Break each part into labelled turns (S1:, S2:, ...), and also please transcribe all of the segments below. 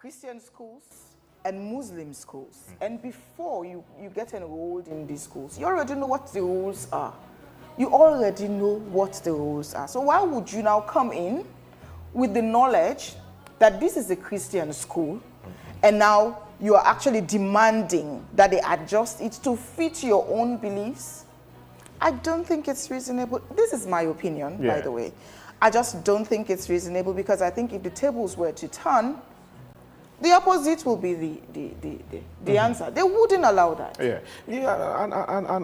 S1: Christian schools and Muslim schools. And before you get enrolled in these schools, you already know what the rules are. You already know what the rules are. So why would you now come in with the knowledge that this is a Christian school, and now you are actually demanding that they adjust it to fit your own beliefs? I don't think it's reasonable. This is my opinion, by the way. I just don't think it's reasonable, because I think if the tables were to turn, the opposite will be the answer. They wouldn't allow that.
S2: And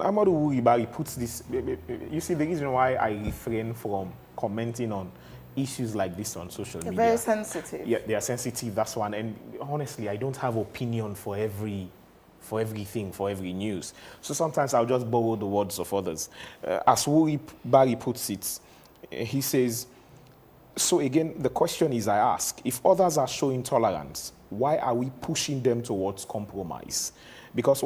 S2: Amadou Wuribari puts this, you see, the reason why I refrain from commenting on issues like this on social media.
S1: They're very sensitive.
S2: Yeah, they are sensitive, that's one. And honestly, I don't have opinion for everything, for every news. So sometimes I'll just borrow the words of others. As Wuribari puts it, he says, so again, the question is, I ask, if others are showing tolerance, why are we pushing them towards compromise? Because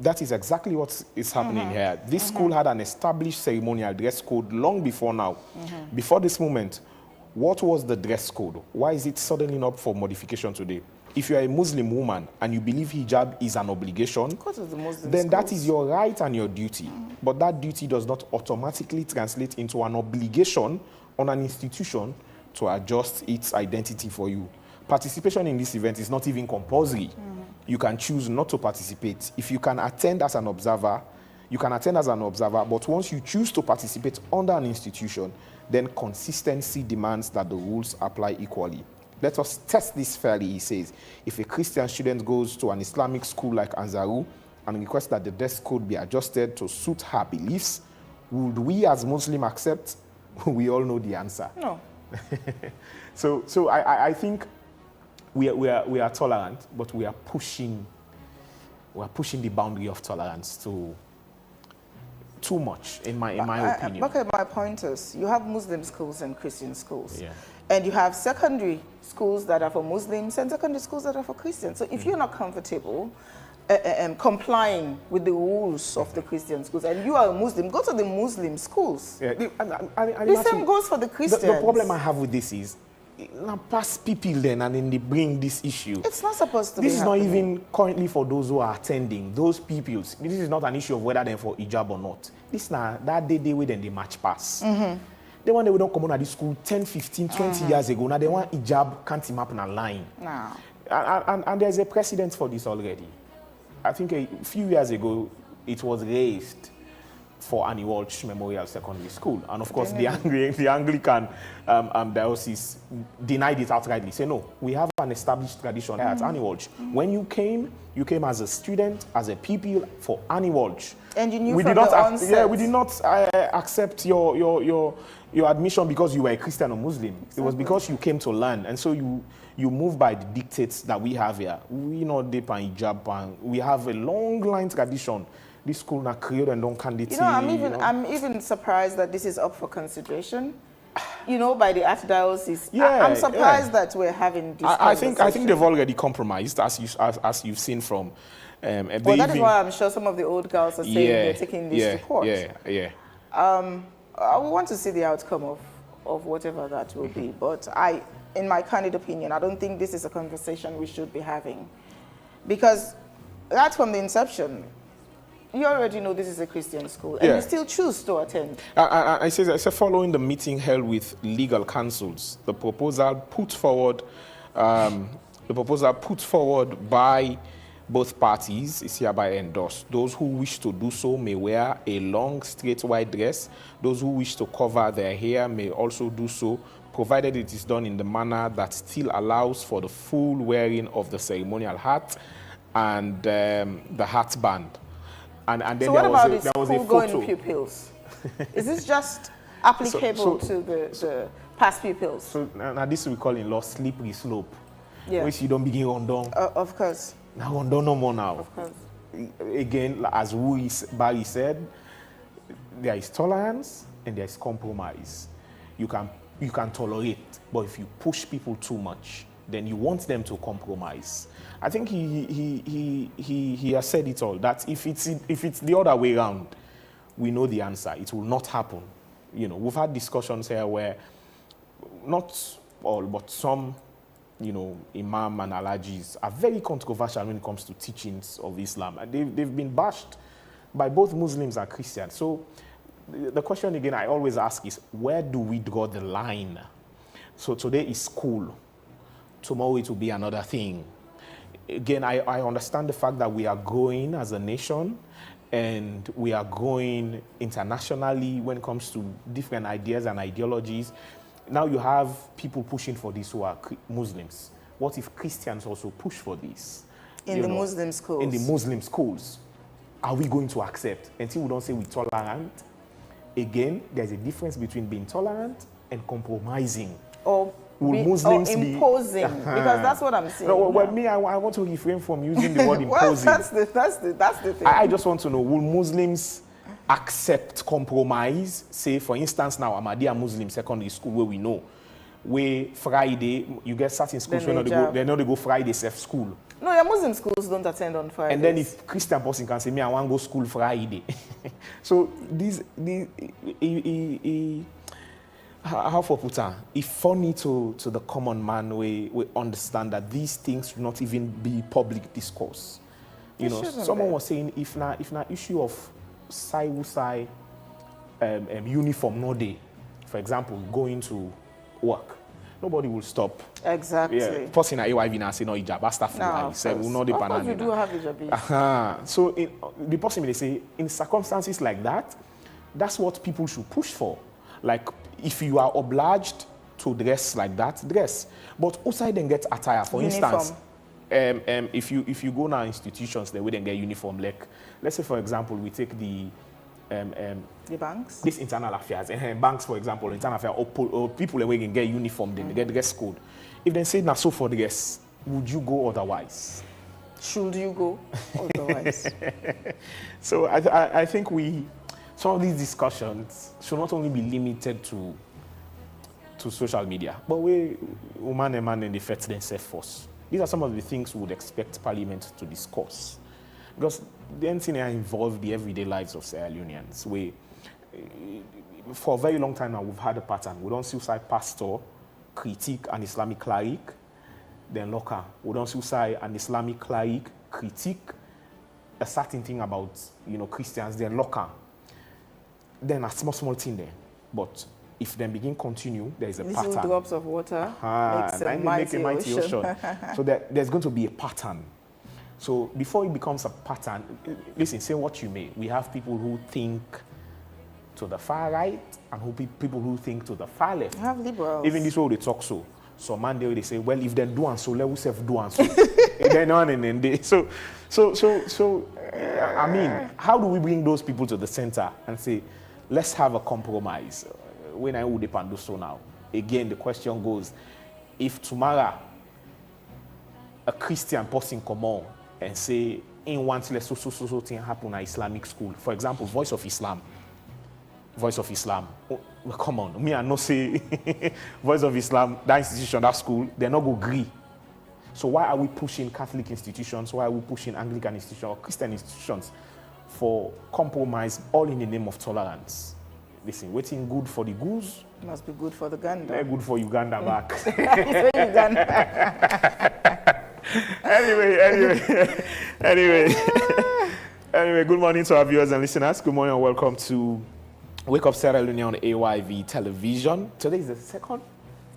S2: that is exactly what is happening here. This school had an established ceremonial dress code long before now. Before this moment, what was the dress code? Why is it suddenly up for modification today? If you are a Muslim woman and you believe hijab is an obligation, then that is your right and your duty. But that duty does not automatically translate into an obligation on an institution to adjust its identity for you. Participation in this event is not even compulsory. You can choose not to participate. If you can attend as an observer, you can attend as an observer, but once you choose to participate under an institution, then consistency demands that the rules apply equally. Let us test this fairly, he says. If a Christian student goes to an Islamic school like Ansaru and requests that the dress code be adjusted to suit her beliefs, would we as Muslims accept? We all know the answer.
S1: No.
S2: So I think we are tolerant, but we are pushing the boundary of tolerance to too much, in my opinion.
S1: Okay, my point is, you have Muslim schools and Christian schools. And you have secondary schools that are for Muslims and secondary schools that are for Christians. So if you're not comfortable complying with the rules of the Christian schools, and you are a Muslim, go to the Muslim schools. The same goes for the Christians.
S2: The problem I have with this is, now past people then, and then they bring this issue.
S1: It's not supposed to be
S2: This is not even currently for those who are attending, those people. This is not an issue of whether they're for hijab or not. This now, that day with them, they match pass. The one they don't come on at this school 10, 15, 20 years ago. Now they want hijab, can't him up in a line.
S1: No.
S2: And there's a precedent for this already. I think a few years ago, it was raised for Annie Walsh Memorial Secondary School. And of course, the Anglican diocese denied it outrightly. Say, no, we have an established tradition at Annie Walsh. When you came as a student, as a pupil for Annie Walsh.
S1: And you knew from the onset.
S2: Yeah, we did not accept your admission because you were a Christian or Muslim. Exactly. It was because you came to learn. And so you move by the dictates that we have here. We know dip and hijab, and we have a long line tradition. This school now created and don't candidate.
S1: I'm even surprised that this is up for consideration. By the archdiocese. I'm surprised that we're having this
S2: I think they've already compromised, as you've seen from.
S1: Well, that is why I'm sure some of the old girls are saying they're taking this to court. I want to see the outcome of whatever that will be. But in my candid opinion, I don't think this is a conversation we should be having, because right from the inception, you already know this is a Christian school, and you still choose to attend.
S2: I say following the meeting held with legal counsels, the proposal put forward by both parties is hereby endorsed. Those who wish to do so may wear a long, straight white dress. Those who wish to cover their hair may also do so, provided it is done in the manner that still allows for the full wearing of the ceremonial hat and the hat band. And then
S1: so what about the school-going pupils? Is this just applicable to the past pupils?
S2: So now this we call in law slippery slope, which you don't begin undone.
S1: Of course.
S2: Now undone no more now.
S1: Of course.
S2: Again, as Barry said, there is tolerance and there is compromise. You can tolerate, but if you push people too much, then you want them to compromise. I think he has said it all, that if it's the other way around, we know the answer. It will not happen. We've had discussions here where not all, but some imam and alhajis are very controversial when it comes to teachings of Islam. And they've been bashed by both Muslims and Christians. So the question again I always ask is, where do we draw the line? So today is school. Tomorrow it will be another thing. Again, I understand the fact that we are growing as a nation and we are growing internationally when it comes to different ideas and ideologies. Now you have people pushing for this who are Muslims. What if Christians also push for this?
S1: In the Muslim schools.
S2: In the Muslim schools. Are we going to accept? Until we don't say we're tolerant. Again, there's a difference between being tolerant and compromising.
S1: Or imposing, because that's what I'm saying.
S2: No, well, me, I want to refrain from using the word imposing.
S1: Well, that's the thing.
S2: I just want to know, will Muslims accept compromise? Say, for instance, now, Ahmadiyya Muslim secondary school, where we know, where Friday, you get certain schools where they know they go Friday safe school.
S1: No, your Muslim schools don't attend on Fridays.
S2: And then if Christian person can say, me, I want to go school Friday. So, how for Puta, it's funny to the common man, we understand that these things should not even be public discourse. Someone was saying, if not issue of Sai uniform no day, for example, going to work, nobody will stop.
S1: Exactly.
S2: Yeah. Person at AYV now say no hijab, that's stuff.
S1: No,
S2: say will not the banana.
S1: You do have hijab.
S2: So the person may say, in circumstances like that, that's what people should push for. Like, if you are obliged to dress like that, dress. But outside then get attire. For instance, if you go now institutions, they wouldn't get uniform. Like, let's say for example, we take the
S1: banks.
S2: This internal affairs, banks for example, internal affairs, or people that can get uniform, then they get dress code. If they say na so for dress, would you go otherwise?
S1: Should you go otherwise?
S2: So I think some of these discussions should not only be limited to social media, but woman and man and the fact themselves first. These are some of the things we would expect Parliament to discuss. Because the thing involve the everyday lives of Sierra Leoneans. For a very long time now, we've had a pattern. We don't see pastor critique an Islamic cleric, then local. We don't see an Islamic cleric critique a certain thing about Christians, then local. Then a small thing there. But if they begin continue, there is a pattern.
S1: Little drops of water makes a mighty ocean.
S2: So there's going to be a pattern. So before it becomes a pattern, listen, say what you may. We have people who think to the far right and people who think to the far left.
S1: You have liberals.
S2: Even this way they talk so. So Monday they say, well, if they do and so, let us do and so. Then on and then they. So, I mean, how do we bring those people to the center and say, let's have a compromise? When I would do so now. Again, the question goes, if tomorrow a Christian person come on and say, in one let so thing happen at Islamic school. For example, Voice of Islam. Oh, come on, me I no say Voice of Islam, that institution, that school, they're not go agree. So why are we pushing Catholic institutions? Why are we pushing Anglican institutions or Christian institutions for compromise, all in the name of tolerance? Listen, waiting good for the goose
S1: must be good for the gander.
S2: They're good for Uganda back. Anyway, good morning to our viewers and listeners. Good morning and welcome to Wake Up Sierra Leone on AYV television. Today is the second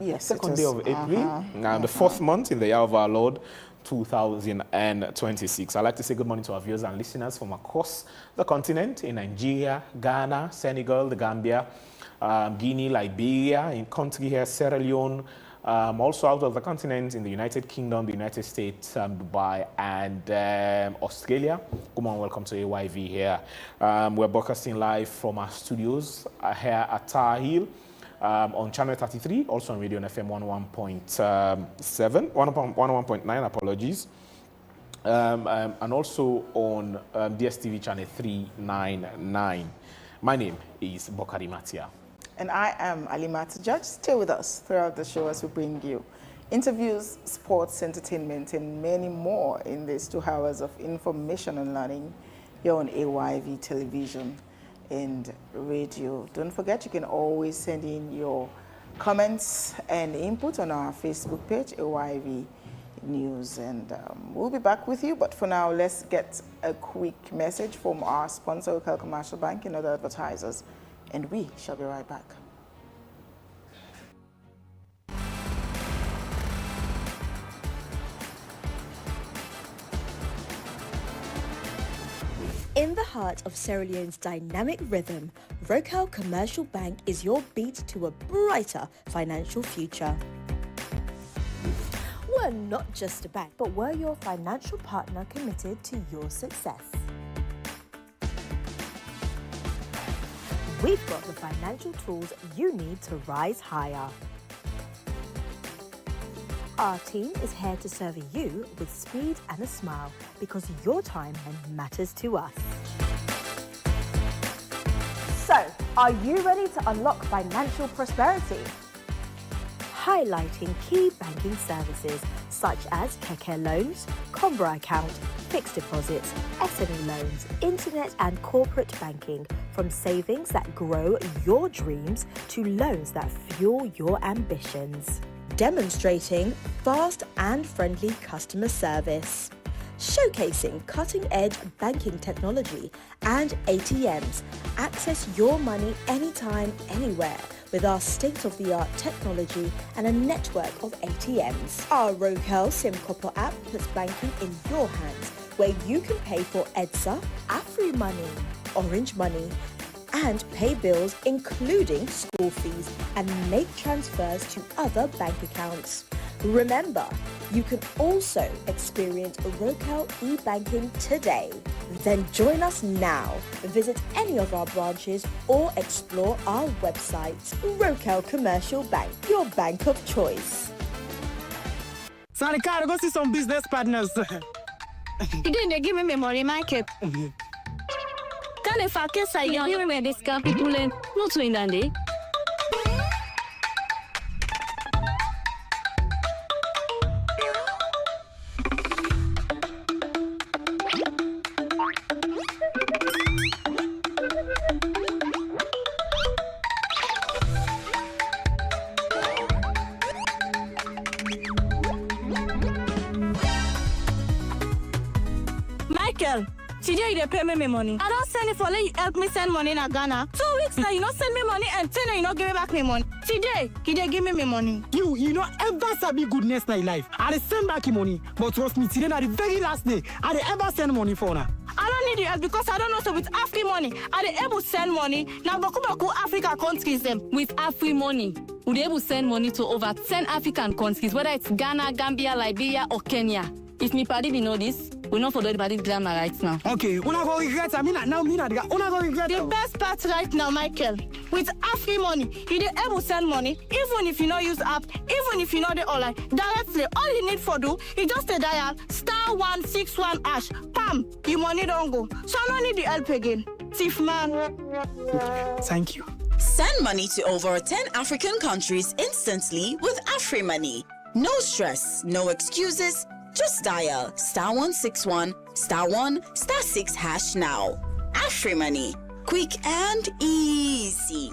S2: day of April. Now the fourth month in the year of our Lord 2026. I'd like to say good morning to our viewers and listeners from across the continent, in Nigeria, Ghana, Senegal, the Gambia, Guinea, Liberia, in country here, Sierra Leone, also out of the continent, in the United Kingdom, the United States, Dubai, and Australia. Good morning, welcome to AYV here. We're broadcasting live from our studios here at Tar Hill. On channel 33, also on radio on FM 101.9, apologies. And also on DSTV channel 399. My name is Bokari Matia.
S1: And I am Alimat Judge. Stay with us throughout the show as we bring you interviews, sports, entertainment, and many more in these 2 hours of information and learning here on AYV television and radio. Don't forget, you can always send in your comments and input on our Facebook page, AYV News. And we'll be back with you. But for now, let's get a quick message from our sponsor, Wakeup Commercial Bank, and other advertisers. And we shall be right back.
S3: In the heart of Sierra Leone's dynamic rhythm, Wakeup Commercial Bank is your beat to a brighter financial future. We're not just a bank, but we're your financial partner committed to your success. We've got the financial tools you need to rise higher. Our team is here to serve you with speed and a smile because your time matters to us. So, are you ready to unlock financial prosperity? Highlighting key banking services such as Keke loans, Combra account, fixed deposits, SME loans, internet and corporate banking, from savings that grow your dreams to loans that fuel your ambitions. Demonstrating fast and friendly customer service. Showcasing cutting-edge banking technology and ATMs. Access your money anytime, anywhere with our state-of-the-art technology and a network of ATMs. Our Wakeup SimCopper app puts banking in your hands, where you can pay for EDSA, AfriMoney, Orange Money, and pay bills including school fees and make transfers to other bank accounts. Remember, you can also experience Wakeup e-banking today. Then join us now. Visit any of our branches or explore our website. Wakeup Commercial Bank, your bank of choice.
S4: Sorry, Carl, go see some business partners.
S5: You didn't give me memory, Michael. Can if I can say you may discuss people in not to Indy. Michael, today you pay me money. I don't send it for let you help me send money in Ghana. 2 weeks now, you not send me money and 10 you not give me back me money. Today, give me money.
S4: You know ever sabi goodness in life. I send back money, but trust me, today na the very last day I ever send money for now.
S5: I don't need your help because I don't know so with Afri money. Are they able to send money? Now Baku Africa countries them.
S6: With Afri money, we'll be able to send money to over 10 African countries, whether it's Ghana, Gambia, Liberia, or Kenya. If me party we know this, we know for the party grammar right now.
S4: Okay, una go regret. I mean, now una go regret.
S5: The best part right now, Michael, with Afri money, you dey able to send money, even if you not use app, even if you know the online, directly. All you need for do is just a dial *161#. Pam, your money don't go. So I don't need the help again. Thief man.
S4: Thank you.
S7: Send money to over 10 African countries instantly with Afri Money. No stress, no excuses. Just dial *161*1*6# now. Afri Money, quick and easy.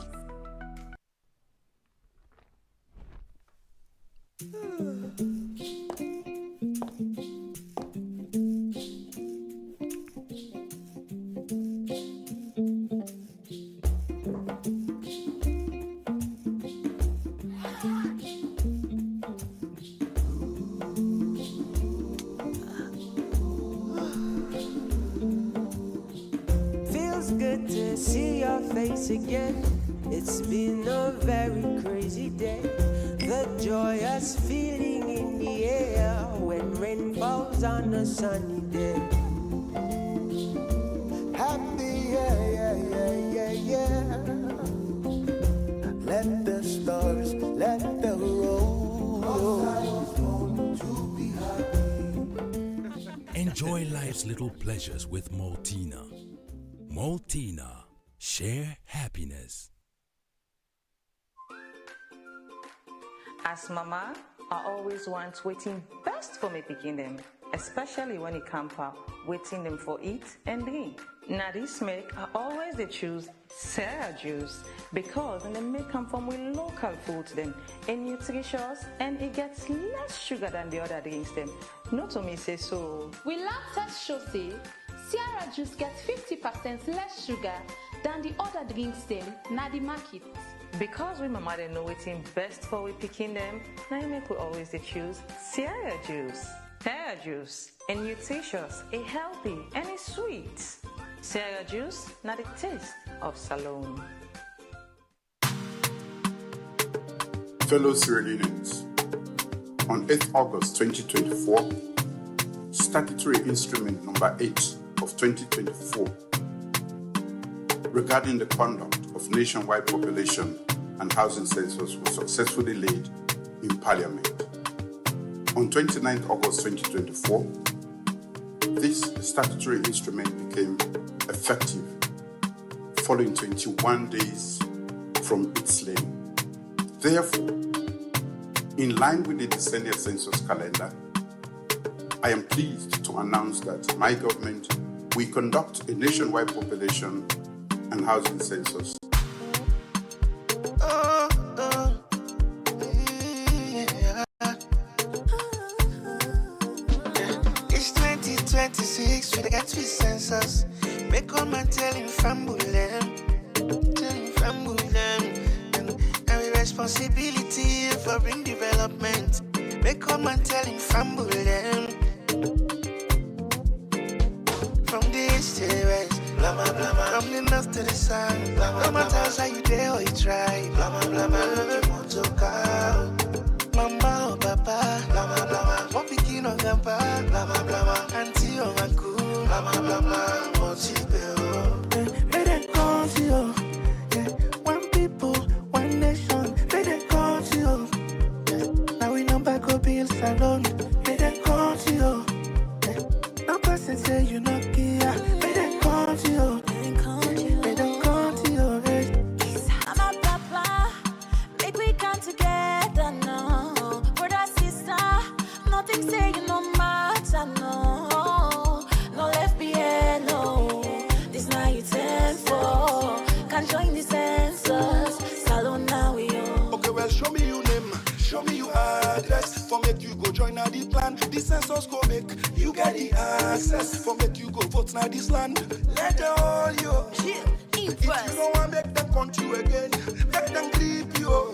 S8: Good to see your face again. It's been a very crazy day. The joyous feeling in the air when rain falls on a sunny day. Happy, yeah. Let the stars, let the roll.
S9: Enjoy life's little pleasures with Maltina. Maltina, share happiness.
S10: As mama, I always want waiting best for me picking them, especially when it comes up waiting them for eat and drink. Now this make I always they choose Sarah juice because they make come from with local foods them and nutritious and it gets less sugar than the other drinks them. Not to me say so.
S6: We lab test show say Sarah juice gets 50% less sugar than the other drinks them na the market.
S10: Because we mama they know what's best for we picking them, now you make we always they choose Sarah juice. Sarah juice and nutritious, a healthy and a sweet. Sarah juice, not the taste of Salone.
S11: Fellow Sierra Leoneans, on 8th August 2024, Statutory Instrument Number 8 of 2024 regarding the conduct of nationwide population and housing census was successfully laid in Parliament. On 29th August 2024, this statutory instrument became effective following 21 days from its laying. Therefore, in line with the decennial census calendar, I am pleased to announce that my government will conduct a nationwide population and housing census.
S12: It's 2026 with the HV census. Make all man tell him fambulem, and every responsibility for bring development. Make all man tell him fambulem. From the east to the west, blah blah blah. From the north to the south, blah blah. No matter how you dare or you try, blah blah blah. Love you want to go, mama or papa, blah blah blah. What picking on grandpa, blah blah blah. Auntie or uncle, blah blah blah blah. May they come to you, yeah. One people, one nation. May they come to you, yeah. Now we know back up in Salone. May they come to you, yeah. No person say you not here. May they come to you, may they come to you, yeah.
S13: I'm a papa, make we come together now. Brother, sister, nothing say you no matter, no. No left behind, no. This night it's for. Can join the census. Salon now we on.
S12: Okay, well, show me your name, show me your address. For make you go join now the plan. The census go make you get the access. For make you go vote now this land. Let the all you. If you don't want make them country again, make them creep you.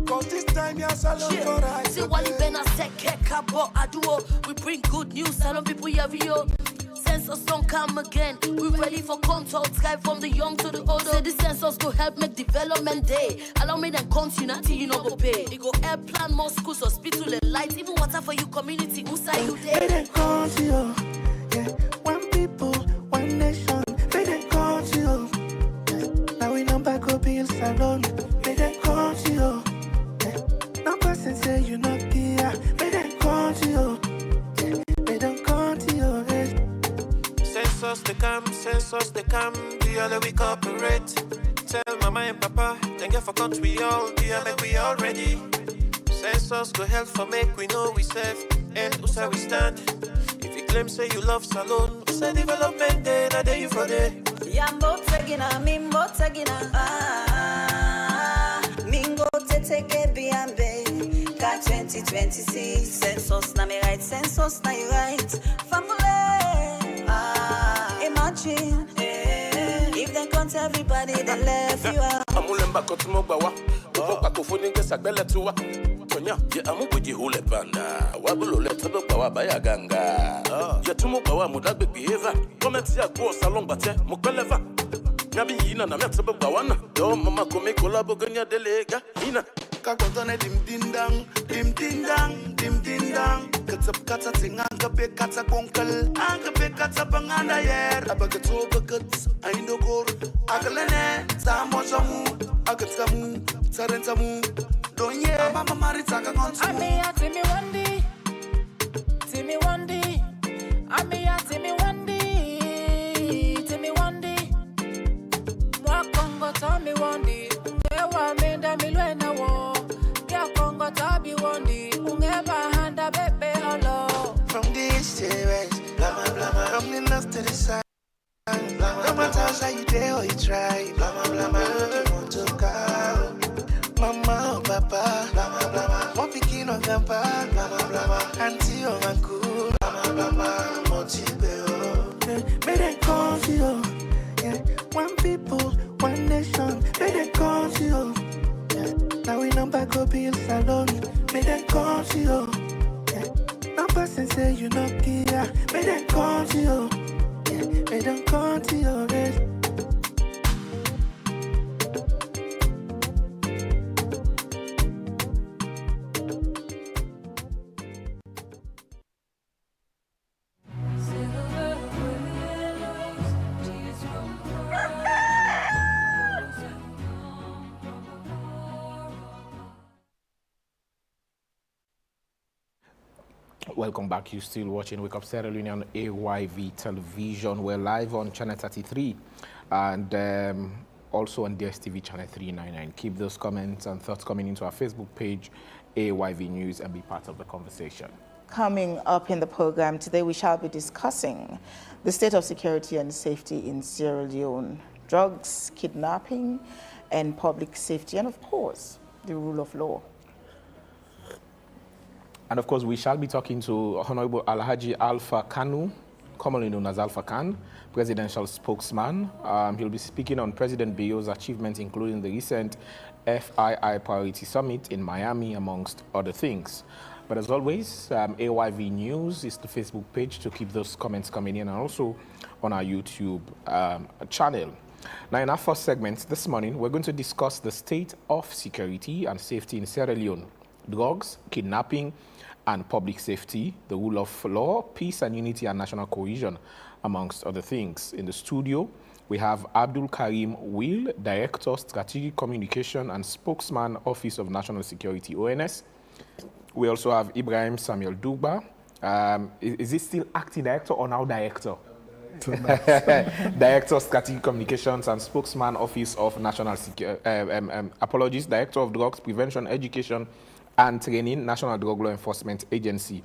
S12: Cause this time you're Salon for us.
S13: See what you been a second cabo aduo. We bring good news, Salon people here view. Census don't come again. We ready for contact, sky from the young to the old. Say the census go help make development day. Allow me them continue till you know go pay. It go help plan more schools, hospital and light, even water for you community. Who say you there?
S12: May they come to you, yeah. One people, one nation. May they come to you, yeah. Now we know back up in Salone. May they come to you, yeah. No person say you not here. May they come to you, yeah. May they come to you, yeah. Census they come, the other we cooperate. Tell mama and papa, then get forgot we all, the make we all ready. Census go help for make we know we serve, and who's how we stand. If you claim say you love Salone, say development day, na day you for day.
S13: Yambo tegina, mimbo tegina, mingo teteke biambe. Got 2026 census na me right, census na you right. Family. Imagine if they count everybody that left you out.
S14: Amulemba kotumogbawa, upoka kufuni ngesa gbele tuwa. Tonya, ye amubuji hule banda. Wabulole tobogbawa baya ganga. Ye tumogbawa mudagbe behave. Kometi ya go salon bate mukbeleva. Nyabi yina na mya tobogbawa na. Do mama kome kolabo ganya delega. Ina.
S12: Kakotone dim din dang, dim din dang, dim din dang. Katap kata ting angabe kata konkal, angabe kata banganda yer. Abagato bagats, aindo gor. Agalene, samo jamu, agatamu, tarentamu. Donye, mama maritaka gontu.
S13: Ame ya timi wandi, timi wandi. Ame ya timi wandi, timi wandi. Mwa kongo tami wandi, ungewa menda milwena wo. Ya kongo tabi wandi, ungeba handa bebe holo.
S12: From the east to the west, blah blah blah. From the north to the south. matter how you there or you try. Blama, blama, you want to go. Mama or papa, blama, blama. One picking of grandpa, blama, blama. Auntie or uncle, blama, blama. Motibe, may they call you. Yeah, one people, one nation. May they call you. Yeah, now we number go bills alone. May they call you. Yeah, no person say you no care. May they call you. Yeah, may they call you. Yeah.
S2: Welcome back. You're still watching Wake Up Sierra Leone on AYV television. We're live on channel 33 and also on DSTV channel 399. Keep those comments and thoughts coming into our Facebook page, AYV News, and be part of the conversation.
S1: Coming up in the program today, we shall be discussing the state of security and safety in Sierra Leone, drugs, kidnapping, and public safety, and of course, the rule of law.
S2: And of course, we shall be talking to Honorable Alhaji Alpha Kanu, commonly known as Alpha Khan, presidential spokesman. He'll be speaking on President Biyo's achievements, including the recent FII Priority Summit in Miami, amongst other things. But as always, AYV News is the Facebook page to keep those comments coming in, and also on our YouTube channel. Now, in our first segment this morning, we're going to discuss the state of security and safety in Sierra Leone, drugs, kidnapping, and public safety, the rule of law, peace and unity, and national cohesion, amongst other things. In the studio, we have Abdul Karim Will, Director, Strategic Communication and Spokesman, Office of National Security, ONS. We also have Ibrahim Samuel Dugba. Is he still acting director or now director? Director, Strategic Communications and Spokesman, Office of National Security, Director of Drugs Prevention, Education, and Training, National Drug Law Enforcement Agency.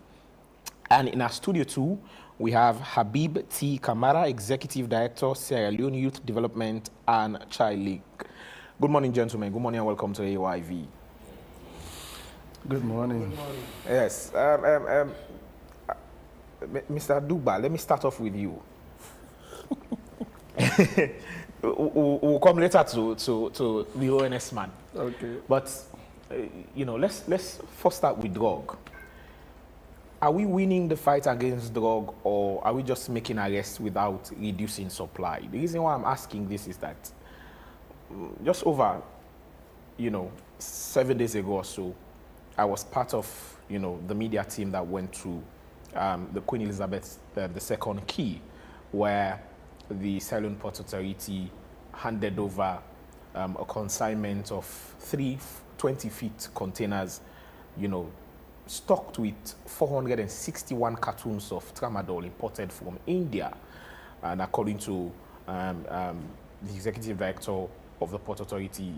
S2: And in our studio too, we have Habib T. Kamara, Executive Director, Sierra Leone Youth Development and Child League. Good morning, gentlemen. Good morning and welcome to AYV.
S15: Good morning.
S2: Yes. Mr. Dugba, let me start off with you. We'll come later to the ONS man.
S15: Okay.
S2: But you know, let's first start with drug. Are we winning the fight against drug, or are we just making arrests without reducing supply? The reason why I'm asking this is that just over, 7 days ago or so, I was part of, the media team that went to the Queen Elizabeth II Quay, where the Sierra Leone Port Authority handed over a consignment of 3 20-feet containers, stocked with 461 cartons of tramadol imported from India. And according to the executive director of the Port Authority,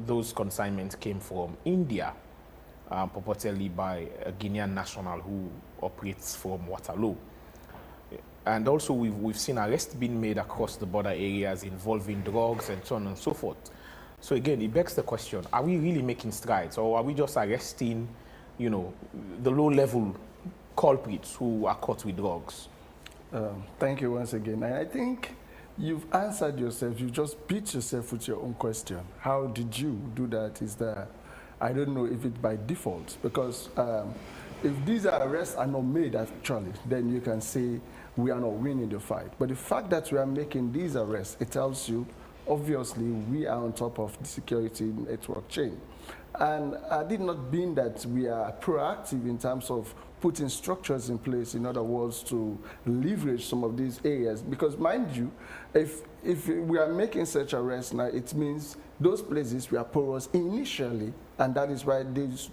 S2: those consignments came from India, purportedly by a Guinean national who operates from Waterloo. And also we've seen arrests being made across the border areas involving drugs and so on and so forth. So again, it begs the question, are we really making strides, or are we just arresting, the low-level culprits who are caught with drugs?
S15: Thank you once again. I think you've answered yourself. You just beat yourself with your own question. How did you do that? Is that, I don't know if it's by default, because if these arrests are not made actually, then you can say we are not winning the fight. But the fact that we are making these arrests, it tells you, obviously, we are on top of the security network chain. And it did not mean that we are proactive in terms of putting structures in place, in other words, to leverage some of these areas. Because mind you, if we are making such arrests now, it means those places were porous initially, and that is why these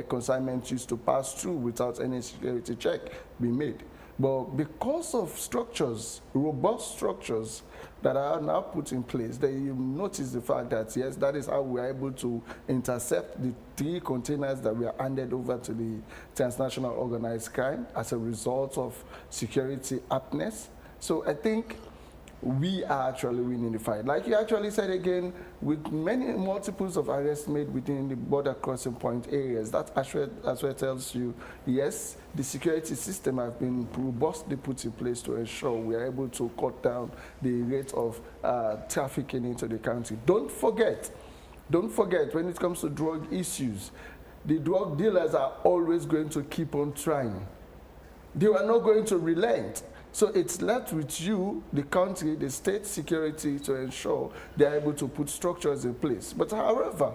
S15: consignments used to pass through without any security check being made. But because of structures, robust structures that are now put in place, then you notice the fact that, yes, that is how we are able to intercept the 3 containers that were handed over to the transnational organized crime as a result of security aptness. So I think we are actually winning the fight. Like you actually said again, with many multiples of arrests made within the border crossing point areas, that actually tells you, yes, the security system has been robustly put in place to ensure we are able to cut down the rate of trafficking into the country. Don't forget, when it comes to drug issues, the drug dealers are always going to keep on trying. They are not going to relent. So it's left with you, the country, the state security to ensure they're able to put structures in place. But however,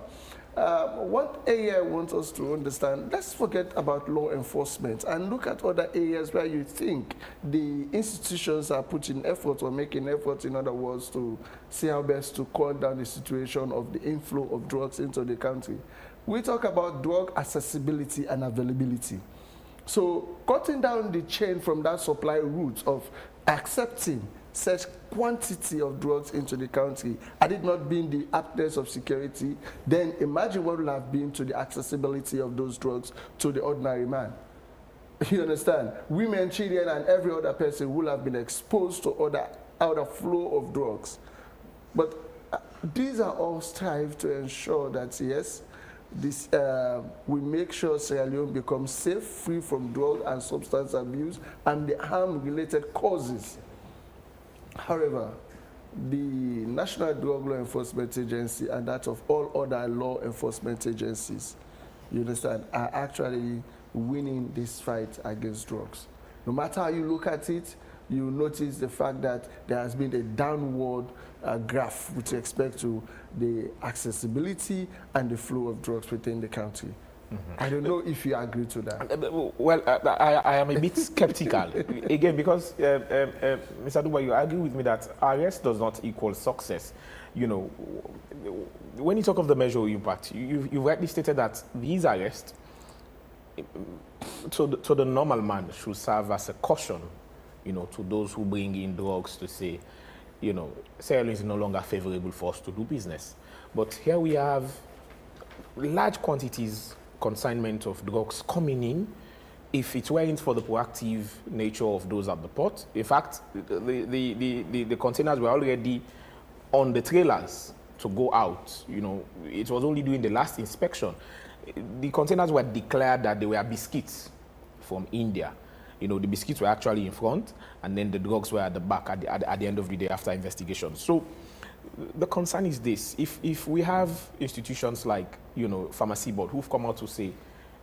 S15: what area I want us to understand, let's forget about law enforcement and look at other areas where you think the institutions are putting effort or making effort, in other words, to see how best to calm down the situation of the inflow of drugs into the country. We talk about drug accessibility and availability. So cutting down the chain from that supply route of accepting such quantity of drugs into the country, had it not been the aptness of security, then imagine what would have been to the accessibility of those drugs to the ordinary man. You understand? Women, children, and every other person will have been exposed to other flow of drugs. But these are all strive to ensure that, yes, this, we make sure Sierra Leone becomes safe, free from drug and substance abuse and the harm-related causes. However, the National Drug Law Enforcement Agency and that of all other law enforcement agencies, you understand, are actually winning this fight against drugs. No matter how you look at it, you notice the fact that there has been a downward graph with respect to the accessibility and the flow of drugs within the country. I don't know if you agree to that.
S2: Well, I am a bit skeptical, again, because, Mr. Duba, you agree with me that arrest does not equal success. You know, when you talk of the measure of impact, you rightly stated that these arrests, to the normal man, should serve as a caution, you know, to those who bring in drugs to say, you know, Sierra Leone is no longer favorable for us to do business. But here we have large quantities consignment of drugs coming in. If it weren't for the proactive nature of those at the port, in fact, the containers were already on the trailers to go out. You know, it was only during the last inspection. The containers were declared that they were biscuits from India. You know, the biscuits were actually in front, and then the drugs were at the back at the end of the day after investigation. So the concern is this: if we have institutions like, you know, Pharmacy Board who've come out to say,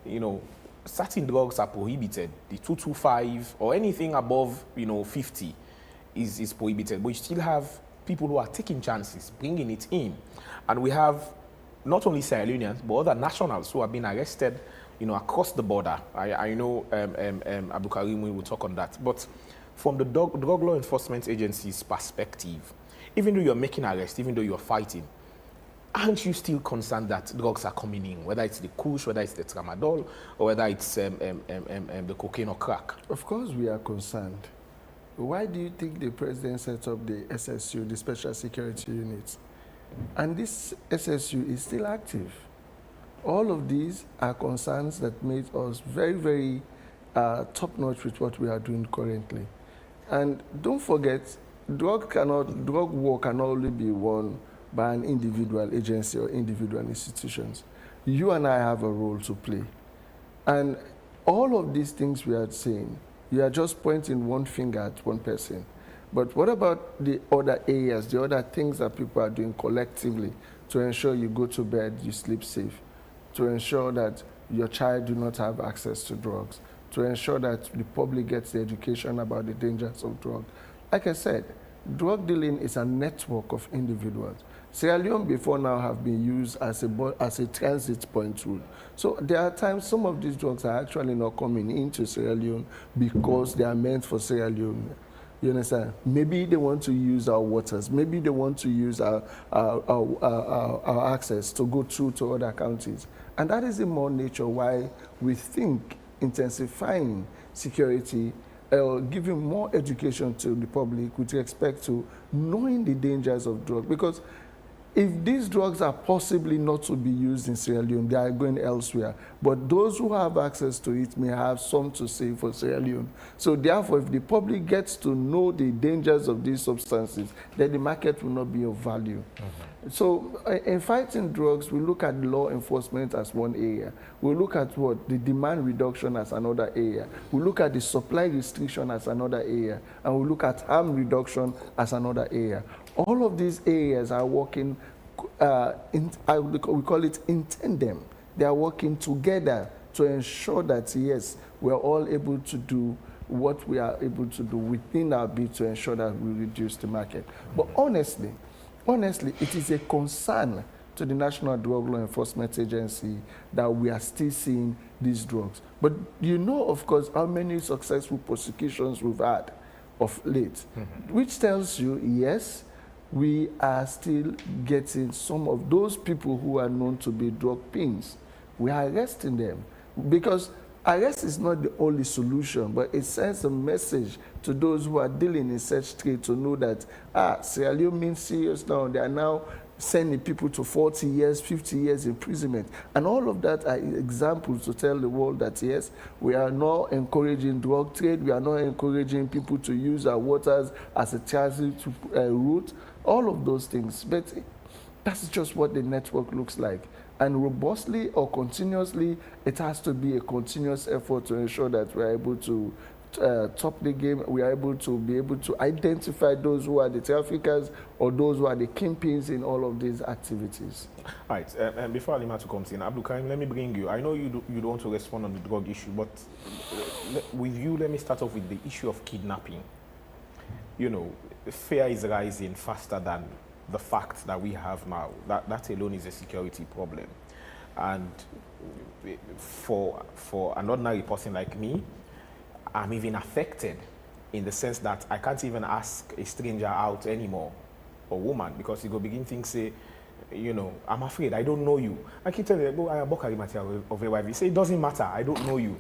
S2: you know, certain drugs are prohibited, the 225 or anything above, you know, 50 is prohibited, but you still have people who are taking chances, bringing it in, and we have not only Sierra Leoneans but other nationals who have been arrested, you know, across the border. I know Abu Karim will talk on that. But from the drug law enforcement agency's perspective, even though you're making arrests, even though you're fighting, aren't you still concerned that drugs are coming in, whether it's the kush, whether it's the tramadol, or whether it's the cocaine or crack?
S15: Of course we are concerned. Why do you think the president set up the SSU, the Special Security Unit? And this SSU is still active. All of these are concerns that made us very, very top-notch with what we are doing currently. And don't forget, drug war can only be won by an individual agency or individual institutions. You and I have a role to play. And all of these things we are saying, you are just pointing one finger at one person. But what about the other areas, the other things that people are doing collectively to ensure you go to bed, you sleep safe, to ensure that your child do not have access to drugs, to ensure that the public gets the education about the dangers of drugs? Like I said, drug dealing is a network of individuals. Sierra Leone before now have been used as a transit point route. So there are times some of these drugs are actually not coming into Sierra Leone because they are meant for Sierra Leone. You understand? Maybe they want to use our waters. Maybe they want to use our access to go through to other counties. And that is the more nature why we think intensifying security or giving more education to the public with respect to knowing the dangers of drugs. Because if these drugs are possibly not to be used in Sierra Leone, they are going elsewhere. But those who have access to it may have some to say for Sierra Leone. So therefore, if the public gets to know the dangers of these substances, then the market will not be of value. So in fighting drugs, we look at law enforcement as one area. We look at what? The demand reduction as another area. We look at the supply restriction as another area. And we look at harm reduction as another area. All of these areas are working, we call it in tandem. They are working together to ensure that, yes, we are all able to do what we are able to do within our bid to ensure that we reduce the market. But honestly, it is a concern to the National Drug Law Enforcement Agency that we are still seeing these drugs. But you know, of course, how many successful prosecutions we've had of late, which tells you, yes, we are still getting some of those people who are known to be drug pins. We are arresting them because arrest is not the only solution, but it sends a message to those who are dealing in such trade to know that, Sierra Leone means serious now. They are now sending people to 40 years, 50 years imprisonment. And all of that are examples to tell the world that, yes, we are not encouraging drug trade. We are not encouraging people to use our waters as a transit route. All of those things. But that's just what the network looks like. And robustly or continuously, it has to be a continuous effort to ensure that we are able to top the game. We are able to identify those who are the traffickers or those who are the kingpins in all of these activities.
S2: All right, and before Alimatu comes in, Abdul Karim, let me bring you. I know you don't want to respond on the drug issue, but with you, let me start off with the issue of kidnapping. You know, fear is rising faster than the facts that we have now. That alone is a security problem. And for an ordinary person like me, I'm even affected in the sense that I can't even ask a stranger out anymore, or woman, because you go begin things say, you know, I'm afraid, I don't know you. I keep telling you, I am Bokari material of a wife. You say, it doesn't matter, I don't know you.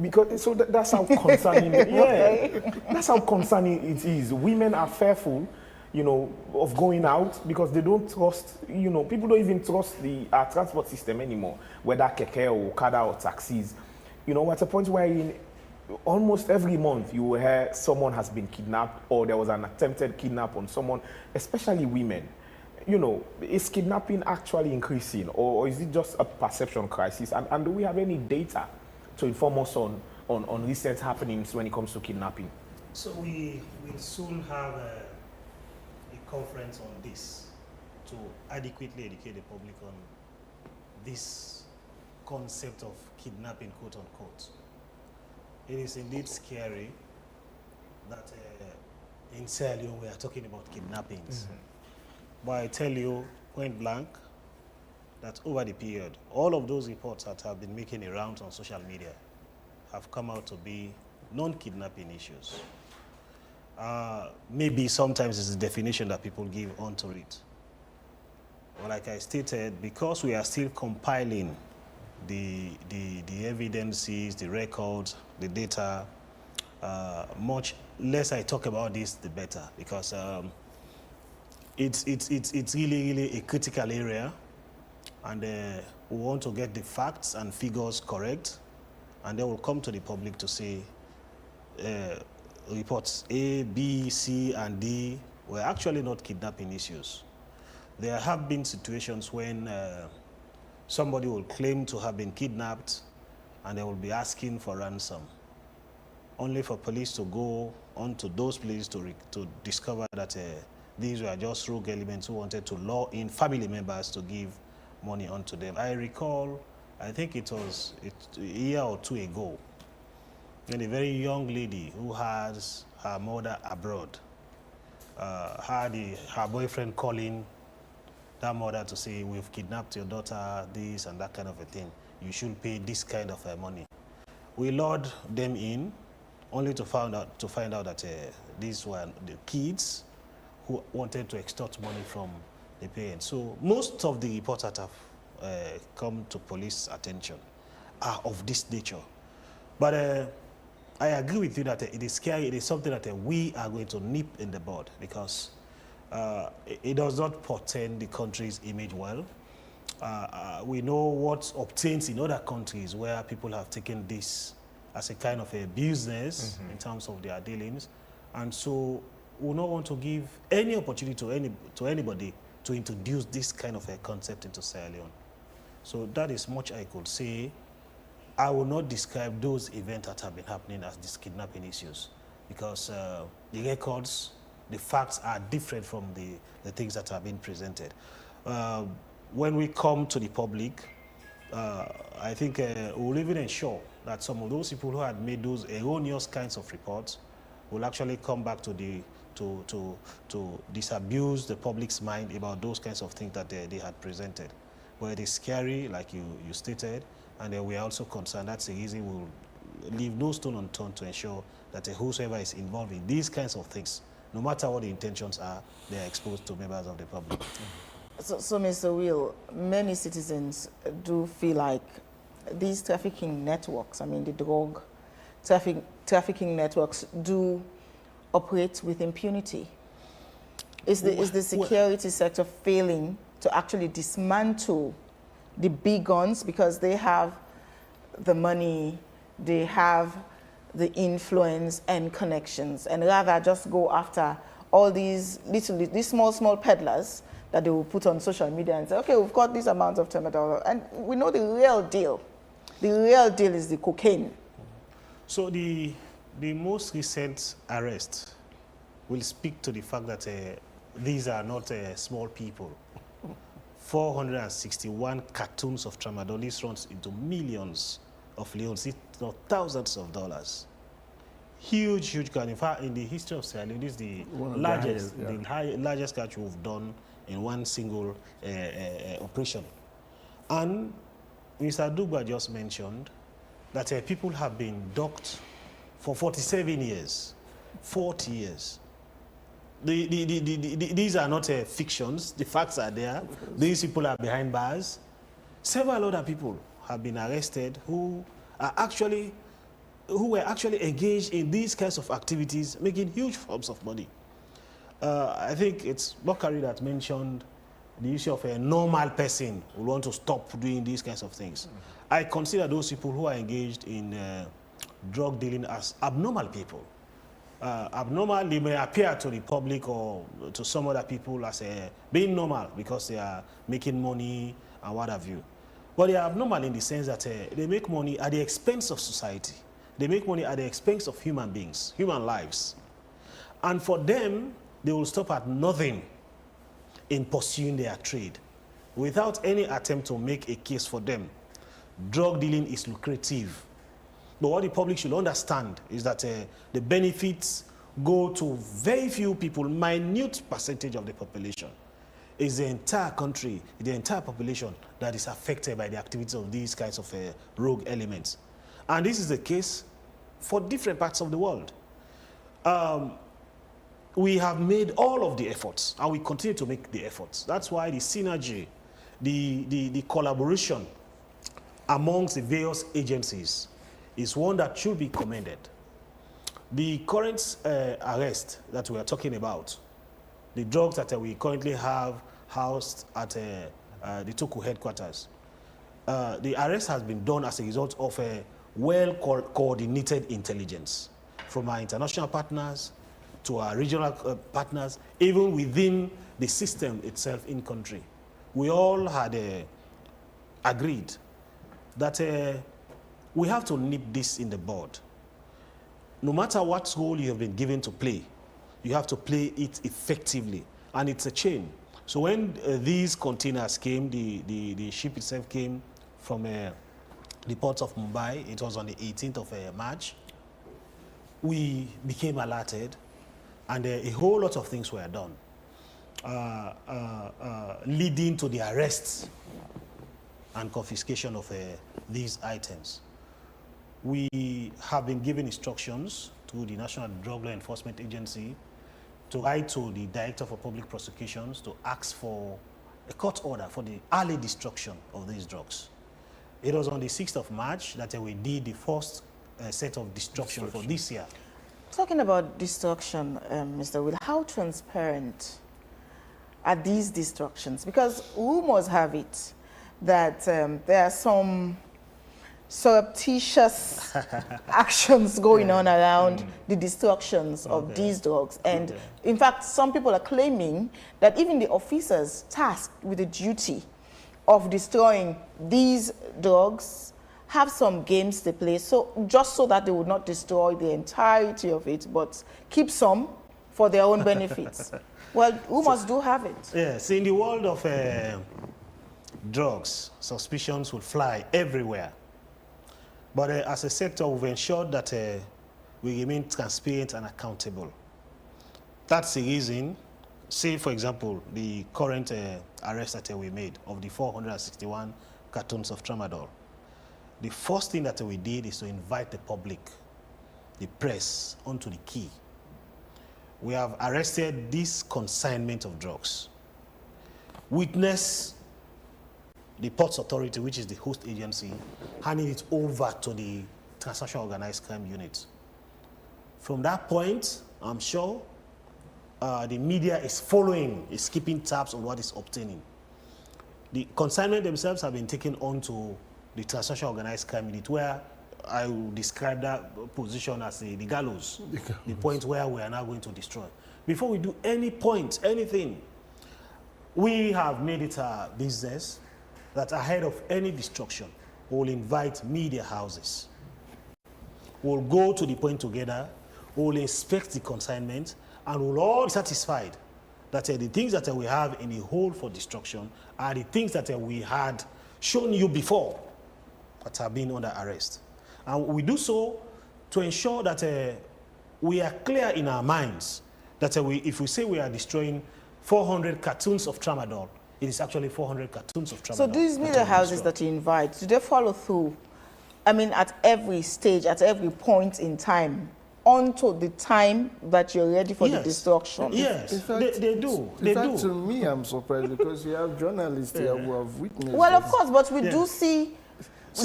S2: Because so that's how concerning, that's how concerning it is. Women are fearful, you know, of going out because they don't trust, you know, people don't even trust the transport system anymore, whether keke or okada or taxis. You know, at a point where almost every month you will hear someone has been kidnapped or there was an attempted kidnap on someone, especially women. You know, is kidnapping actually increasing or is it just a perception crisis? And do we have any data to inform us on recent happenings when it comes to kidnapping?
S16: So we will soon have a conference on this to adequately educate the public on this concept of kidnapping, quote unquote. It is indeed scary that in Sierra Leone we are talking about kidnappings. But I tell you point blank that over the period, all of those reports that have been making a round on social media have come out to be non-kidnapping issues. Maybe sometimes it's the definition that people give onto it. But like I stated, because we are still compiling the evidences, the records, the data, much less I talk about this, the better, because it's really a critical area, and we want to get the facts and figures correct, and then we'll come to the public to say reports A, B, C, and D were actually not kidnapping issues. There have been situations when somebody will claim to have been kidnapped and they will be asking for ransom, only for police to go onto those places to discover that these were just rogue elements who wanted to lure in family members to give money onto them. I recall, I think it was a year or two ago, when a very young lady who has her mother abroad had her boyfriend calling that mother to say, we've kidnapped your daughter, this and that kind of a thing. You should pay this kind of money. We lured them in, only to find out that these were the kids who wanted to extort money from the parents. So most of the reports that have come to police attention are of this nature. But I agree with you that it is scary. It is something that we are going to nip in the bud, because it does not portend the country's image well. We know what obtains in other countries where people have taken this as a kind of a business in terms of their dealings. And so we don't want to give any opportunity to anybody to introduce this kind of a concept into Sierra Leone. So that is much I could say. I will not describe those events that have been happening as these kidnapping issues, because the records, the facts are different from the things that have been presented. When we come to the public, I think we'll even ensure that some of those people who had made those erroneous kinds of reports will actually come back to disabuse the public's mind about those kinds of things that they had presented. But it is scary, like you stated, and we are also concerned. That's the reason we'll leave no stone unturned to ensure that whosoever is involved in these kinds of things, no matter what the intentions are, they are exposed to members of the public.
S1: So Mr. Will, many citizens do feel like these trafficking networks, I mean the drug trafficking networks, do operate with impunity. Is the security sector failing to actually dismantle the big guns because they have the money, they have the influence and connections, and rather just go after all these small peddlers that they will put on social media and say, okay, we've got this amount of $10, and we know the real deal. The real deal is the cocaine. So
S16: the most recent arrest will speak to the fact that these are not small people. 461 cartons of tramadol. This runs into millions of leones, if not thousands of dollars. Huge crime. In fact, in the history of Sierra Leone, this is the largest catch we've done in one single operation. And Mr. Dugba just mentioned that people have been docked for 47 years, 40 years. These are not fictions. The facts are there. These people are behind bars. Several other people have been arrested who were actually engaged in these kinds of activities, making huge sums of money. I think it's Bakari that mentioned the issue of a normal person who want to stop doing these kinds of things. I consider those people who are engaged in drug dealing as abnormal people. Abnormal, they may appear to the public or to some other people as being normal because they are making money and what have you. But they are abnormal in the sense that they make money at the expense of society. They make money at the expense of human beings, human lives. And for them, they will stop at nothing in pursuing their trade without any attempt to make a case for them. Drug dealing is lucrative. But what the public should understand is that the benefits go to very few people, minute percentage of the population. It's the entire country, the entire population that is affected by the activities of these kinds of rogue elements. And this is the case for different parts of the world. We have made all of the efforts, and we continue to make the efforts. That's why the synergy, the collaboration amongst the various agencies is one that should be commended. The current arrest that we are talking about, the drugs that we currently have housed at the Toku headquarters, the arrest has been done as a result of a well-coordinated intelligence from our international partners to our regional partners, even within the system itself in country. We all had agreed that we have to nip this in the bud. No matter what role you have been given to play, you have to play it effectively, and it's a chain. So when these containers came, the ship itself came from the port of Mumbai, it was on the 18th of March, we became alerted, and a whole lot of things were done, leading to the arrests and confiscation of these items. We have been given instructions to the National Drug Law Enforcement Agency to write to the Director for Public Prosecutions to ask for a court order for the early destruction of these drugs. It was on the 6th of March that we did the first set of destruction for this year.
S1: Talking about destruction, Mr. Will, how transparent at these destructions? Because rumors have it that there are some surreptitious actions going on around the destructions of these drugs. And in fact, some people are claiming that even the officers tasked with the duty of destroying these drugs have some games to play, so just so that they would not destroy the entirety of it, but keep some for their own benefits. Well, rumors do have it.
S16: Yes, in the world of drugs, suspicions will fly everywhere. But as a sector, we've ensured that we remain transparent and accountable. That's the reason, say, for example, the current arrest that we made of the 461 cartons of tramadol. The first thing that we did is to invite the public, the press, onto the key. We have arrested this consignment of drugs. Witness the Ports Authority, which is the host agency, handing it over to the Transnational Organized Crime Unit. From that point, I'm sure the media is following, is keeping tabs on what is obtaining. The consignment themselves have been taken on to the Transnational Organized Crime Unit, where I will describe that position as the gallows, the point where we are now going to destroy. Before we do anything, we have made it our business that ahead of any destruction, we'll invite media houses. We'll go to the point together, we'll inspect the consignment, and we'll all be satisfied that the things that we have in the hold for destruction are the things that we had shown you before that have been under arrest. And we do so to ensure that we are clear in our minds that if we say we are destroying 400 cartons of tramadol, it is actually 400 cartons of tramadol.
S1: So these media houses that you invite, do they follow through? I mean, at every stage, at every point in time, until the time that you're ready for the destruction?
S16: Yes, they do.
S15: In fact, to me, I'm surprised because you have journalists here who have witnessed
S1: Well, of course, but we do see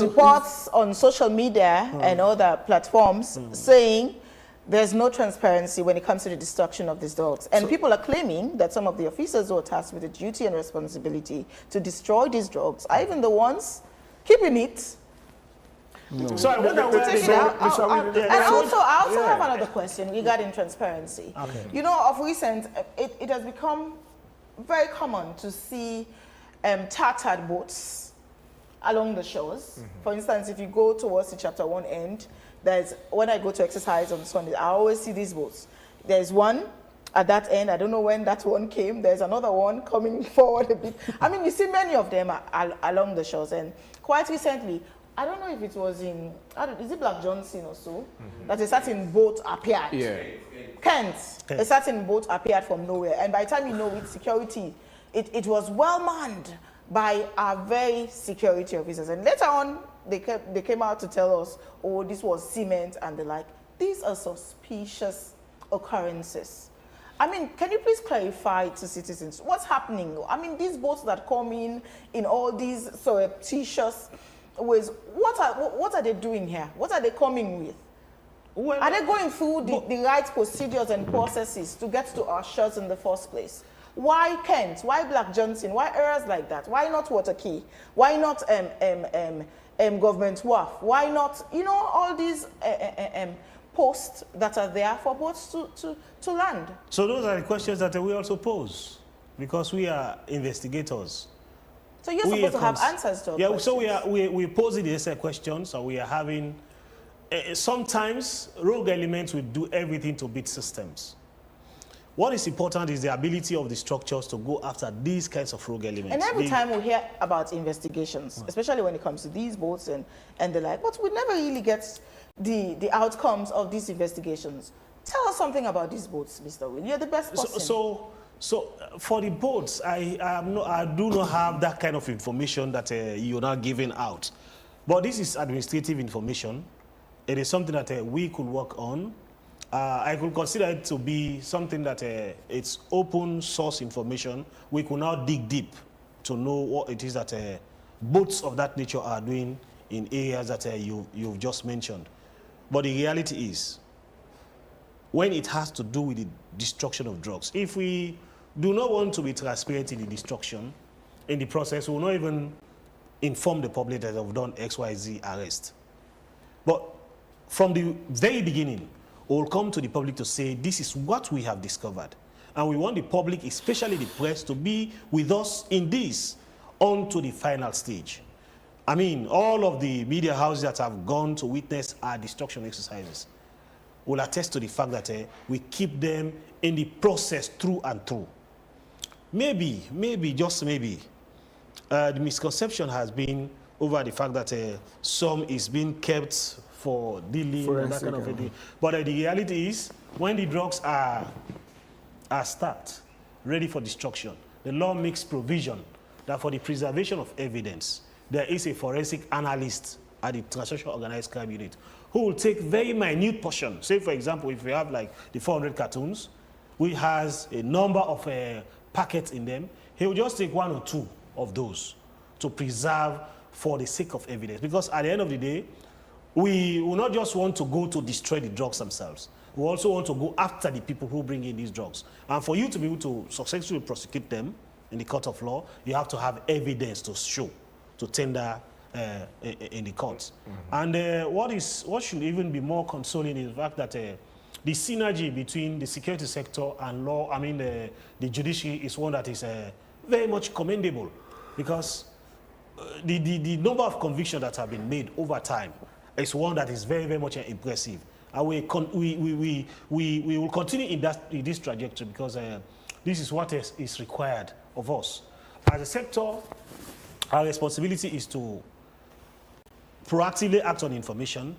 S1: reports on social media and other platforms saying there's no transparency when it comes to the destruction of these drugs. And people are claiming that some of the officers who are tasked with the duty and responsibility to destroy these drugs are even the ones keeping it.
S15: No.
S1: So I wonder I also have another question regarding transparency.
S16: Okay.
S1: You know, of recent, it has become very common to see chartered boats along the shores. For instance, if you go towards the chapter 1 end, when I go to exercise on Sunday, I always see these boats. There's one at that end. I don't know when that one came. There's another one coming forward a bit. I mean, you see many of them along the shores. And quite recently, I don't know if it was in, is it Black Johnson or so, that a certain boat appeared.
S2: Yeah.
S1: Kent, a certain boat appeared from nowhere. And by the time you know it, security, it was well manned by our very security officers. And later on, they came out to tell us, oh, this was cement and the like. These are suspicious occurrences. I mean, can you please clarify to citizens what's happening? I mean, these boats that come in all these surreptitious ways, what are they doing here? What are they coming with? Well, are they going through the right procedures and processes to get to our shores in the first place? Why Kent? Why Black Johnson? Why areas like that? Why not Waterkey? Why not Government Wharf? Why not, you know, all these posts that are there for boats to land?
S16: So those are the questions that we also pose, because we are investigators.
S1: So you're supposed to have answers to our questions.
S16: So we posing these questions, so we are having, sometimes rogue elements will do everything to beat systems. What is important is the ability of the structures to go after these kinds of rogue elements.
S1: And every time we hear about investigations, especially when it comes to these boats and the like, but we never really get the outcomes of these investigations. Tell us something about these boats, Mr. Will. You're the best person.
S16: So for the boats, I do not have that kind of information that you're not giving out. But this is administrative information. It is something that we could work on. I could consider it to be something that it's open source information. We could now dig deep to know what it is that boats of that nature are doing in areas that you've just mentioned. But the reality is, when it has to do with the destruction of drugs, if we do not want to be transparent in the destruction. In the process, will not even inform the public that they've done XYZ arrest. But from the very beginning, we'll come to the public to say, this is what we have discovered. And we want the public, especially the press, to be with us in this on to the final stage. I mean, all of the media houses that have gone to witness our destruction exercises will attest to the fact that we keep them in the process through and through. Maybe, just maybe, the misconception has been over the fact that some is being kept for dealing and that kind of a thing. But the reality is, when the drugs are stacked, ready for destruction, the law makes provision that for the preservation of evidence, there is a forensic analyst at the Transnational Organized Crime Unit who will take very minute portion. Say, for example, if we have like the 400 cartoons, which has a number of packets in them, he will just take 1 or 2 of those to preserve for the sake of evidence. Because at the end of the day, we will not just want to go to destroy the drugs themselves. We also want to go after the people who bring in these drugs. And for you to be able to successfully prosecute them in the court of law, you have to have evidence to show, to tender in the courts. And what should even be more consoling is the fact that the synergy between the security sector and law, I mean the judiciary, is one that is very much commendable, because the number of convictions that have been made over time is one that is very, very much impressive. And we will continue in this trajectory, because this is what is required of us. As a sector, our responsibility is to proactively act on information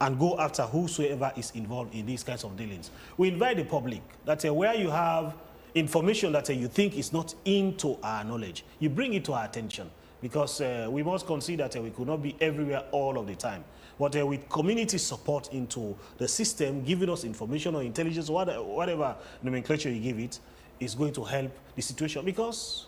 S16: and go after whosoever is involved in these kinds of dealings. We invite the public that where you have information that you think is not into our knowledge, you bring it to our attention, because we must consider that we could not be everywhere all of the time. But with community support into the system, giving us information or intelligence, whatever nomenclature you give it, is going to help the situation. Because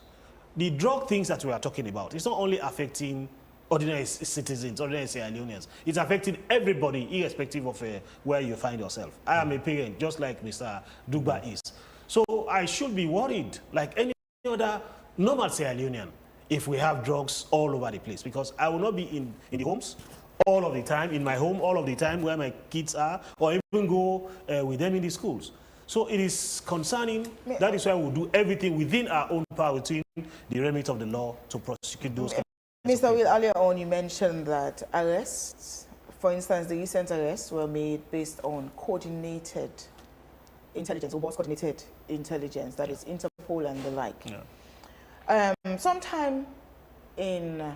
S16: the drug things that we are talking about, it's not only affecting ordinary citizens, ordinary Sierra Leoneans. It's affecting everybody, irrespective of where you find yourself. I am a parent, just like Mr. Dugba is. So I should be worried, like any other normal Sierra Leonean, if we have drugs all over the place. Because I will not be in the homes all of the time, in my home all of the time where my kids are, or even go with them in the schools. So it is concerning. That is why we'll do everything within our own power, within the remit of the law, to prosecute those.
S1: Mr. Will, earlier on you mentioned that arrests, for instance, the recent arrests were made based on coordinated intelligence, or what's coordinated intelligence, that is Interpol and the like. Yeah. Sometime in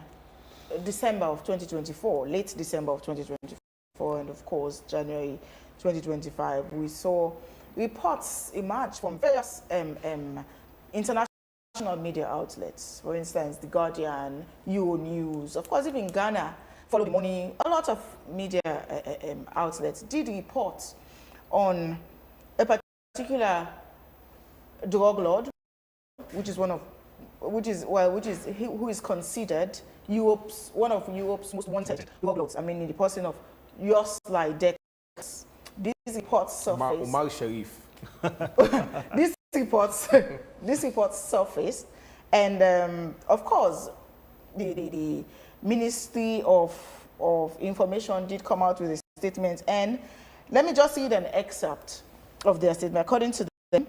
S1: December of 2024, late December of 2024, and of course January 2025, we saw reports emerge from various international media outlets. For instance, The Guardian, News, of course even Ghana, Follow the Money. A lot of media outlets did report on a particular drug lord, who is considered one of Europe's most wanted drug lords. I mean, in the person of Yoslai Dex. These reports surfaced.
S2: Omar Sharif.
S1: These reports surfaced, and of course, the Ministry of Information did come out with a statement. And let me just read an excerpt of their statement. According to them,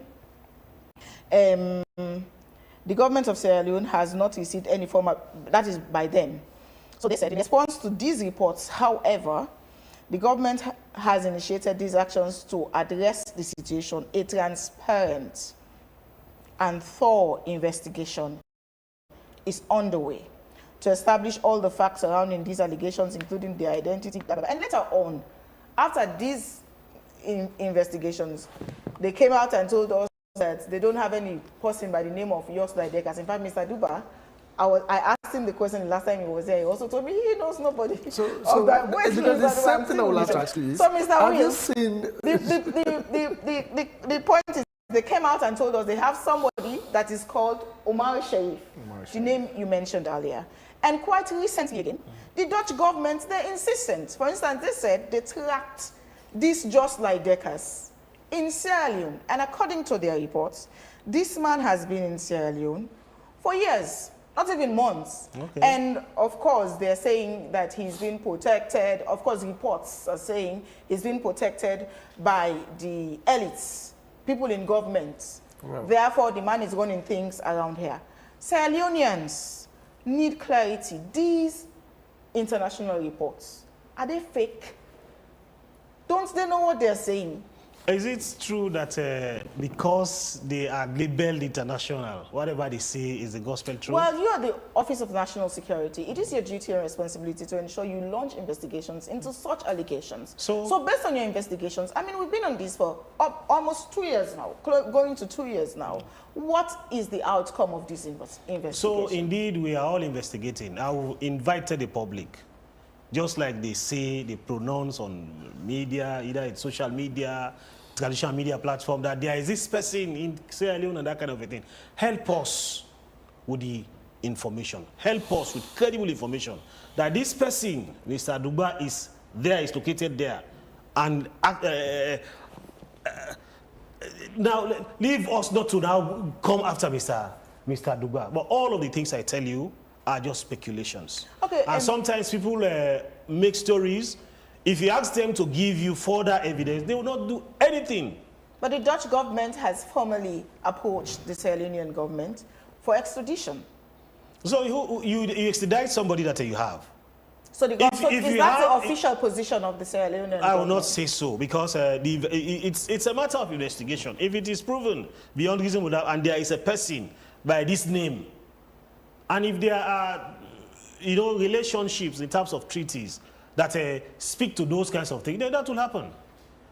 S1: the government of Sierra Leone has not received any formal, that is by them. So they said, in response to these reports, however, the government has initiated these actions to address the situation. A transparent and thorough investigation is underway to establish all the facts surrounding these allegations, including their identity. And later on, after these investigations, they came out and told us that they don't have any person by the name of Yoslai Dekas. In fact, Mr. Duba, I asked him the question the last time he was there. He also told me he knows nobody. So
S15: because the same thing I will have to ask you is,
S1: so Mr. Will,
S15: seen
S1: the point is, they came out and told us they have somebody that is called Omar Sharif, the name you mentioned earlier. And quite recently again, the Dutch government, they're insistent. For instance, they said they tracked these Yoslai Dekas in Sierra Leone. And according to their reports, this man has been in Sierra Leone for years, not even months.
S16: Okay.
S1: And of course, they're saying that he's been protected. Of course, reports are saying he's been protected by the elites, people in government.
S15: Wow.
S1: Therefore, the man is running things around here. Sierra Leoneans need clarity. These international reports, are they fake? Don't they know what they're saying?
S16: Is it true that because they are labeled international, whatever they say is the gospel truth?
S1: Well, you are the Office of National Security. It is your duty and responsibility to ensure you launch investigations into such allegations. So based on your investigations, I mean, we've been on this for almost 2 years now, going to 2 years now. What is the outcome of this investigation?
S16: So indeed, we are all investigating. I will invite the public, just like they say, they pronounce on media, either in social media, traditional media platform, that there is this person in Sierra Leone and that kind of a thing. Help us with the information. Help us with credible information that this person, Mr. Duba, is located there. And now, leave us not to now come after Mr. Duba. But all of the things I tell you are just speculations.
S1: Okay,
S16: and sometimes people make stories. If you ask them to give you further evidence, they will not do anything.
S1: But the Dutch government has formally approached the Sierra Leonean government for extradition.
S16: So you extradite somebody that you have.
S1: So is that the official position of the Sierra Leonean government?
S16: I will not say so, because it's a matter of investigation. If it is proven beyond reasonable doubt, and there is a person by this name, and if there are, relationships in terms of treaties that speak to those kinds of things, then that will happen.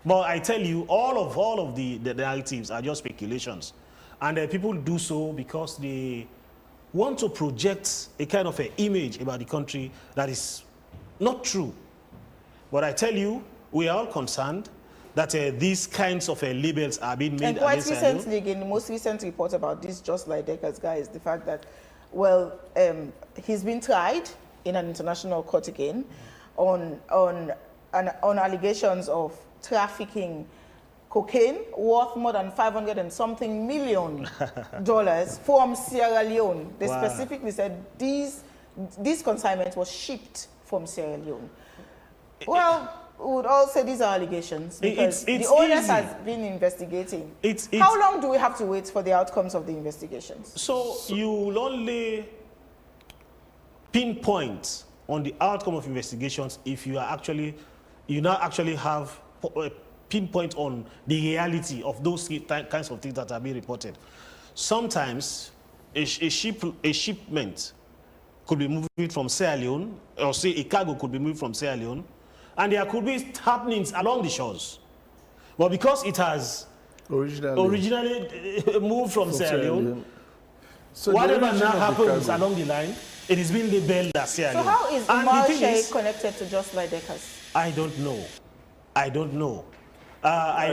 S16: But I tell you, all of the narratives are just speculations. And people do so because they want to project a kind of an image about the country that is not true. But I tell you, we are all concerned that these kinds of labels are being made.
S1: And quite recently, again, the most recent report about this Just Like Deckers guy is the fact that, well, he's been tried in an international court again on allegations of trafficking cocaine worth more than $500 and something million from Sierra Leone. They specifically said this consignment was shipped from Sierra Leone. Well, we would all say these are allegations because the owners has been investigating. How long do we have to wait for the outcomes of the investigations?
S16: So you will only pinpoint on the outcome of investigations if you are now actually have a pinpoint on the reality of those kinds of things that are being reported. Sometimes a shipment could be moved from Sierra Leone, or say a cargo could be moved from Sierra Leone, and there could be happenings along the shores. But because it has originally moved from Sierra Leone, so whatever now happens along the line, it is being labeled as Sierra Leone.
S1: So how is Marche connected to Just Like Deckers?
S16: I don't know. I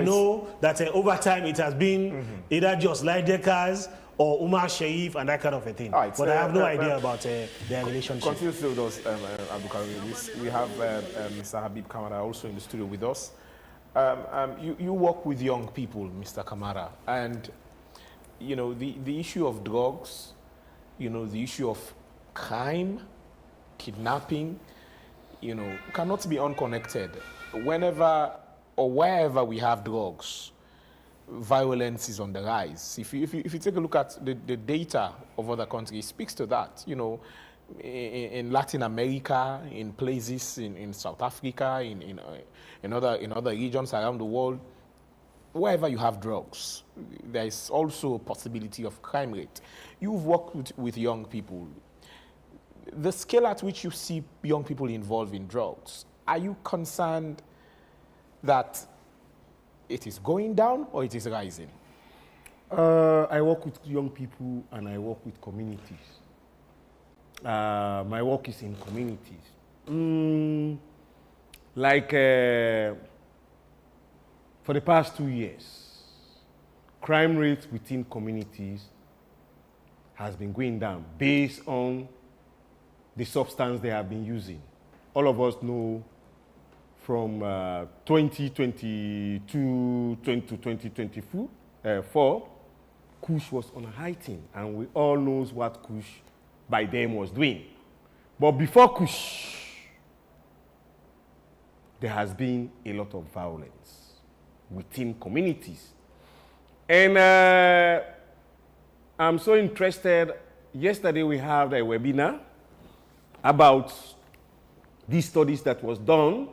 S16: know that over time it has been either Just Like Deckers or Umar Sharif and that kind of a thing. Right, but I have no idea about their relationship.
S2: Continue to with us, Abdulkarim. We have Mr. Habib Kamara also in the studio with us. You work with young people, Mr. Kamara, and the issue of drugs, the issue of crime, kidnapping, cannot be unconnected. Whenever or wherever we have drugs, violence is on the rise. If you take a look at the data of other countries, it speaks to that. In Latin America, in places in South Africa, in other regions around the world, wherever you have drugs, there is also a possibility of crime rate. You've worked with young people. The scale at which you see young people involved in drugs, are you concerned that it is going down or it is rising?
S17: I work with young people and I work with communities. My work is in communities. For the past 2 years, crime rates within communities has been going down based on the substance they have been using. All of us know from 2022 to 2024, Kush was on a heightened, and we all knows what Kush by then was doing. But before Kush, there has been a lot of violence within communities. And I'm so interested. Yesterday we had a webinar about these studies that was done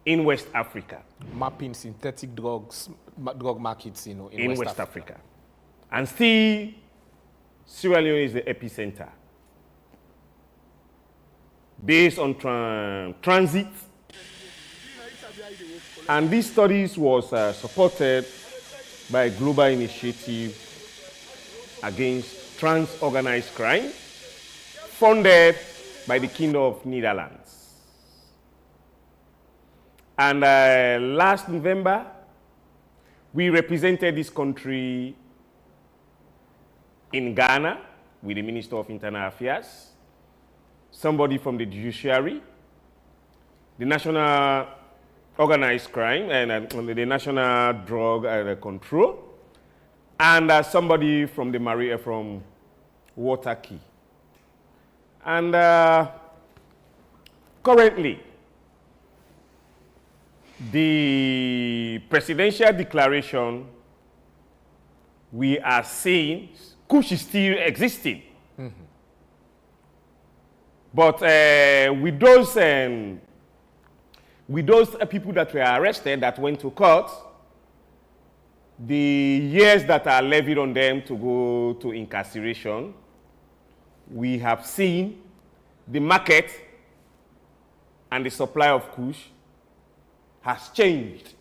S17: in West Africa.
S2: Mapping synthetic drugs, drug markets, in
S17: West Africa. And still, Sierra Leone is the epicenter. Based on transit. And these studies was supported by a global initiative against trans-organized crime, funded by the Kingdom of Netherlands. And last November, we represented this country in Ghana with the Minister of Internal Affairs, somebody from the judiciary, the National Organized Crime, and the National Drug Control, and somebody from the from Wakeup. And currently, the presidential declaration, we are seeing Kush is still existing. But with those people that were arrested that went to court, the years that are levied on them to go to incarceration, we have seen the market and the supply of Kush has changed.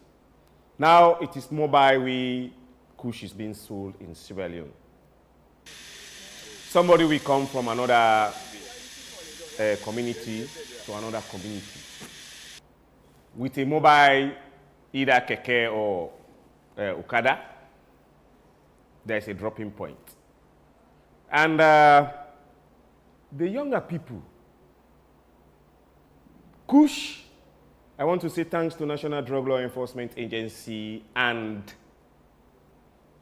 S17: Now it is mobile way Kush is being sold in Sierra Leone. Somebody will come from another community to another community with a mobile, either keke or Okada. There's a dropping point. And the younger people, Kush, I want to say thanks to National Drug Law Enforcement Agency and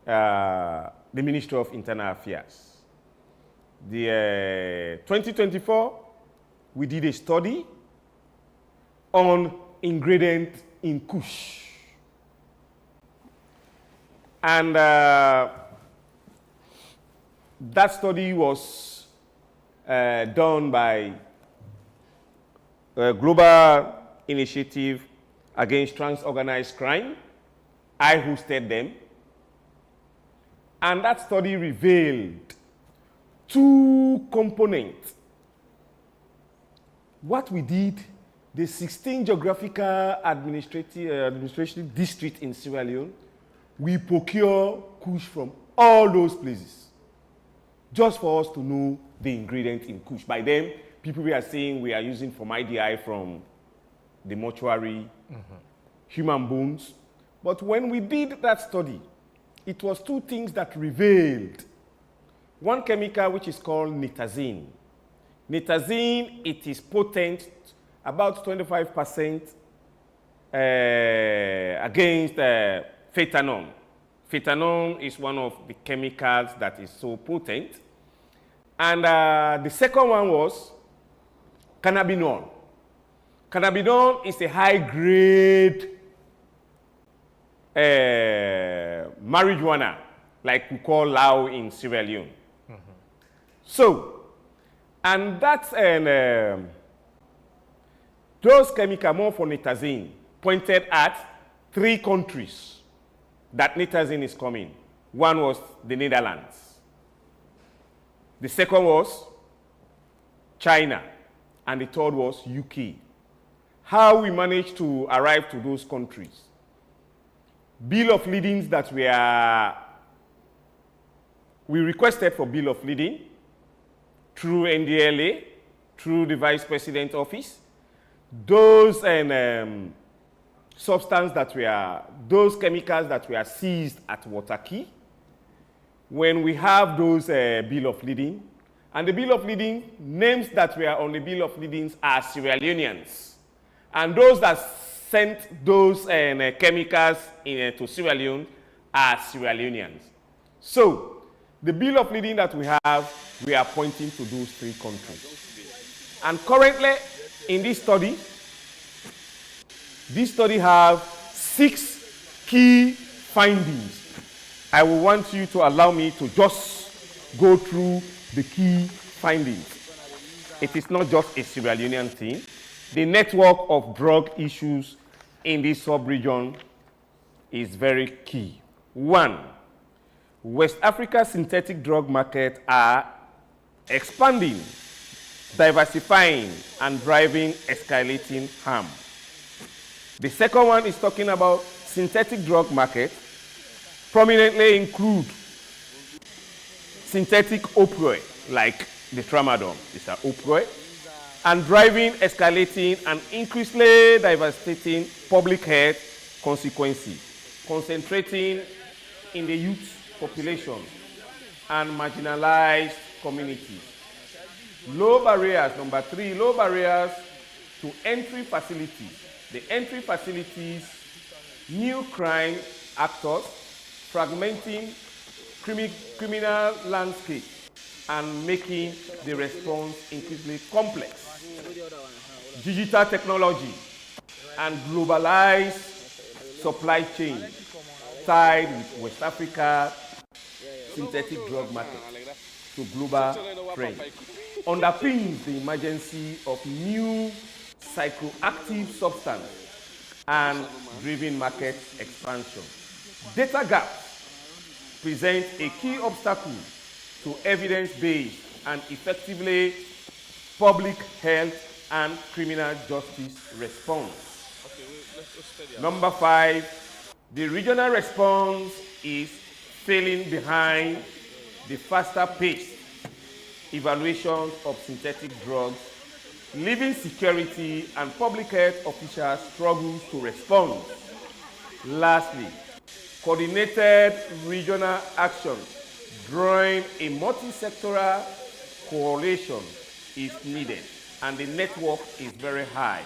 S17: the Ministry of Internal Affairs. The 2024, we did a study on ingredient in Kush. And that study was done by a global initiative against trans-organized crime. I hosted them. And that study revealed two components. What we did, the 16 geographical administrative districts in Sierra Leone, we procure Kush from all those places, just for us to know the ingredient in Kush. By then, people we are saying we are using formaldehyde from the mortuary, human bones. But when we did that study, it was two things that revealed. One chemical which is called nitazine. Nitazine, it is potent, about 25% against phentanone. Phentanone is one of the chemicals that is so potent. And the second one was cannabinol. Cannabinol is a high-grade marijuana, like we call Lao in Sierra Leone. So, and that's those chemicals, more for nitazine, pointed at 3 countries that nitazine is coming. One was the Netherlands. The second was China. And the third was UK. How we managed to arrive to those countries. Bill of ladings that we requested for bill of lading through NDLA, through the Vice President's office. Those substances that those chemicals that were seized at Wakeup, when we have those bill of lading, and the bill of lading, names that were on the bill of ladings are Sierra Leoneans. And those that sent those chemicals to Sierra Leone are Sierra Leoneans. So, the bill of lading that we have, we are pointing to those 3 countries. And currently, in this study have 6 key findings. I will want you to allow me to just go through the key findings. It is not just a Sierra Leonean thing. The network of drug issues in this sub-region is very key. 1, West Africa's synthetic drug market are expanding, diversifying, and driving escalating harm. The second one is talking about synthetic drug market, prominently include synthetic opioid, like the tramadol, it's an opioid, and driving, escalating, and increasingly devastating public health consequences, concentrating in the youth population and marginalized communities. Low barriers, number 3, low barriers to entry facilities. The entry facilities, new crime actors, fragmenting criminal landscape, and making the response increasingly complex. Digital technology and globalized supply chain tied with West Africa synthetic drug market to global trend underpins the emergency of new psychoactive substance and driven market expansion. Data gaps present a key obstacle to evidence-based and effectively public health and criminal justice response. Number 5, the regional response is failing behind the faster-paced evaluations of synthetic drugs, leaving security and public health officials struggles to respond. Lastly, coordinated regional actions drawing a multi-sectoral coalition is needed, and the network is very high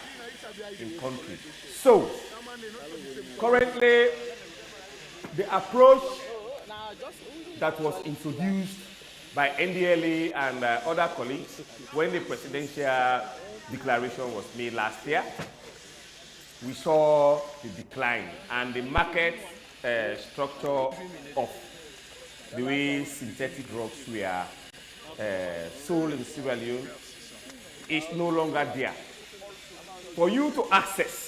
S17: in countries. So, currently, the approach that was introduced by NDLA and other colleagues when the presidential declaration was made last year, we saw the decline, and the market structure of the way synthetic drugs were sold in Sierra Leone is no longer there. For you to access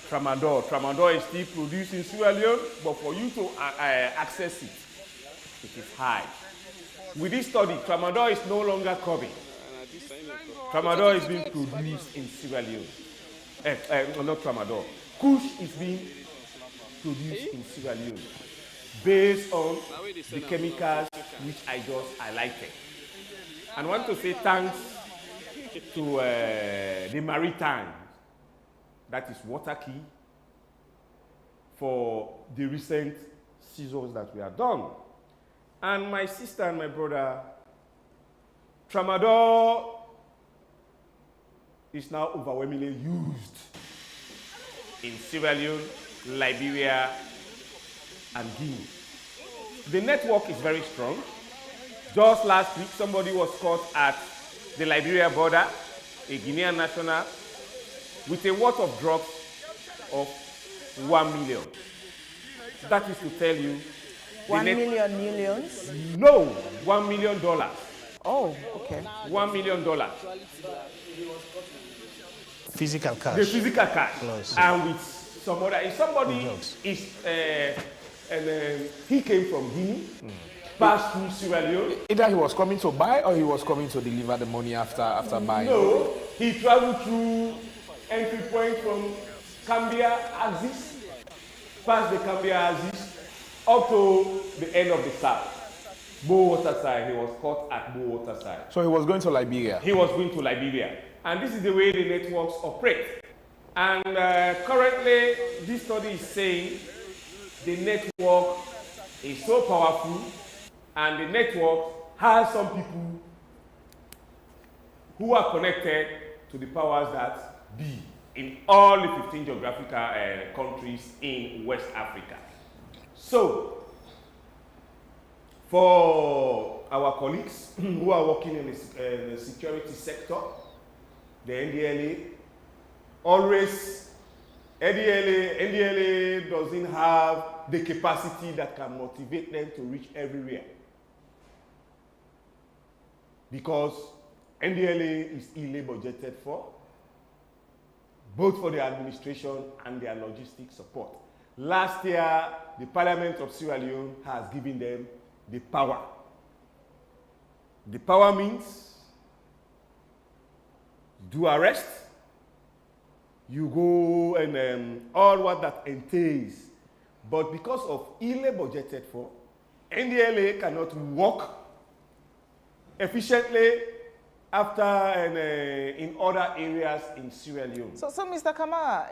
S17: tramadol is still produced in Sierra Leone, but for you to access it, it is high. With this study, tramadol is no longer coming. Tramadol is being produced in Sierra Leone. Not tramadol. Kush is being produced in Sierra Leone based on the chemicals which I just highlighted. And I want to say thanks to the Maritime, that is Water Key, for the recent seizures that we have done. And my sister and my brother, tramadol is now overwhelmingly used in Sierra Leone, Liberia, and Guinea. The network is very strong. Just last week, somebody was caught at the Liberia border, a Guinean national, with a worth of drugs of 1 million. That is to tell you...
S1: 1 million millions?
S17: No, $1 million.
S1: Oh, okay.
S17: $1 million.
S16: Physical cash.
S17: The physical cash.
S16: Plus,
S17: and with some other... If somebody is... he came from Guinea, passed through Sierra Leone.
S2: Either he was coming to buy or he was coming to deliver the money after buying.
S17: No, he traveled through entry point from Cambia axis, past the Cambia axis, up to the end of the south. Bow water side, he was caught at Bow water side.
S2: So he was going to Liberia?
S17: He was going to Liberia. And this is the way the networks operate. And currently, this study is saying the network is so powerful, and the network has some people who are connected to the powers that be in all the 15 geographical countries in West Africa. So, for our colleagues who are working in the security sector, the NDLA, always, NDLA doesn't have the capacity that can motivate them to reach everywhere. Because NDLA is illy budgeted for, both for the administration and their logistic support. Last year, the Parliament of Sierra Leone has given them the power. The power means you do arrest, you go and all what that entails. But because of illy budgeted for, NDLA cannot work efficiently after and in other areas in Sierra Leone.
S1: So Mr. Kamara,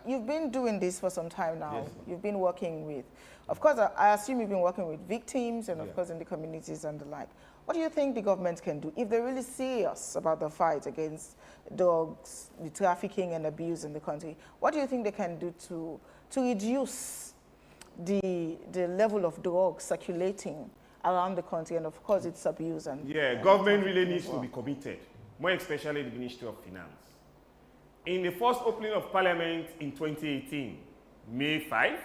S1: you've been doing this for some time now.
S17: Yes.
S1: You've been working with, of course, I assume you've been working with victims and of course in the communities and the like. What do you think the government can do if they're really serious about the fight against drugs, the trafficking and abuse in the country? What do you think they can do to reduce the level of drugs circulating around the country and of course its abuse? And
S17: government really needs to be committed, more especially the Ministry of Finance. In the first opening of Parliament in 2018, May 5th,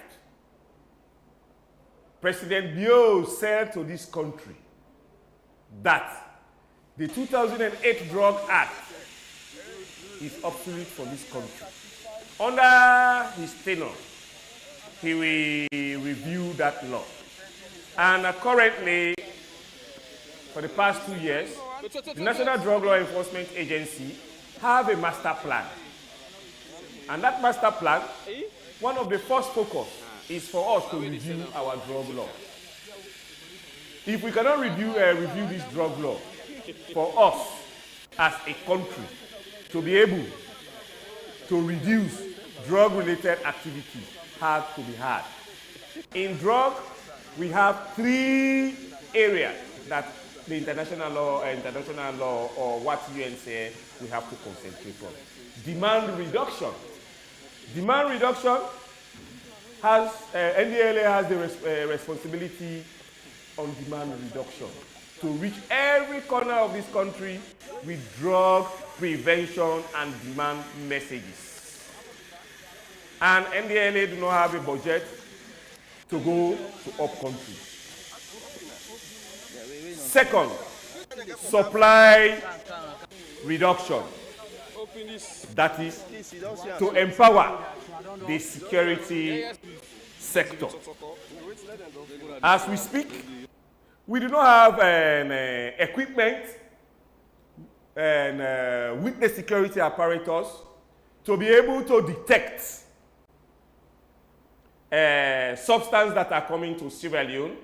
S17: President Bio said to this country that the 2008 Drug Act is obsolete for this country. Under his tenure, he will review that law. And currently, for the past 2 years, the National Drug Law Enforcement Agency have a master plan. And that master plan, one of the first focus is for us to review our drug law. If we cannot review this drug law, for us as a country to be able to reduce drug-related activities have to be had. In drug, we have 3 areas that the international law, or what UN say we have to concentrate on. Demand reduction. Demand reduction has, NDLA has the responsibility on demand reduction to reach every corner of this country with drug prevention and demand messages. And NDLA do not have a budget to go to up country. Second, supply reduction. That is to empower the security sector. As we speak, we do not have equipment and with the security apparatus to be able to detect substances that are coming to Sierra Leone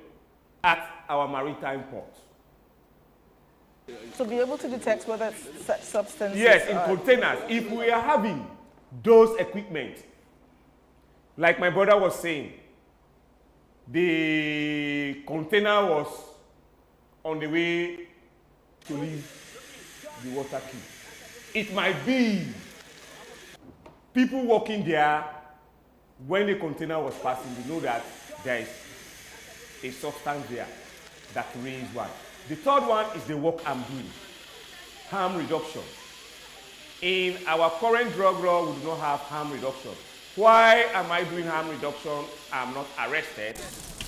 S17: at our maritime port.
S1: To be able to detect whether such substances
S17: Yes, in containers. If we are having those equipment, like my brother was saying, the container was on the way to leave the water quay. It might be people working there, when the container was passing, they know that there is a substance there that raised one. The third one is the work I'm doing, harm reduction. In our current drug law, we do not have harm reduction. Why am I doing harm reduction? I'm not arrested.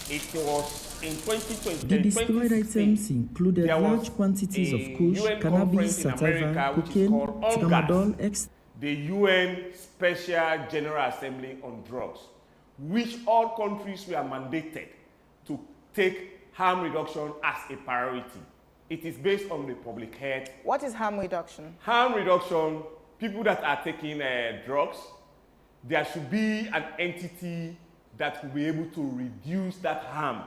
S17: It was in 2020.
S18: The destroyed items included large quantities of kush, cannabis, sativa, cocaine, tramadol,
S17: the UN Special General Assembly on Drugs, which all countries were mandated to take harm reduction as a priority. It is based on the public health.
S1: What is harm reduction?
S17: Harm reduction, people that are taking drugs, there should be an entity that will be able to reduce that harm.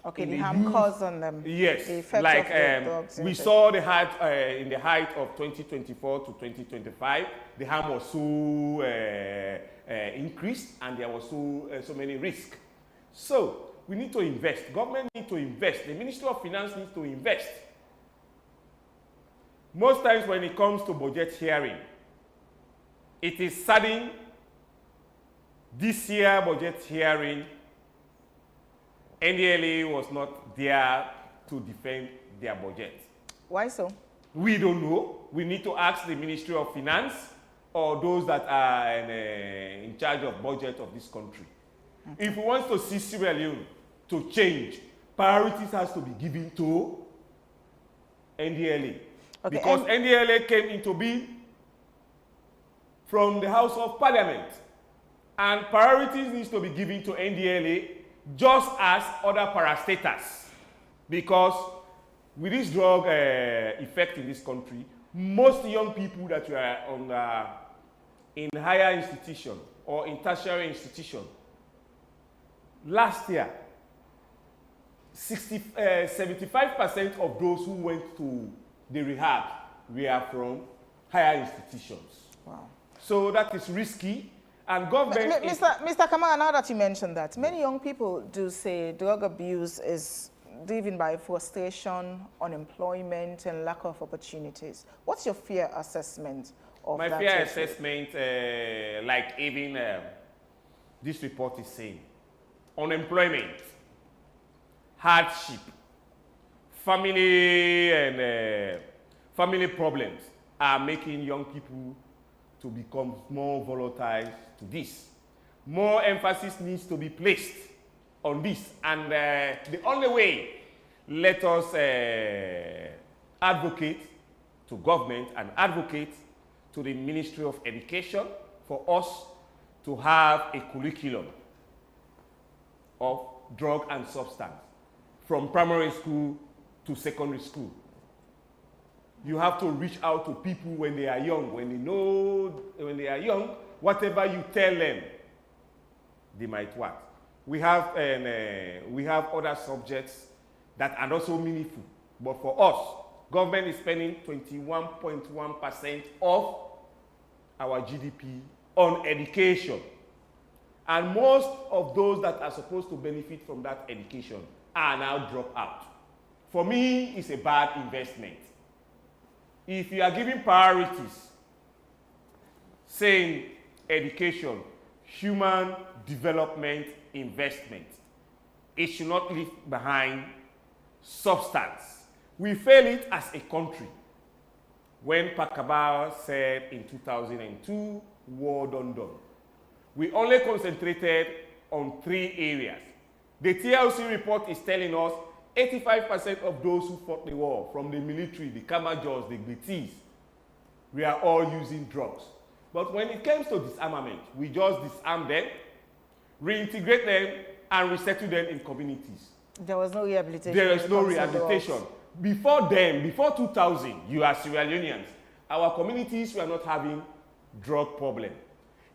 S1: Okay, the harm caused on them.
S17: Yes,
S1: the effect
S17: like
S1: of the drugs
S17: we saw the height in the height of 2024 to 2025, the harm was so increased and there was so many risks. So we need to invest. Government needs to invest. The Ministry of Finance needs to invest. Most times when it comes to budget hearing, It is saddening this year budget hearing, NDLA was not there to defend their budget.
S1: Why so?
S17: We don't know. We need to ask the Ministry of Finance or those that are in charge of budget of this country. Okay. If we want to see Sierra Leone to change, priorities has to be given to NDLA. Okay. Because NDLA came into being from the House of Parliament. And priorities needs to be given to NDLA just as other parastatals. Because with this drug effect in this country, most young people that were in higher institution or in tertiary institution, last year, 75% of those who went to the rehab were from higher institutions.
S1: Wow.
S17: So that is risky. And government
S1: Mr. Kamara, now that you mentioned that, many young people do say drug abuse is driven by frustration, unemployment, and lack of opportunities. What's your fear assessment of that?
S17: My fear assessment, like even this report is saying, unemployment, hardship, family and family problems are making young people to become more volatile to this. More emphasis needs to be placed on this, and the only way, let us advocate to government and advocate to the Ministry of Education for us to have a curriculum of drug and substance from primary school to secondary school. You have to reach out to people when they are young. When they are young, whatever you tell them, they might what? We have other subjects that are also meaningful. But for us, government is spending 21.1% of our GDP on education. And most of those that are supposed to benefit from that education are now dropped out. For me, it's a bad investment. If you are giving priorities, saying education, human development investment, it should not leave behind substance. We fail it as a country. When Pakaba said in 2002, war done. We only concentrated on 3 areas. The TLC report is telling us 85% of those who fought the war, from the military, the Kamajors, the Gbetis, we are all using drugs. But when it comes to disarmament, we just disarm them, reintegrate them, and resettle them in communities.
S1: There was no rehabilitation.
S17: There is no rehabilitation. Before then, before 2000, you are Sierra Leoneans, our communities were not having drug problem.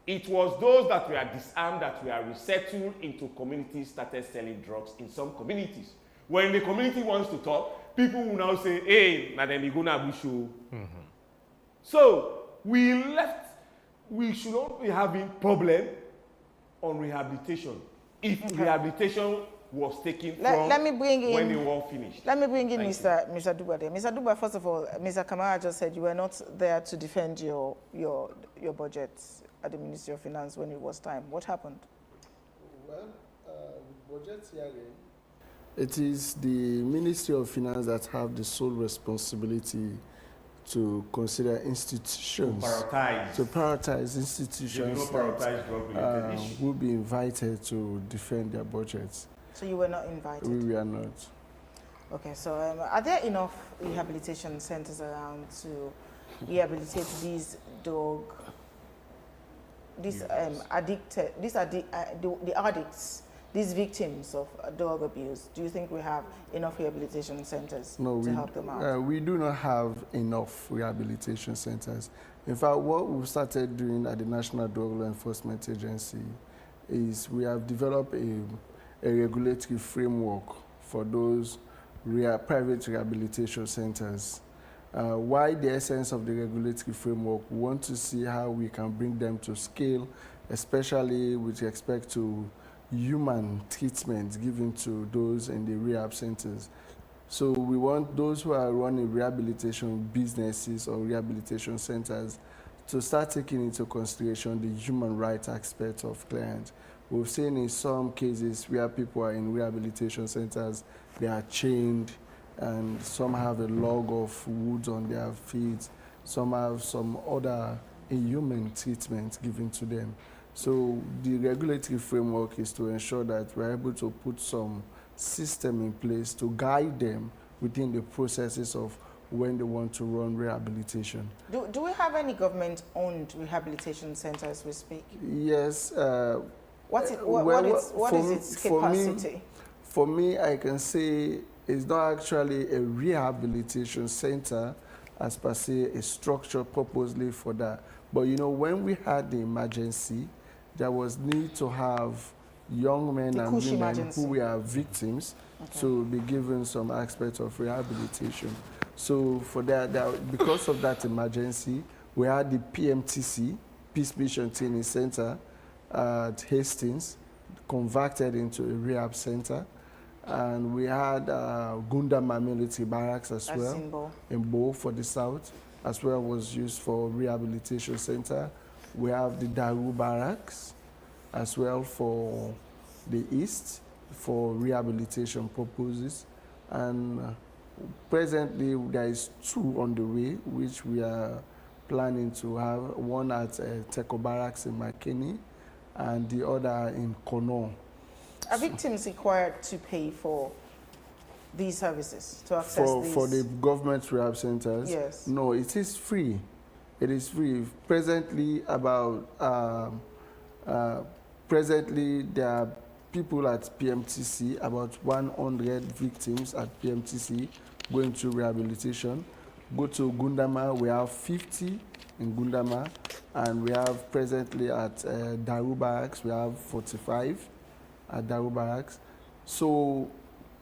S17: It was those that were disarmed that were resettled into communities, started selling drugs in some communities. When the community wants to talk, people will now say, hey, Nademiguna Bushu. So we should not be having problem on rehabilitation. If rehabilitation was taken from when the war finished.
S1: Let me bring in Mr. Duba there. Mr. Duba, first of all, Mr. Kamara just said you were not there to defend your budget at the Ministry of Finance when it was time. What happened?
S15: Well, budget hearing, it is the Ministry of Finance that have the sole responsibility to consider institutions, to prioritize institutions that will be invited to defend their budgets.
S1: So you were not invited?
S15: We were not.
S1: Okay, so are there enough rehabilitation centers around to rehabilitate these addicts, these victims of drug abuse? Do you think we have enough rehabilitation centers to help them out?
S15: We do not have enough rehabilitation centers. In fact, what we've started doing at the National Drug Law Enforcement Agency is we have developed a regulatory framework for those private rehabilitation centers. Why the essence of the regulatory framework? We want to see how we can bring them to scale, especially with respect to human treatment given to those in the rehab centers. So we want those who are running rehabilitation businesses or rehabilitation centers to start taking into consideration the human rights aspect of clients. We've seen in some cases where people are in rehabilitation centers, they are chained, and some have a log of wounds on their feet, some have some other inhuman treatment given to them. So the regulatory framework is to ensure that we're able to put some system in place to guide them within the processes of when they want to run rehabilitation.
S1: Do we have any government-owned rehabilitation centers as we speak?
S15: Yes.
S1: What is its capacity?
S15: For me, I can say it's not actually a rehabilitation center as per se, a structure purposely for that. But you know, when we had the emergency, there was need to have young men and women
S1: emergency.
S15: who were victims to be given some aspect of rehabilitation. So for that, because of that emergency, we had the PMTC, Peace Mission Training Center at Hastings, converted into a rehab center. And we had Gundama Military Barracks as well, in Bo for the south, as well was used for rehabilitation center. We have the Daru Barracks as well for the east for rehabilitation purposes. And presently there is 2 on the way, which we are planning to have, one at Teko Barracks in Makeni and the other in Kono.
S1: Are victims required to pay for these services, to access these?
S15: For the government rehab centers?
S1: Yes.
S15: No, it is free. It is free. Presently, presently there are people at PMTC, about 100 victims at PMTC going through rehabilitation. Go to Gundama, we have 50 in Gundama, and we have presently at Daru Barracks, we have 45 at Daru Barracks. So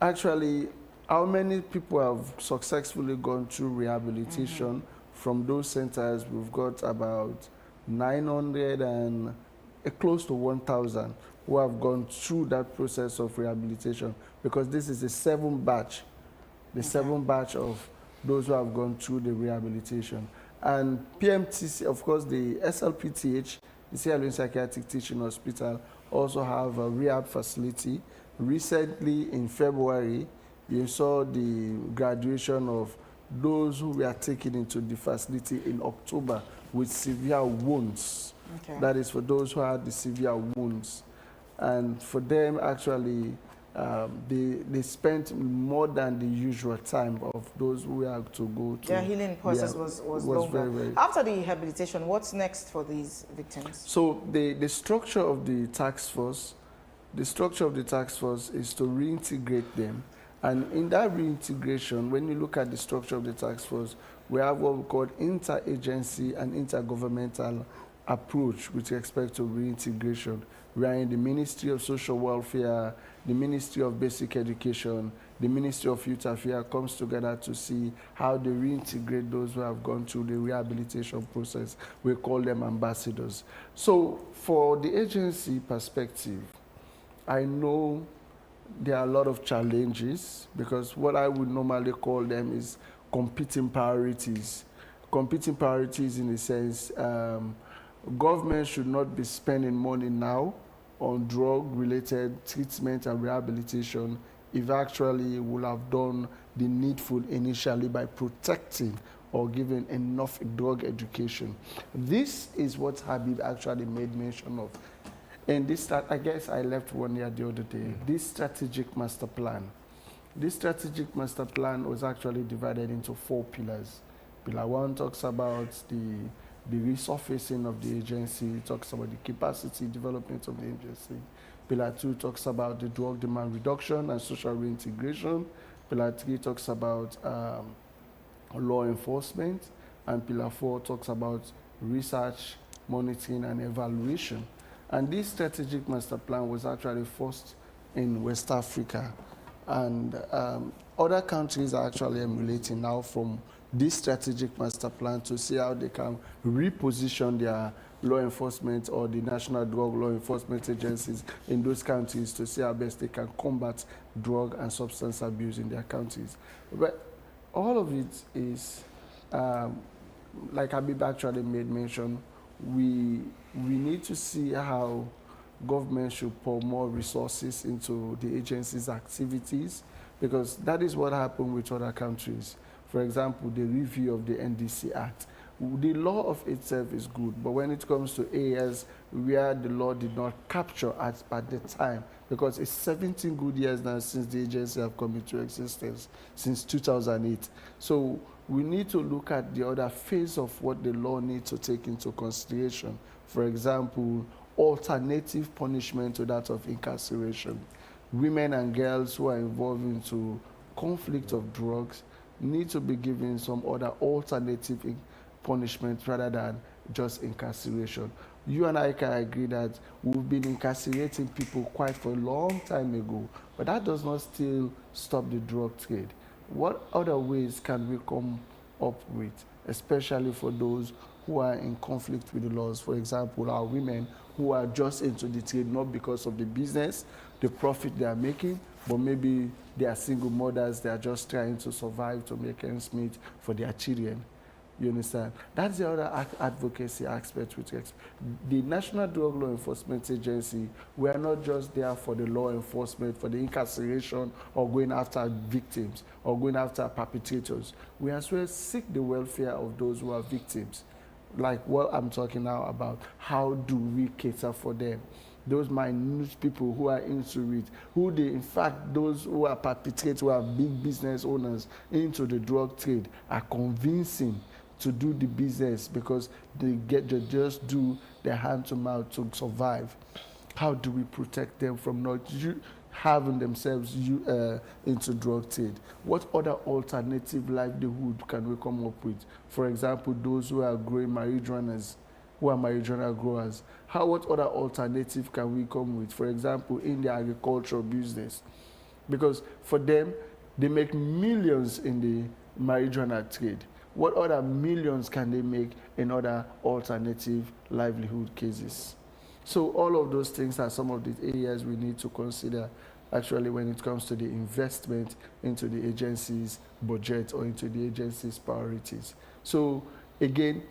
S15: actually, how many people have successfully gone through rehabilitation from those centers? We've got about 900 and close to 1,000 who have gone through that process of rehabilitation, because this is the 7th batch, the 7th batch of those who have gone through the rehabilitation. And PMTC, of course, the SLPTH, the Sierra Leone Psychiatric Teaching Hospital, also have a rehab facility. Recently, in February, you saw the graduation of those who were taken into the facility in October with severe wounds. That is for those who had the severe wounds. And for them, actually, they spent more than the usual time of those who had to go to.
S1: Their healing process was longer.
S15: Very.
S1: After the rehabilitation, what's next for these victims?
S15: So the structure of the task force, is to reintegrate them. And in that reintegration, when you look at the structure of the task force, we have what we call interagency and intergovernmental approach with respect to reintegration. We are in the Ministry of Social Welfare, the Ministry of Basic Education, the Ministry of Youth Affairs comes together to see how they reintegrate those who have gone through the rehabilitation process. We call them ambassadors. So for the agency perspective, I know there are a lot of challenges, because what I would normally call them is competing priorities. Competing priorities in the sense, government should not be spending money now on drug-related treatment and rehabilitation if actually would have done the needful initially by protecting or giving enough drug education. This is what Habib actually made mention of. And this, I guess I left one here the other day, this strategic master plan. This strategic master plan was actually divided into 4 pillars. Pillar 1 talks about the resurfacing of the agency, it talks about the capacity development of the agency. Pillar 2 talks about the drug demand reduction and social reintegration. Pillar 3 talks about law enforcement. And Pillar 4 talks about research, monitoring, and evaluation. And this strategic master plan was actually first in West Africa. And other countries are actually emulating now from this strategic master plan to see how they can reposition their law enforcement or the national drug law enforcement agencies in those countries to see how best they can combat drug and substance abuse in their countries. But all of it is like Habib actually made mention, we need to see how government should pour more resources into the agency's activities, because that is what happened with other countries. For example, the review of the NDC Act. The law of itself is good, but when it comes to areas where the law did not capture at the time, because it's 17 good years now since the agency have come into existence, since 2008. So we need to look at the other phase of what the law needs to take into consideration. For example, alternative punishment to that of incarceration. Women and girls who are involved into conflict of drugs need to be given some other alternative punishment rather than just incarceration. You and I can agree that we've been incarcerating people quite for a long time ago, but that does not still stop the drug trade. What other ways can we come up with, especially for those who are in conflict with the laws? For example, our women who are just into the trade, not because of the business, the profit they are making, but maybe they are single mothers, they are just trying to survive to make ends meet for their children. You understand? That's the other advocacy aspect with the National Drug Law Enforcement Agency. We are not just there for the law enforcement, for the incarceration or going after victims or going after perpetrators. We as well seek the welfare of those who are victims. Like what I'm talking now about, how do we cater for them? Those minute people who are into it, in fact, those who are perpetrators, who are big business owners into the drug trade, are convincing to do the business because they just do their hand to mouth to survive. How do we protect them from not having themselves into drug trade? What other alternative livelihood can we come up with? For example, those who are growing marijuanas, who are marijuana growers. What other alternative can we come with? For example, in the agricultural business. Because for them, they make millions in the marijuana trade. What other millions can they make in other alternative livelihood cases? So all of those things are some of the areas we need to consider actually when it comes to the investment into the agency's budget or into the agency's priorities. So again,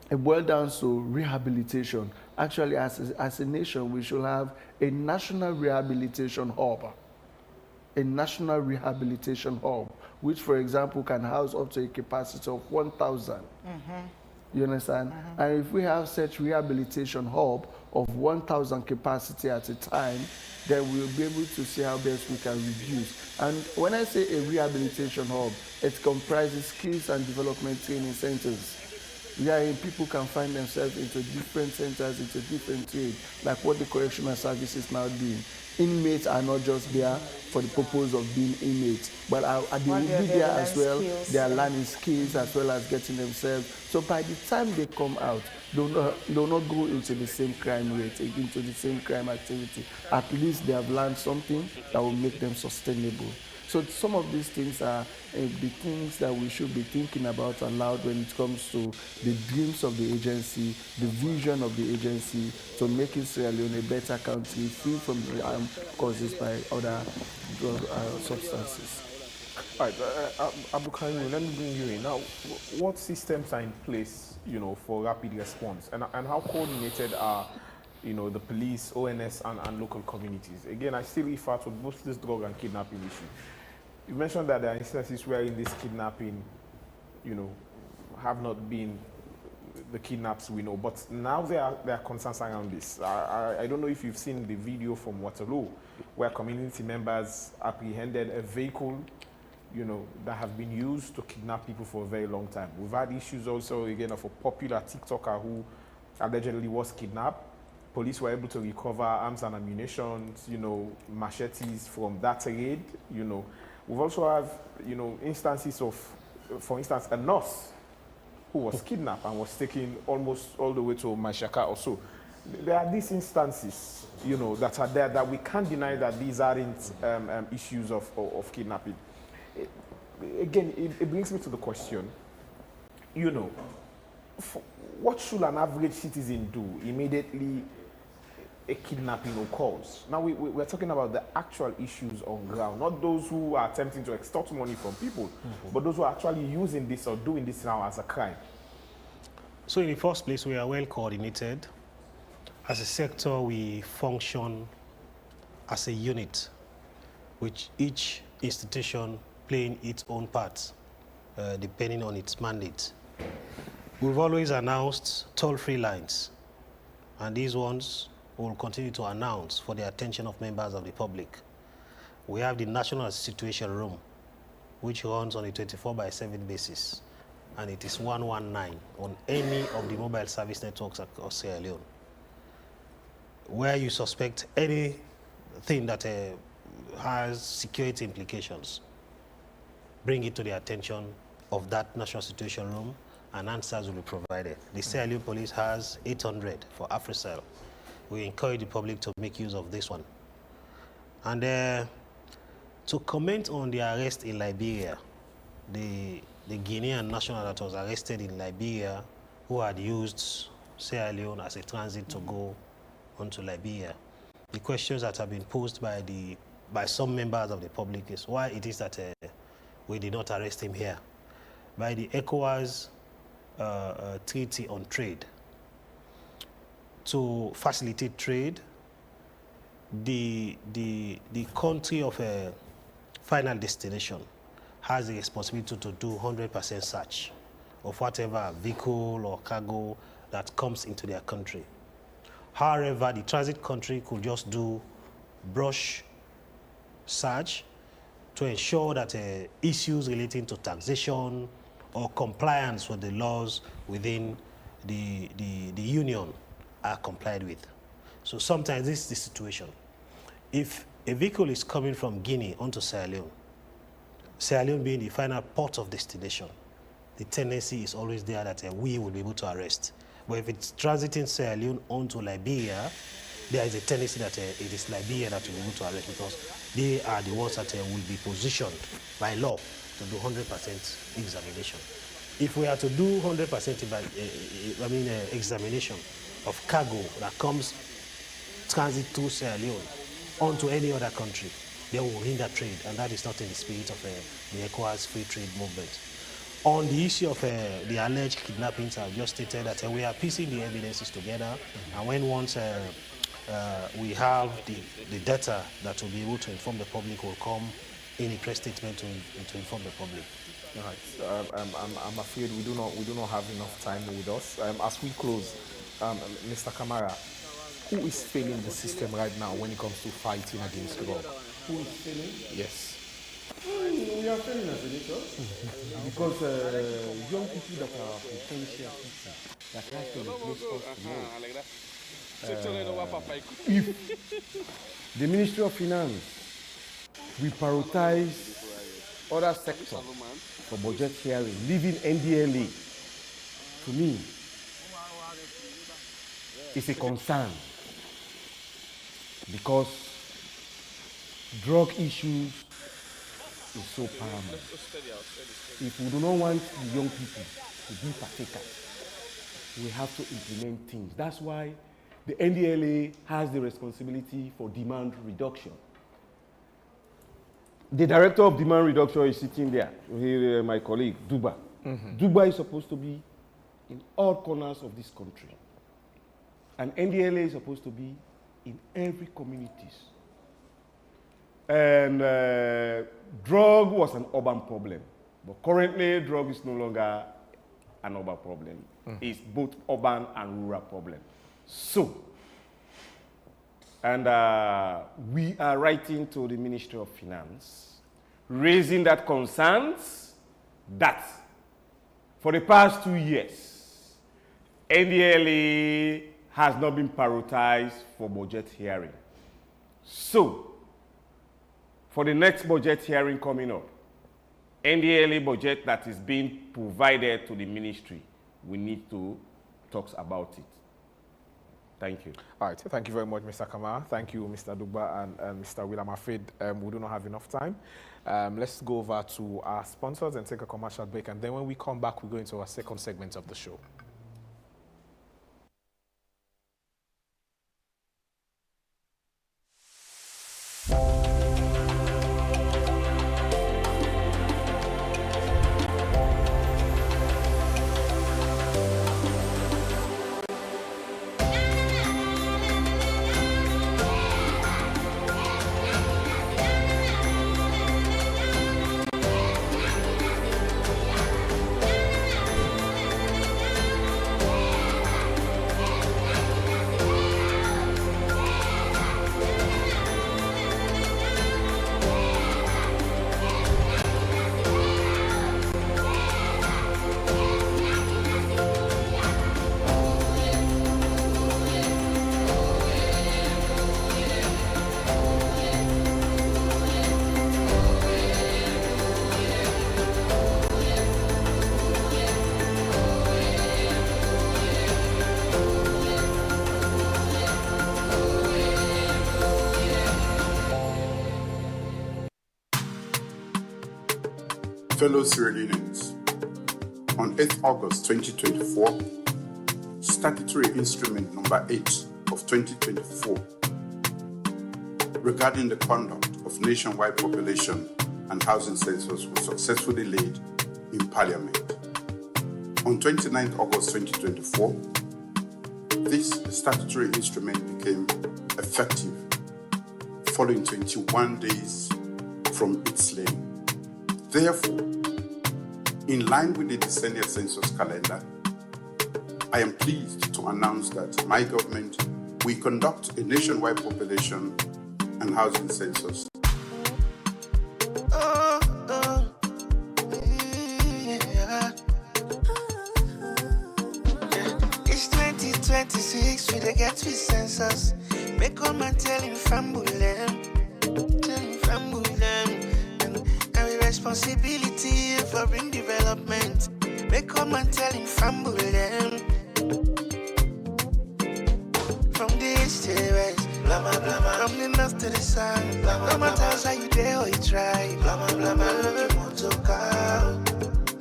S15: it boils down to rehabilitation. Actually, as a nation, we should have a national rehabilitation hub. A national rehabilitation hub, which, for example, can house up to a capacity of 1,000. You understand? And if we have such rehabilitation hub of 1,000 capacity at a time, then we'll be able to see how best we can reduce. And when I say a rehabilitation hub, it comprises skills and development training centers. Wherein people can find themselves into different centers, into different trades, like what the correctional service is now doing. Inmates are not just there for the purpose of being inmates, but they will be there as well. They are learning skills as well as getting themselves. So by the time they come out, they'll not go into the same crime rate, into the same crime activity. At least they have learned something that will make them sustainable. So some of these things are the things that we should be thinking about aloud when it comes to the dreams of the agency, the vision of the agency to make Sierra Leone a better country, free from the harm caused by other drug substances.
S2: All right, Abdulkarim, let me bring you in. Now, what systems are in place, for rapid response? And how coordinated are, the police, ONS, and local communities? Again, I still refer to both this drug and kidnapping issue. You mentioned that there are instances where in this kidnapping, have not been the kidnaps we know, but now there are concerns around this. I don't know if you've seen the video from Waterloo, where community members apprehended a vehicle, that have been used to kidnap people for a very long time. We've had issues also, again, of a popular TikToker who allegedly was kidnapped. Police were able to recover arms and ammunition, machetes from that raid, We've also have, instances of, for instance, a nurse who was kidnapped and was taken almost all the way to Mashaka or so. There are these instances, that are there that we can't deny that these aren't issues of kidnapping. Again, it brings me to the question, what should an average citizen do immediately a kidnapping occurs? Now, we're talking about the actual issues on ground, not those who are attempting to extort money from people, but those who are actually using this or doing this now as a crime.
S16: So in the first place, we are well coordinated. As a sector, we function as a unit, with each institution playing its own part, depending on its mandate. We've always announced toll-free lines, and these ones will continue to announce for the attention of members of the public. We have the National Situation Room, which runs on a 24/7 basis, and it is 119 on any of the mobile service networks across Sierra Leone. Where you suspect anything that has security implications, bring it to the attention of that National Situation Room, and answers will be provided. The Sierra Leone Police has 800 for AfriCell. We encourage the public to make use of this one. And to comment on the arrest in Liberia, the Guinean national that was arrested in Liberia, who had used Sierra Leone as a transit to go onto Liberia, the questions that have been posed by some members of the public is why it is that we did not arrest him here. By the ECOWAS Treaty on Trade, to facilitate trade, the country of a final destination has the responsibility to do 100% search of whatever vehicle or cargo that comes into their country. However, the transit country could just do brush search to ensure that issues relating to taxation or compliance with the laws within the union are complied with. So sometimes this is the situation. If a vehicle is coming from Guinea onto Sierra Leone being the final port of destination, the tendency is always there that we will be able to arrest. But if it's transiting Sierra Leone onto Liberia, there is a tendency that it is Liberia that will be able to arrest, because they are the ones that will be positioned by law to do 100% examination. If we are to do 100% examination of cargo that comes transit through Sierra Leone onto any other country, they will hinder trade, and that is not in the spirit of the ECOWAS free trade movement. On the issue of the alleged kidnappings, I've just stated that we are piecing the evidences together, and when once we have the data that will be able to inform the public, will come in a press statement to inform the public.
S2: All right. I'm afraid we do not have enough time with us. As we close, Mr. Kamara, who is failing the system right now when it comes to fighting against drug?
S17: Who is failing?
S2: Yes.
S17: We are failing as a nation because young people that are potential people that have to replace us tomorrow. If the Ministry of Finance we prioritize other sectors for budget hearing, leaving NDLA, to me, is a concern, because drug issues is so paramount. If we do not want the young people to be partakers, we have to implement things. That's why the NDLA has the responsibility for demand reduction. The director of demand reduction is sitting there, here, my colleague, Duba. Duba is supposed to be in all corners of this country. And NDLA is supposed to be in every communities. And drug was an urban problem, but currently drug is no longer an urban problem. It's both urban and rural problem. So, and we are writing to the Ministry of Finance, raising that concerns that for the past 2 years, NDLA has not been prioritized for budget hearing. So, for the next budget hearing coming up, NDLA budget that is being provided to the ministry, we need to talk about it. Thank you.
S2: All right. Thank you very much, Mr. Kamara. Thank you, Mr. Dugba and Mr. Will. I'm afraid we do not have enough time. Let's go over to our sponsors and take a commercial break. And then when we come back, we go into our second segment of the show.
S11: Fellow Sierra Leoneans, on 8th August 2024, Statutory Instrument Number 8 of 2024 regarding the conduct of nationwide population and housing census was successfully laid in Parliament. On 29th August 2024, this statutory instrument became effective following 21 days from its laying. Therefore, in line with the decennial census calendar, I am pleased to announce that my government will conduct a nationwide population and housing census.
S12: It's 2026, we dey get with census. Make all man tell him fambulem, and with responsibility for bring development. Make all man tell him fambulem. From the east to the west, blah blah blah. From the north to the south, blah blah. No matter how you dare or you try, blah blah blah. Love you want to call,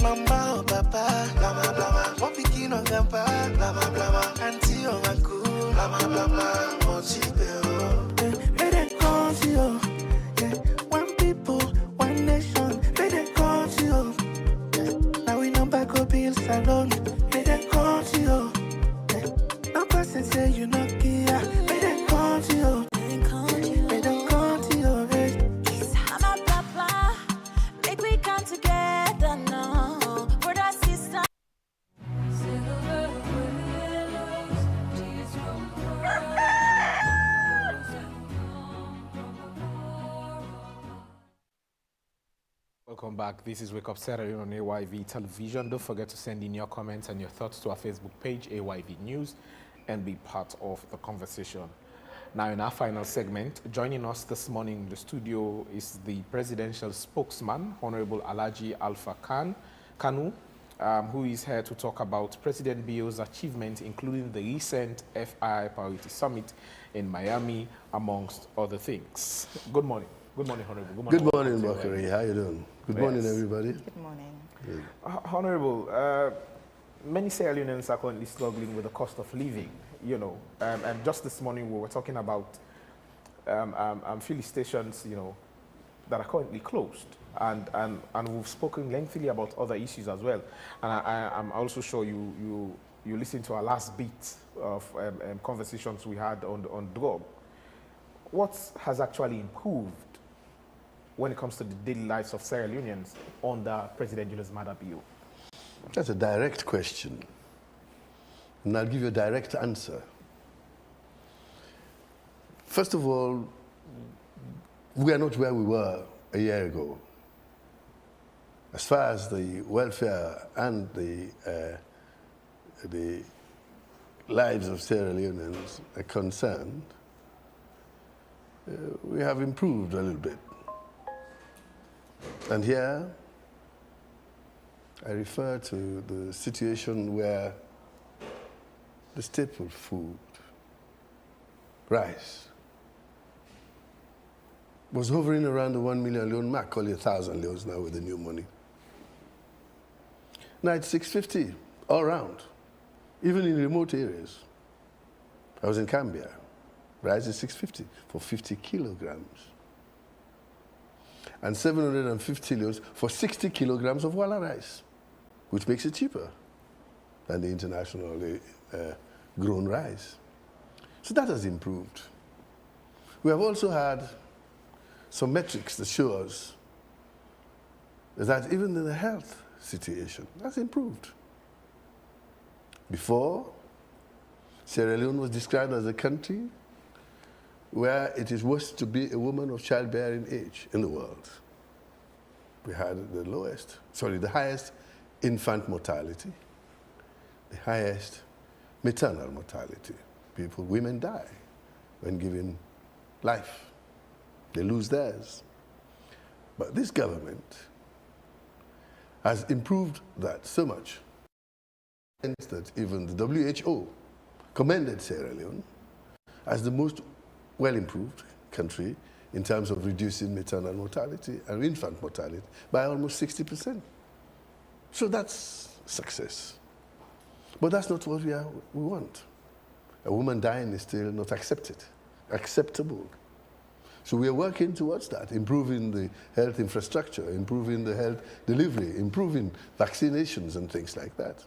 S12: mama or papa, blah blah blah. One picking on grandpa, blah blah blah. Auntie or uncle, blah blah blah blah. May they call to you, yeah. One people, one nation. May they call to you, yeah. Now we know back up bills alone. May they call to you, yeah. No person say you not here. May they call to you, may they call to you, yeah.
S19: Mama, papa, make we come together now, brother, sister.
S2: Welcome back. This is Wake Up Saturday on AYV Television. Don't forget to send in your comments and your thoughts to our Facebook page, AYV News, and be part of the conversation. Now, in our final segment, joining us this morning in the studio is the presidential spokesman, Honorable Alhaji Alpha Kanu, who is here to talk about President Bio's achievements, including the recent FI Priority Summit in Miami, amongst other things. Good morning. Good morning, Honorable.
S20: Good morning, Bakari. How you doing? Good morning, everybody.
S1: Good morning.
S20: Good.
S2: Honorable, many Sierra Leoneans are currently struggling with the cost of living, you know, and just this morning we were talking about filling stations, you know, that are currently closed, and we've spoken lengthily about other issues as well, and I'm also sure you listened to our last bit of conversations we had on drug. What has actually improved when it comes to the daily lives of Sierra Leoneans under President Julius Maada Bio?
S20: That's a direct question, and I'll give you a direct answer. First of all, we are not where we were a year ago. As far as the welfare and the lives of Sierra Leoneans are concerned, we have improved a little bit. And here, I refer to the situation where the staple food, rice, was hovering around the 1 million leone mark, call it 1,000 leones now with the new money. Now it's 650 all around, even in remote areas. I was in Cambia. Rice is 650 for 50 kilograms. And 750 leones for 60 kilograms of Walla rice, which makes it cheaper than the internationally grown rice. So that has improved. We have also had some metrics that show us that even in the health situation, that's improved. Before, Sierra Leone was described as a country where it is worse to be a woman of childbearing age in the world. We had the highest infant mortality, the highest maternal mortality. Women die when given life. They lose theirs. But this government has improved that so much that even the WHO commended Sierra Leone as the most well-improved country in terms of reducing maternal mortality and infant mortality by almost 60%. So that's success. But that's not what we want. A woman dying is still not acceptable. So we are working towards that, improving the health infrastructure, improving the health delivery, improving vaccinations and things like that.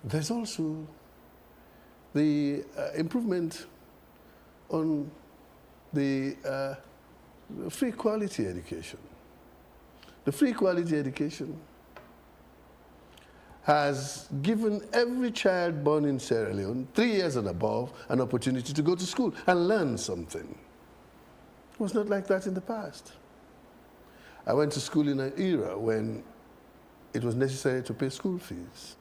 S20: There's also the improvement on the free quality education. The free quality education has given every child born in Sierra Leone, 3 years and above, an opportunity to go to school and learn something. It was not like that in the past. I went to school in an era when it was necessary to pay school fees.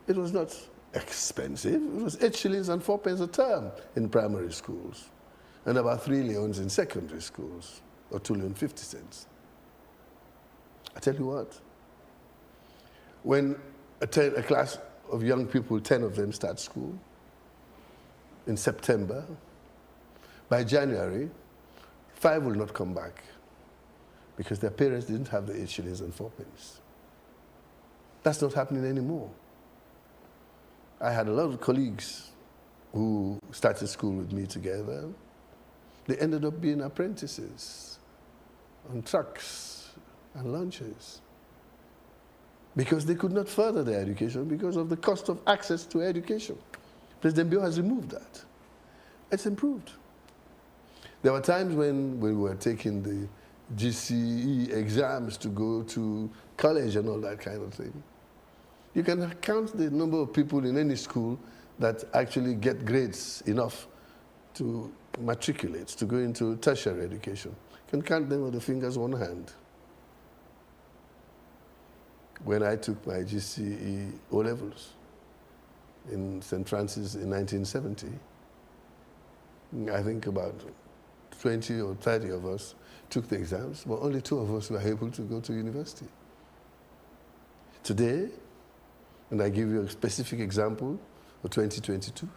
S20: It was not expensive. It was 8 shillings and 4 pence a term in primary schools, and about 3 leones in secondary schools, or 2 leones 50 cents. I tell you what, when a class of young people, 10 of them start school in September, by January, 5 will not come back because their parents didn't have the 8 shillings and 4 pence. That's not happening anymore. I had a lot of colleagues who started school with me together. They ended up being apprentices on trucks and launches because they could not further their education because of the cost of access to education. President Bio has removed that. It's improved. There were times when we were taking the GCE exams to go to college and all that kind of thing. You can count the number of people in any school that actually get grades enough to matriculate, to go into tertiary education. You can count them with the fingers on one hand. When I took my GCE O-levels in St. Francis in 1970, I think about 20 or 30 of us took the exams, but only 2 of us were able to go to university. Today, and I give you a specific example of 2022,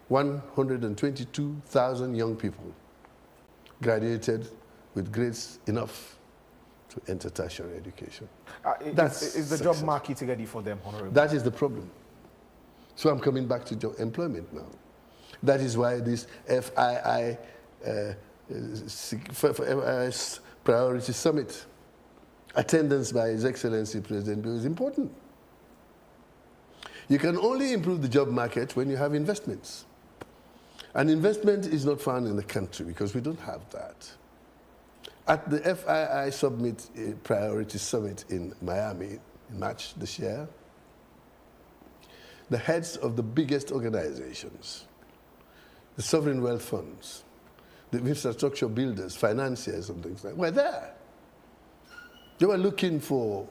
S20: 122,000 young people graduated with grades enough to enter tertiary education.
S2: Is the job market ready for them, Honorable?
S20: That is the problem. So I'm coming back to job employment now. That is why this FII Priority Summit, attendance by His Excellency President Bio, is important. You can only improve the job market when you have investments. And investment is not found in the country because we don't have that. At the FII Priority Summit in Miami in March this year, the heads of the biggest organizations, the sovereign wealth funds, the infrastructure builders, financiers, and things like that, were there. They were looking for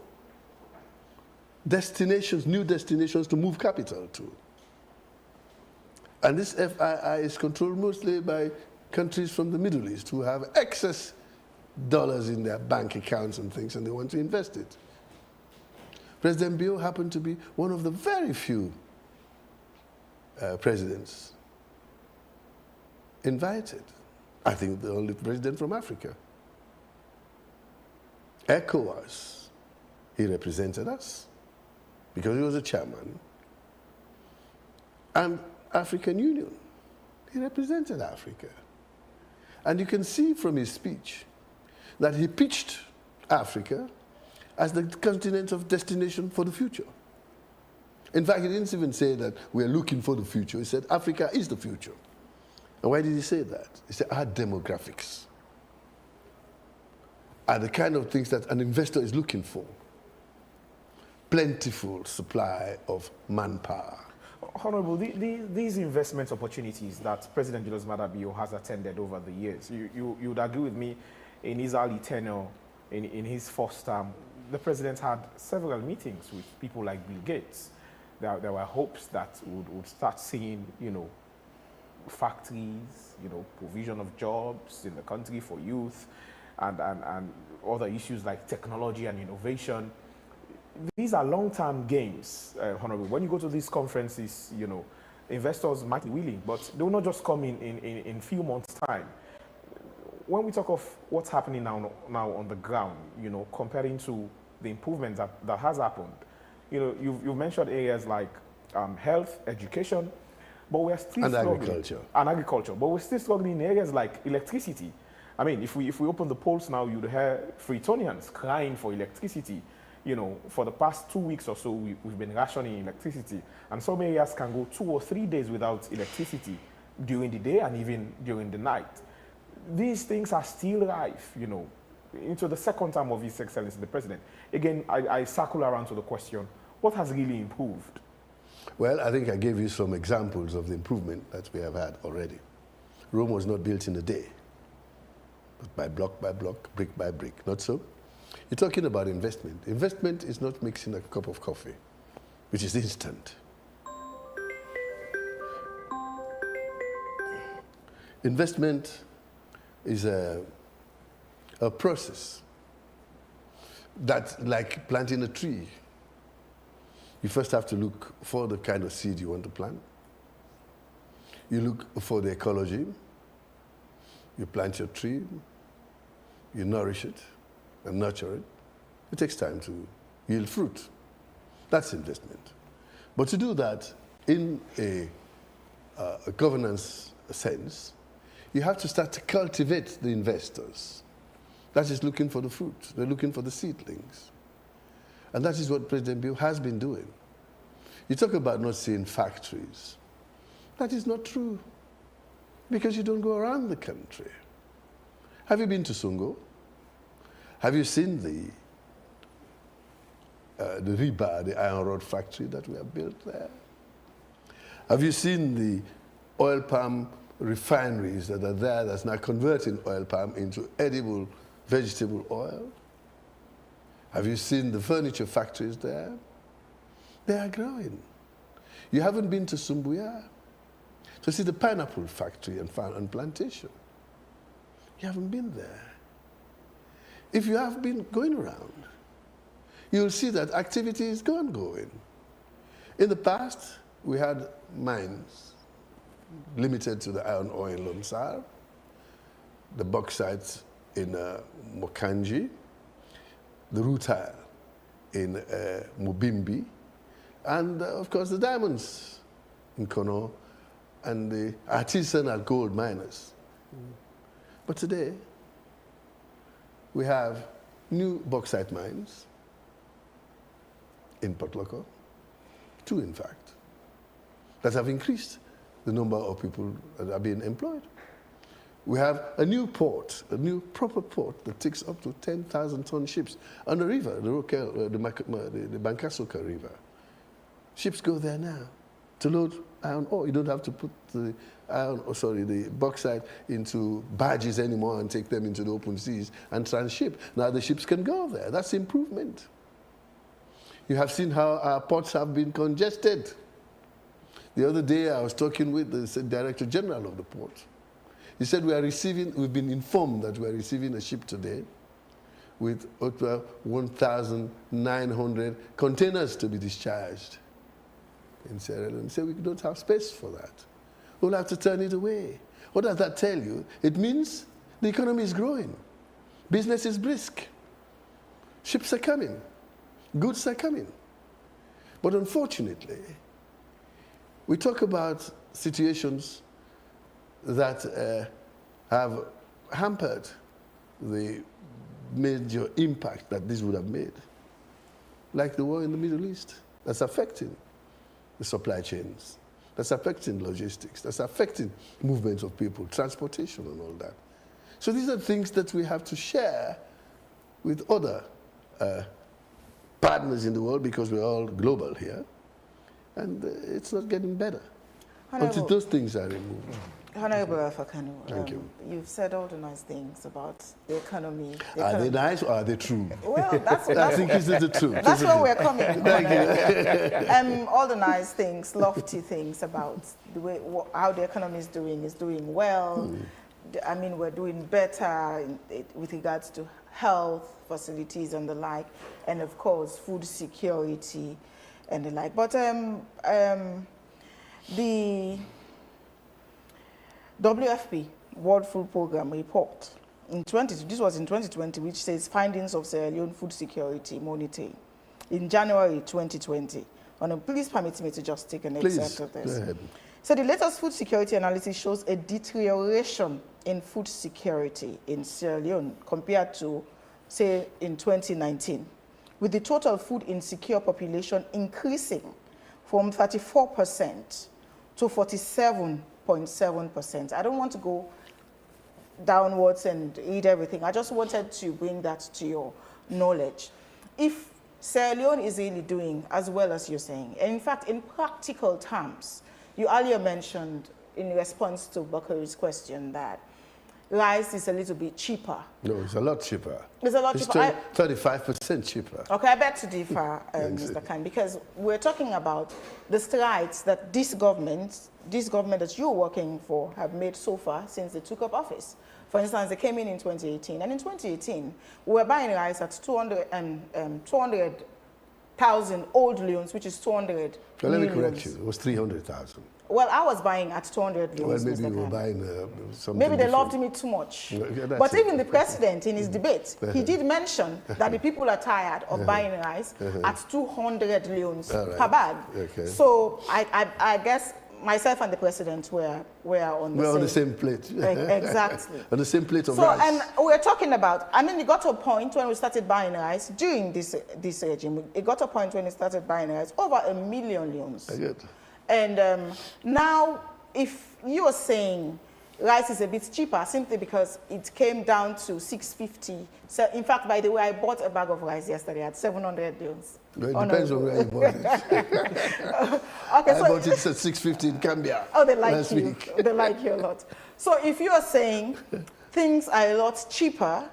S20: destinations, new destinations to move capital to. And this FII is controlled mostly by countries from the Middle East who have excess dollars in their bank accounts and things, and they want to invest it. President Bio happened to be one of the very few presidents invited. I think the only president from Africa. ECOWAS, he represented us because he was a chairman. And African Union, he represented Africa. And you can see from his speech that he pitched Africa as the continent of destination for the future. In fact, he didn't even say that we're looking for the future. He said Africa is the future. And why did he say that? He said our demographics are the kind of things that an investor is looking for. Plentiful supply of manpower.
S2: Honorable, these investment opportunities that President Julius Maada Bio has attended over the years, you would agree with me, in his early tenure, in his first term, the president had several meetings with people like Bill Gates. There were hopes that would start seeing, factories, provision of jobs in the country for youth, and other issues like technology and innovation. These are long-term games, Honorable. When you go to these conferences, investors might be willing, but they will not just come in few months' time. When we talk of what's happening now on the ground, you know, comparing to the improvements that has happened, you know, you've mentioned areas like health, education, but we're still struggling. And agriculture. But we're still struggling in areas like electricity. I mean, if we open the polls now, you'd hear Freetonians crying for electricity. You know, for the past 2 weeks or so, we've been rationing electricity. And some areas can go 2 or 3 days without electricity during the day and even during the night. These things are still rife, you know, into the second term of His Excellency the President. Again, I circle around to the question, what has really improved?
S20: Well, I think I gave you some examples of the improvement that we have had already. Rome was not built in a day, but by block, brick by brick, not so? You're talking about investment. Investment is not mixing a cup of coffee, which is instant. Investment is a process that's like planting a tree. You first have to look for the kind of seed you want to plant. You look for the ecology. You plant your tree. You nourish it and nurture it. It takes time to yield fruit. That's investment. But to do that in a governance sense, you have to start to cultivate the investors. That is looking for the fruit. They're looking for the seedlings. And that is what President Bill has been doing. You talk about not seeing factories. That is not true, because you don't go around the country. Have you been to Songo? Have you seen the rebar, the iron rod factory that we have built there? Have you seen the oil palm refineries that are there that's now converting oil palm into edible vegetable oil? Have you seen the furniture factories there? They are growing. You haven't been to Sumbuya to see the pineapple factory and plantation. You haven't been there. If you have been going around, you'll see that activity is ongoing. In the past, we had mines limited to the iron ore in Lonsar, the bauxite in Mokanji, the rutile in Mubimbi, and of course the diamonds in Kono, and the artisanal gold miners. But today, we have new bauxite mines in Potloko, 2 in fact, that have increased the number of people that are being employed. We have a new port, a new proper port that takes up to 10,000-ton ships on the river, the Bankasoka River. Ships go there now to load iron ore. You don't have to put the the bauxite into barges anymore and take them into the open seas and transship. Now the ships can go there. That's improvement. You have seen how our ports have been congested. The other day I was talking with the Director General of the port. He said we've been informed that we're receiving a ship today with 1,900 containers to be discharged in Sierra Leone. He said we don't have space for that. We'll have to turn it away. What does that tell you? It means the economy is growing. Business is brisk. Ships are coming. Goods are coming. But unfortunately, we talk about situations that have hampered the major impact that this would have made, like the war in the Middle East. That's affecting the supply chains, that's affecting logistics, that's affecting movements of people, transportation and all that. So these are things that we have to share with other partners in the world, because we're all global here, and it's not getting better until those things are removed.
S1: Honorable Afakanu,
S20: thank you.
S1: You've said all the nice things about the economy.
S20: Are they nice or are they true?
S1: Well, that's
S20: I think this is the truth.
S1: That's where we're coming.
S20: Thank you.
S1: All the nice things, lofty things about the way how the economy is doing well. I mean, we're doing better with regards to health facilities and the like, and of course, food security and the like. But The WFP, World Food Programme report, this was in 2020, which says findings of Sierra Leone food security monitoring in January 2020. Please permit me to just take an excerpt of this.
S20: Go ahead.
S1: So the latest food security analysis shows a deterioration in food security in Sierra Leone compared to, say, in 2019, with the total food insecure population increasing from 34% to 47.7%. I don't want to go downwards and read everything. I just wanted to bring that to your knowledge. If Sierra Leone is really doing as well as you're saying, and in fact, in practical terms, you earlier mentioned in response to Bakari's question that rice is a little bit cheaper.
S20: No, it's a lot cheaper.
S1: It's a lot cheaper.
S20: 35% cheaper.
S1: Okay, I beg to differ, Mr. Khan, because we're talking about the strides that this government that you're working for have made so far since they took up office. For instance, they came in 2018, and in 2018, we were buying rice at 200,000 old leons, which is 200
S20: Well, let me
S1: millions.
S20: correct you. It was 300,000.
S1: Well, I was buying at 200 leons,
S20: Well, maybe
S1: Mr.
S20: you were
S1: Khan.
S20: buying something
S1: Maybe they
S20: different.
S1: loved me too much.
S20: Yeah, that's
S1: But
S20: it.
S1: even the president, in his debate, he did mention that the people are tired of buying rice at 200 leons
S20: All right.
S1: per bag.
S20: Okay.
S1: So I guess myself and the president were on the
S20: We're
S1: same.
S20: on the same plate.
S1: Exactly.
S20: On the same plate of
S1: So,
S20: rice.
S1: and we're talking about, I mean, it got to a point when we started buying rice during this regime. It got to a point when we started buying rice over 1 million leons.
S20: Good.
S1: And now, if you are saying rice is a bit cheaper simply because it came down to 650. So, in fact, by the way, I bought a bag of rice yesterday at 700 leons.
S20: Well, it depends on where you bought it.
S1: Okay,
S20: I
S1: so
S20: bought it at 650 in Cambia.
S1: Oh, they like
S20: last
S1: you.
S20: week.
S1: They like you a lot. So if you are saying things are a lot cheaper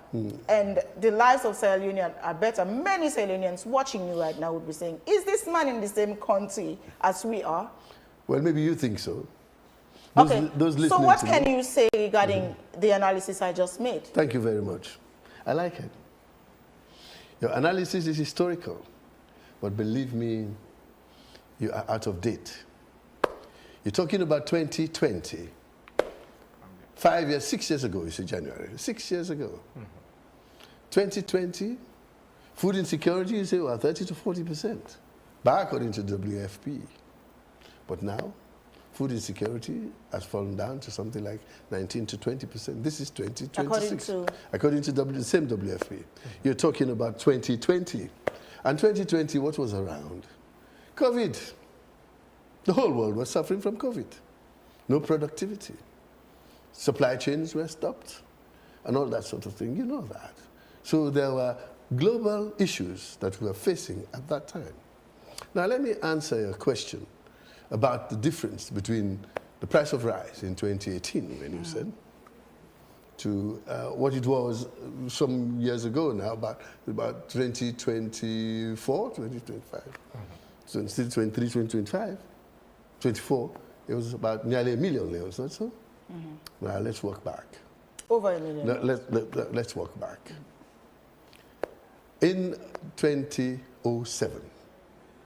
S1: and the lives of Sierra Leoneans are better, many Sierra Leoneans watching you right now would be saying, is this man in the same country as we are?
S20: Well, maybe you think so. Those
S1: So
S20: listening
S1: what
S20: to
S1: can
S20: me-
S1: you say regarding the analysis I just made?
S20: Thank you very much. I like it. Your analysis is historical, but believe me, you are out of date. You're talking about 2020. 6 years ago, you say January. 6 years ago. 2020, food insecurity, you say, well, 30 to 40%, back according to WFP. But now, food insecurity has fallen down to something like 19 to 20%. This is 2026. According to the same WFP. You're talking about 2020. And 2020, what was around? COVID. The whole world was suffering from COVID. No productivity. Supply chains were stopped and all that sort of thing. You know that. So there were global issues that we were facing at that time. Now let me answer your question about the difference between the price of rice in 2018, when you said, to what it was some years ago now, about 2024, 2025. So instead of 23, 2025, 24, it was about nearly 1 million leons, not so? Now let's work back.
S1: Over 1 million.
S20: Let's work back. In 2007,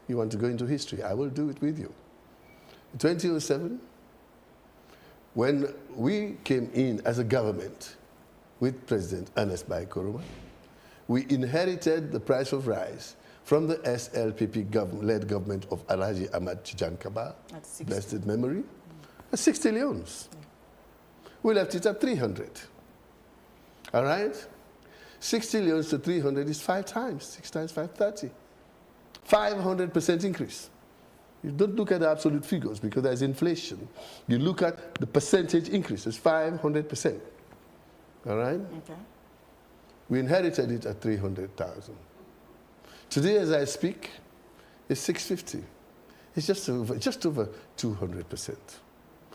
S20: you want to go into history, I will do it with you. In 2007, when we came in as a government with President Ernest Bai Koroma, we inherited the price of rice from the SLPP-led government of Alhaji Ahmad Tijan Kaba, blessed memory, at 60 leons. We left it at 300. All right? 60 leons to 300 is 5 times. 6 times 530. 500% increase. You don't look at the absolute figures because there's inflation. You look at the percentage increase. It's 500%. All right?
S1: Okay.
S20: We inherited it at 300,000. Today, as I speak, it's 650. It's just over 200%.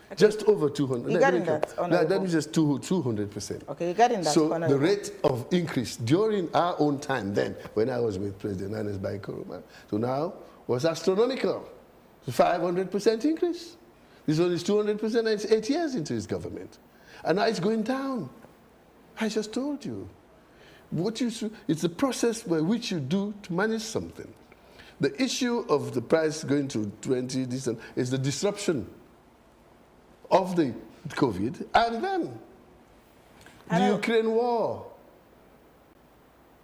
S1: Okay.
S20: Just over 200.
S1: You getting that, Honorable?
S20: That is just 200%.
S1: Okay, you getting that,
S20: So
S1: Honorable?
S20: the rate of increase during our own time then, when I was with President Ernest Bai Koroma, to now was astronomical. 500% increase. This one is 200%, and it's 8 years into his government. And now it's going down. I just told you. It's the process by which you do to manage something. The issue of the price going to 20 is the disruption of the COVID, and then the Ukraine war.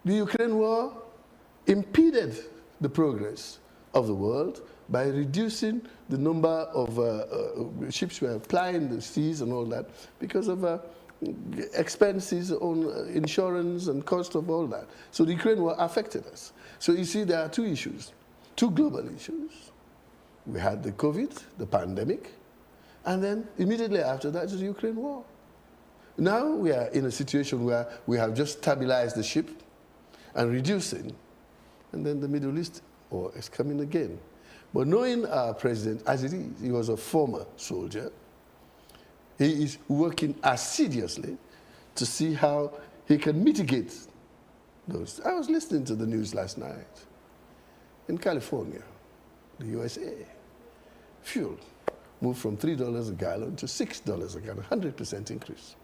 S20: The Ukraine war impeded the progress of the world by reducing the number of ships were plying the seas and all that because of expenses on insurance and cost of all that. So the Ukraine war affected us. So you see, there are two issues, two global issues. We had the COVID, the pandemic, and then immediately after that is the Ukraine war. Now we are in a situation where we have just stabilized the ship and reducing, and then the Middle East war is coming again. But knowing our president as it is, he was a former soldier, he is working assiduously to see how he can mitigate those. I was listening to the news last night. In California, the USA, fuel moved from $3 a gallon to $6 a gallon, 100% increase.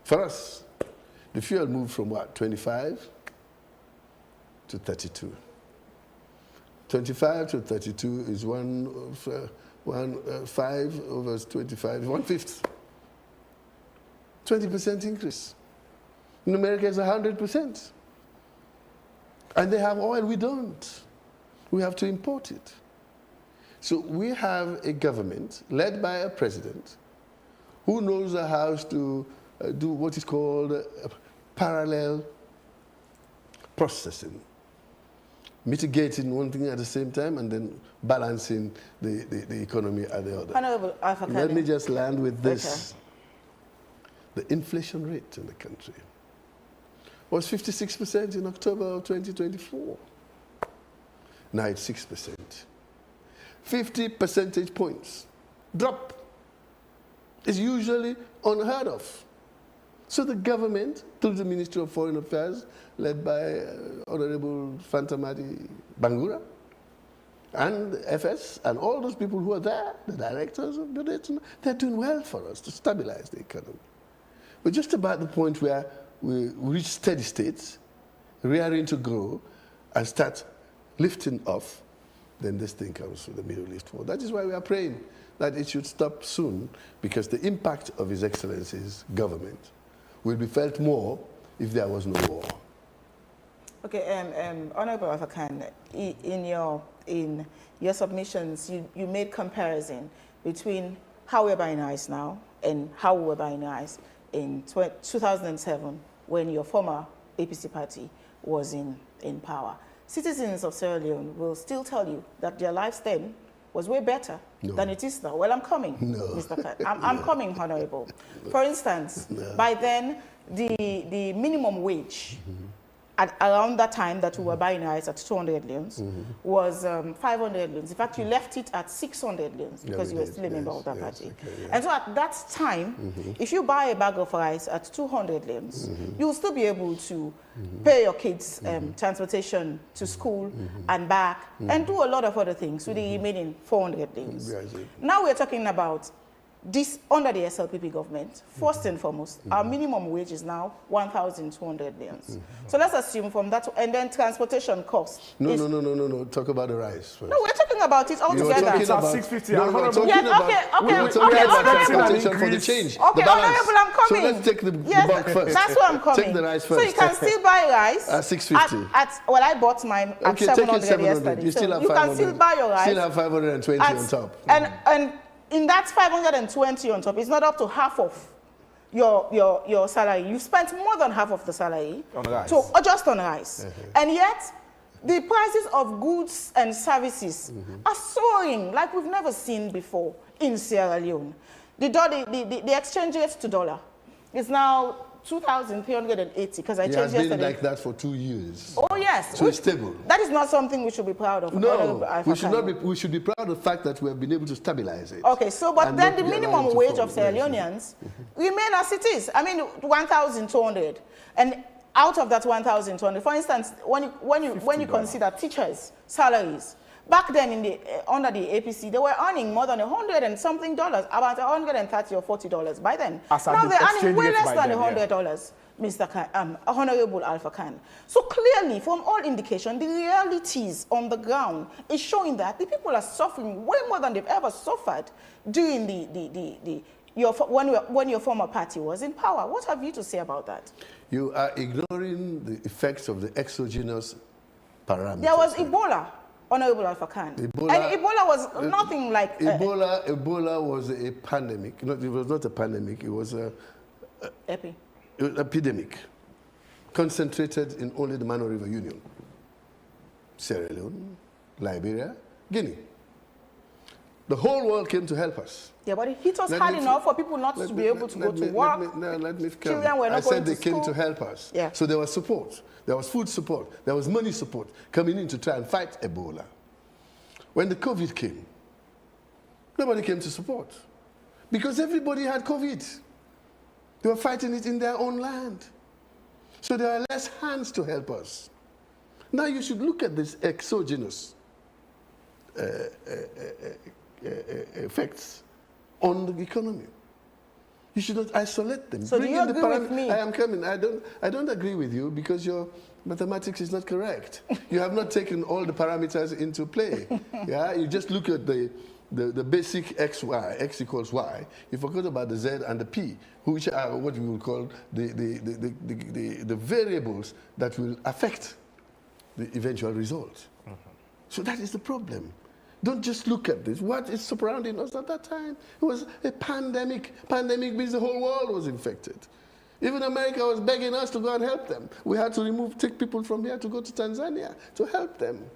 S20: For us, the fuel moved from what, 25 to 32. 25 to 32 is 5 over 25, 1/5. 20% increase. In America, it's 100%. And they have oil, we don't. We have to import it. So we have a government led by a president who knows how to do what is called parallel processing. Mitigating one thing at the same time and then balancing the economy at the other. Let me just land with this. Okay. The inflation rate in the country was 56% in October of 2024. Now it's 6%. 50 percentage points drop is usually unheard of. So the government, through the Ministry of Foreign Affairs, led by Honorable Fantamadi Bangura, and FS, and all those people who are there, the directors of the they're doing well for us to stabilize the economy. We're just about the point where we reach steady states, rearing to grow, and start lifting off, then this thing comes with the Middle East war. That is why we are praying that it should stop soon, because the impact of His Excellency's government will be felt more if there was no war. Okay, Honorable Afakan, in your submissions, you made comparison between how we're buying ice now and how we were buying ice in 2007 when your former APC party was in power. Citizens of Sierra Leone will still tell you that their lives then was way better than it is now. Well, I'm coming, Mr. Khan. I'm coming, Honorable. For instance, by then, the minimum wage at around that time that we were buying ice at 200 leones was 500 leones. In fact, you left it at 600 leones because you were still a member of that party. Okay, and so at that time, if you buy a bag of rice at 200 leones, you will still be able to pay your kids transportation to school and back and do a lot of other things with the remaining 400 leones. Now we're talking about this under the SLPP government. First and foremost, our minimum wage is now 1,200 leones. So let's assume from that, and then transportation cost. No. Talk about the rice first. No, we're talking about it all together.
S17: It's at 650.
S20: No, we're talking about transportation for the change.
S1: Okay, Honorable, I'm coming.
S20: So let's take the bulk first.
S1: That's where I'm coming.
S20: Take the rice first.
S1: So you can still buy rice
S20: at 650.
S1: Well, I bought mine at 700 yesterday.
S20: You still have 500.
S1: You can still buy your rice.
S20: Still have 520 on top.
S1: And in that 520 on top, it's not up to half of your salary. You spent more than half of the salary
S2: on rice.
S1: Just on rice. And yet, the prices of goods and services are soaring like we've never seen before in Sierra Leone. The exchange rate to dollar is now 2,380 because I changed yesterday.
S20: It has been like that for 2 years.
S1: Oh yes.
S20: So it's stable.
S1: That is not something we should be proud of.
S20: No, we should not be. We should be proud of the fact that we have been able to stabilize it.
S1: Okay, so but then the minimum wage of Sierra Leoneans remain as it is. I mean, 1,200, and out of that 1,200, for instance, when you consider teachers' salaries, Back then, in the under the APC, they were earning more than $100 and something, about $130 or $40 by then. Now they're earning way less than $100, Mr. Honorable Alpha Khan. So clearly, from all indication, the realities on the ground is showing that the people are suffering way more than they've ever suffered during when your former party was in power. What have you to say about that?
S20: You are ignoring the effects of the exogenous parameters.
S1: There was Ebola, Honorable Alpha Khan. And Ebola was nothing like...
S20: Ebola was a pandemic. No, it was not a pandemic. It was an epidemic concentrated in only the Mano River Union. Sierra Leone, Liberia, Guinea. The whole world came to help us.
S1: Yeah, but it hit us hard enough for people not to be able to go to work.
S20: Let me
S1: Children were not going to school.
S20: I said they came to help us.
S1: Yeah.
S20: So there was support. There was food support. There was money support coming in to try and fight Ebola. When the COVID came, nobody came to support because everybody had COVID. They were fighting it in their own land. So there are less hands to help us. Now you should look at this exogenous effects on the economy. You should not isolate them.
S1: So do you agree with me?
S20: I am coming. I don't agree with you because your mathematics is not correct. You have not taken all the parameters into play. Yeah, you just look at the basic x equals y. You forgot about the z and the p, which are what we will call the variables that will affect the eventual result. So that is the problem. Don't just look at this. What is surrounding us at that time? It was a pandemic. Pandemic means the whole world was infected. Even America was begging us to go and help them. We had to take people from here to go to Tanzania to help them.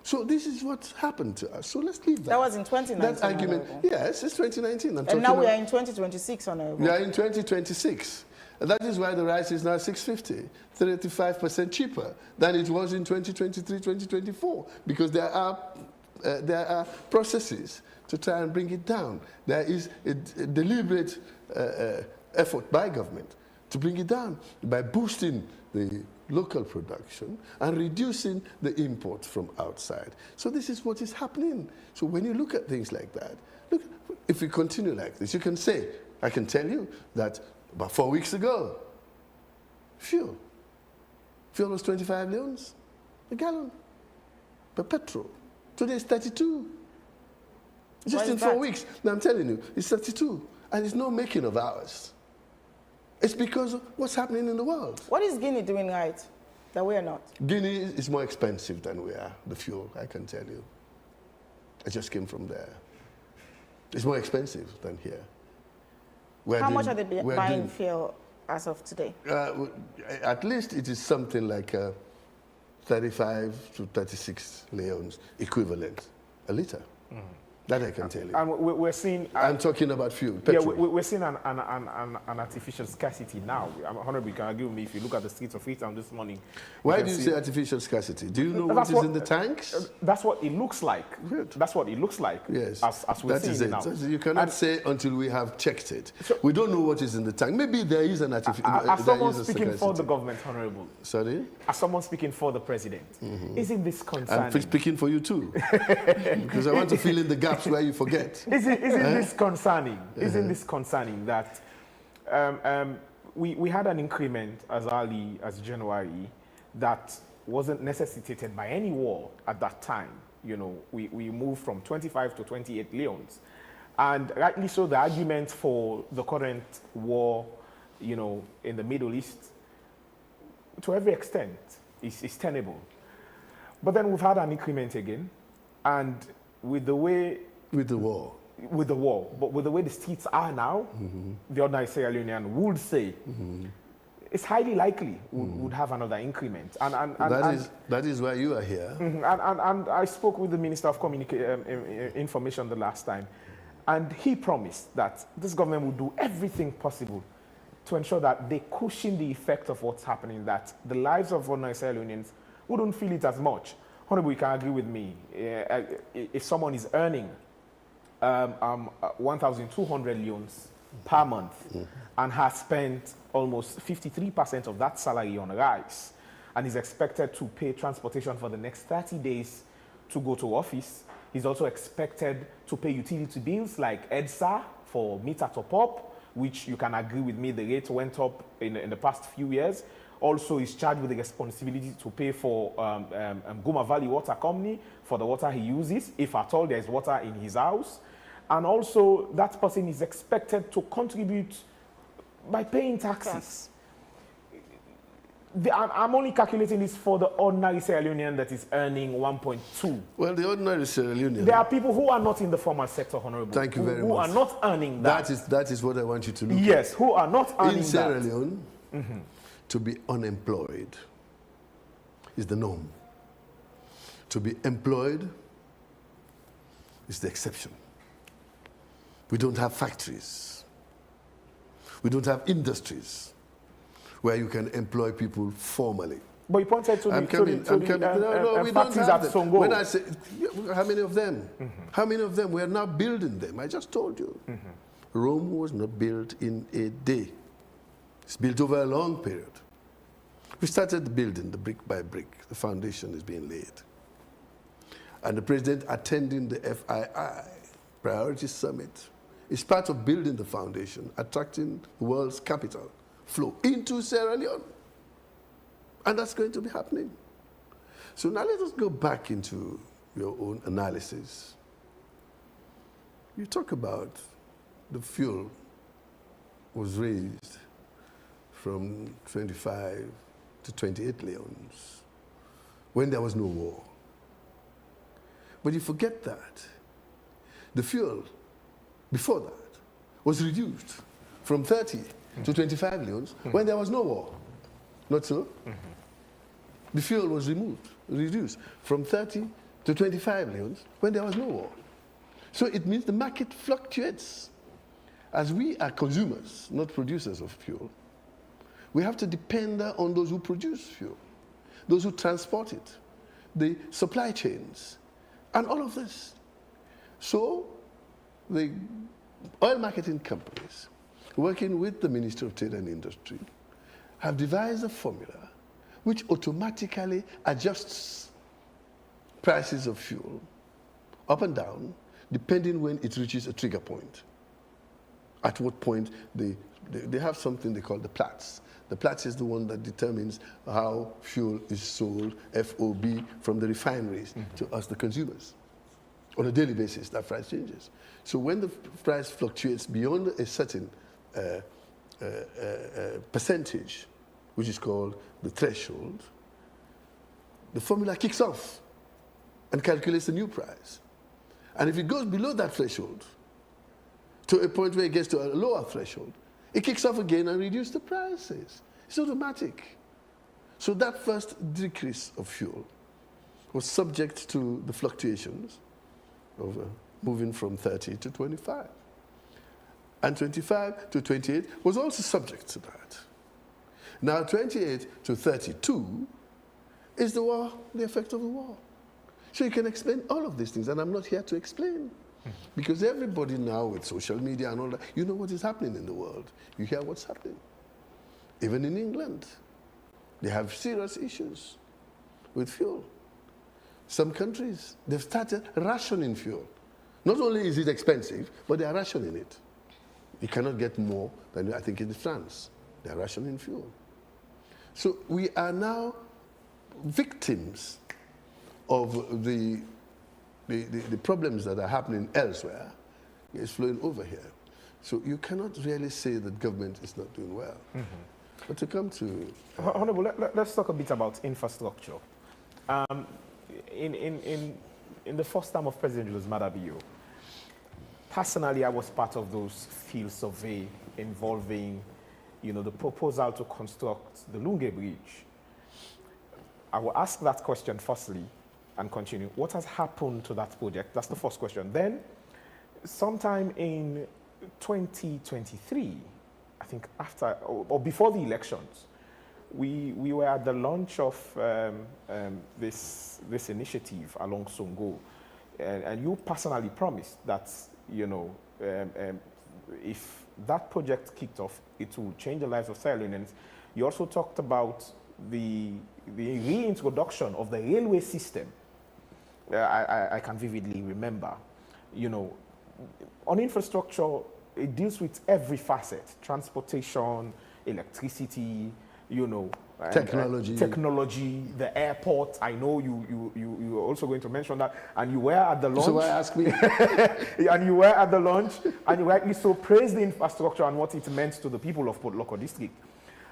S20: So this is what happened to us. So let's leave that.
S1: That was in 2019.
S20: That argument, yes, it's 2019.
S1: And now we are in 2026, Honorable.
S20: We are in 2026. And that is why the rice is now $6.50, 35% cheaper than it was in 2023, 2024, because there are processes to try and bring it down. There is a deliberate effort by government to bring it down by boosting the local production and reducing the imports from outside. So this is what is happening. So when you look at things like that, look, if we continue like this, you can say, I can tell you that about 4 weeks ago, fuel was 25 leones a gallon, but petrol. Today it's 32. Just in 4 weeks. Now I'm telling you, it's 32. And it's no making of ours. It's because of what's happening in the world.
S1: What is Guinea doing right that we are not?
S20: Guinea is more expensive than we are, the fuel, I can tell you. I just came from there. It's more expensive than here.
S1: How much are they buying fuel as of today?
S20: At least it is something like 35 to 36 leones equivalent a liter. That I can tell you.
S2: And we're seeing...
S20: I'm talking about fuel, petrol.
S2: Yeah, we're seeing an artificial scarcity now. Honorable, you can agree with me if you look at the streets of Freetown this morning.
S20: Why do you say artificial scarcity? Do you know what is in the tanks?
S2: That's what it looks like. Good. That's what it looks like.
S20: Yes.
S2: As we're seeing it now.
S20: You cannot say until we have checked it. So, we don't know what is in the tank. Maybe there is an artificial...
S2: As someone speaking for the government, Honorable.
S20: Sorry?
S2: As someone speaking for the president. Isn't this concerning?
S20: I'm speaking for you too. Because I want to fill in the gaps where you forget.
S2: Isn't this concerning? Isn't this concerning that we had an increment as early as January that wasn't necessitated by any war at that time? You know, we moved from 25 to 28 leones. And rightly so, the argument for the current war, you know, in the Middle East, to every extent, is tenable. But then we've had an increment again, and with the way...
S20: With the war.
S2: But with the way the streets are now, the ordinary Sierra Leonean would say it's highly likely we would have another increment. And
S20: that is why you are here.
S2: And I spoke with the Minister of Information the last time, and he promised that this government would do everything possible to ensure that they cushion the effect of what's happening, that the lives of ordinary Sierra Leoneans wouldn't feel it as much. Honorable, you can agree with me. If someone is earning 1,200 leones per month and has spent almost 53% of that salary on rice and is expected to pay transportation for the next 30 days to go to office. He's also expected to pay utility bills like EDSA for meter top-up, which you can agree with me, the rate went up in the past few years. Also, he's charged with the responsibility to pay for Goma Valley Water Company for the water he uses, if at all there's water in his house. And also, that person is expected to contribute by paying taxes. I'm only calculating this for the ordinary Sierra Leonean that is earning 1.2.
S20: Well, the ordinary Sierra Leonean...
S2: There are people who are not in the formal sector, Honorable.
S20: Thank you very much.
S2: Who are not earning that.
S20: That is what I want you to look at.
S2: Yes, who are not earning that.
S20: In Sierra Leone, to be unemployed is the norm. To be employed is the exception. We don't have factories. We don't have industries where you can employ people formally.
S2: But you pointed to the factories at Songo.
S20: When I say, how many of them? How many of them? We are now building them. I just told you. Rome was not built in a day. It's built over a long period. We started building the brick by brick. The foundation is being laid. And the president attending the FII, Priority Summit, is part of building the foundation, attracting the world's capital flow into Sierra Leone. And that's going to be happening. So now let us go back into your own analysis. You talk about the fuel was raised from 25 to 28 leones when there was no war. But you forget that the fuel before that was reduced from 30 to 25 leones when there was no war. Not so? The fuel was reduced from 30 to 25 leones when there was no war. So it means the market fluctuates. As we are consumers, not producers of fuel, we have to depend on those who produce fuel, those who transport it, the supply chains, and all of this. So the oil marketing companies, working with the Ministry of Trade and Industry, have devised a formula which automatically adjusts prices of fuel up and down, depending when it reaches a trigger point. At what point they have something they call the Platts. The Platts is the one that determines how fuel is sold, FOB, from the refineries to us, the consumers. On a daily basis, that price changes. So when the price fluctuates beyond a certain percentage, which is called the threshold, the formula kicks off and calculates the new price. And if it goes below that threshold, to a point where it gets to a lower threshold, it kicks off again and reduces the prices. It's automatic. So that first decrease of fuel was subject to the fluctuations of moving from 30 to 25. And 25 to 28 was also subject to that. Now 28 to 32 is the war, the effect of the war. So you can explain all of these things, and I'm not here to explain. Because everybody now with social media and all that, you know what is happening in the world. You hear what's happening. Even in England, they have serious issues with fuel. Some countries, they've started rationing fuel. Not only is it expensive, but they are rationing it. You cannot get more than, I think, in France. They are rationing fuel. So we are now victims of the problems that are happening elsewhere. It's flowing over here. So you cannot really say that government is not doing well. But to come to...
S2: Honorable, let's talk a bit about infrastructure. In the first term of President Julius Maada Bio, personally, I was part of those field survey involving, the proposal to construct the Lunge Bridge. I will ask that question firstly and continue. What has happened to that project? That's the first question. Then, sometime in 2023, I think after or before the elections, we were at the launch of this initiative along Songo, and you personally promised that if that project kicked off, it will change the lives of Sierra Leoneans. You also talked about the reintroduction of the railway system, I can vividly remember, you know, on infrastructure, it deals with every facet: transportation, electricity, you know,
S20: technology.
S2: Technology, the airport. I know you are also going to mention that, and you were at the launch.
S20: So why ask me?
S2: And you were at the launch, and you rightly so praised the infrastructure and what it meant to the people of Port Loko district.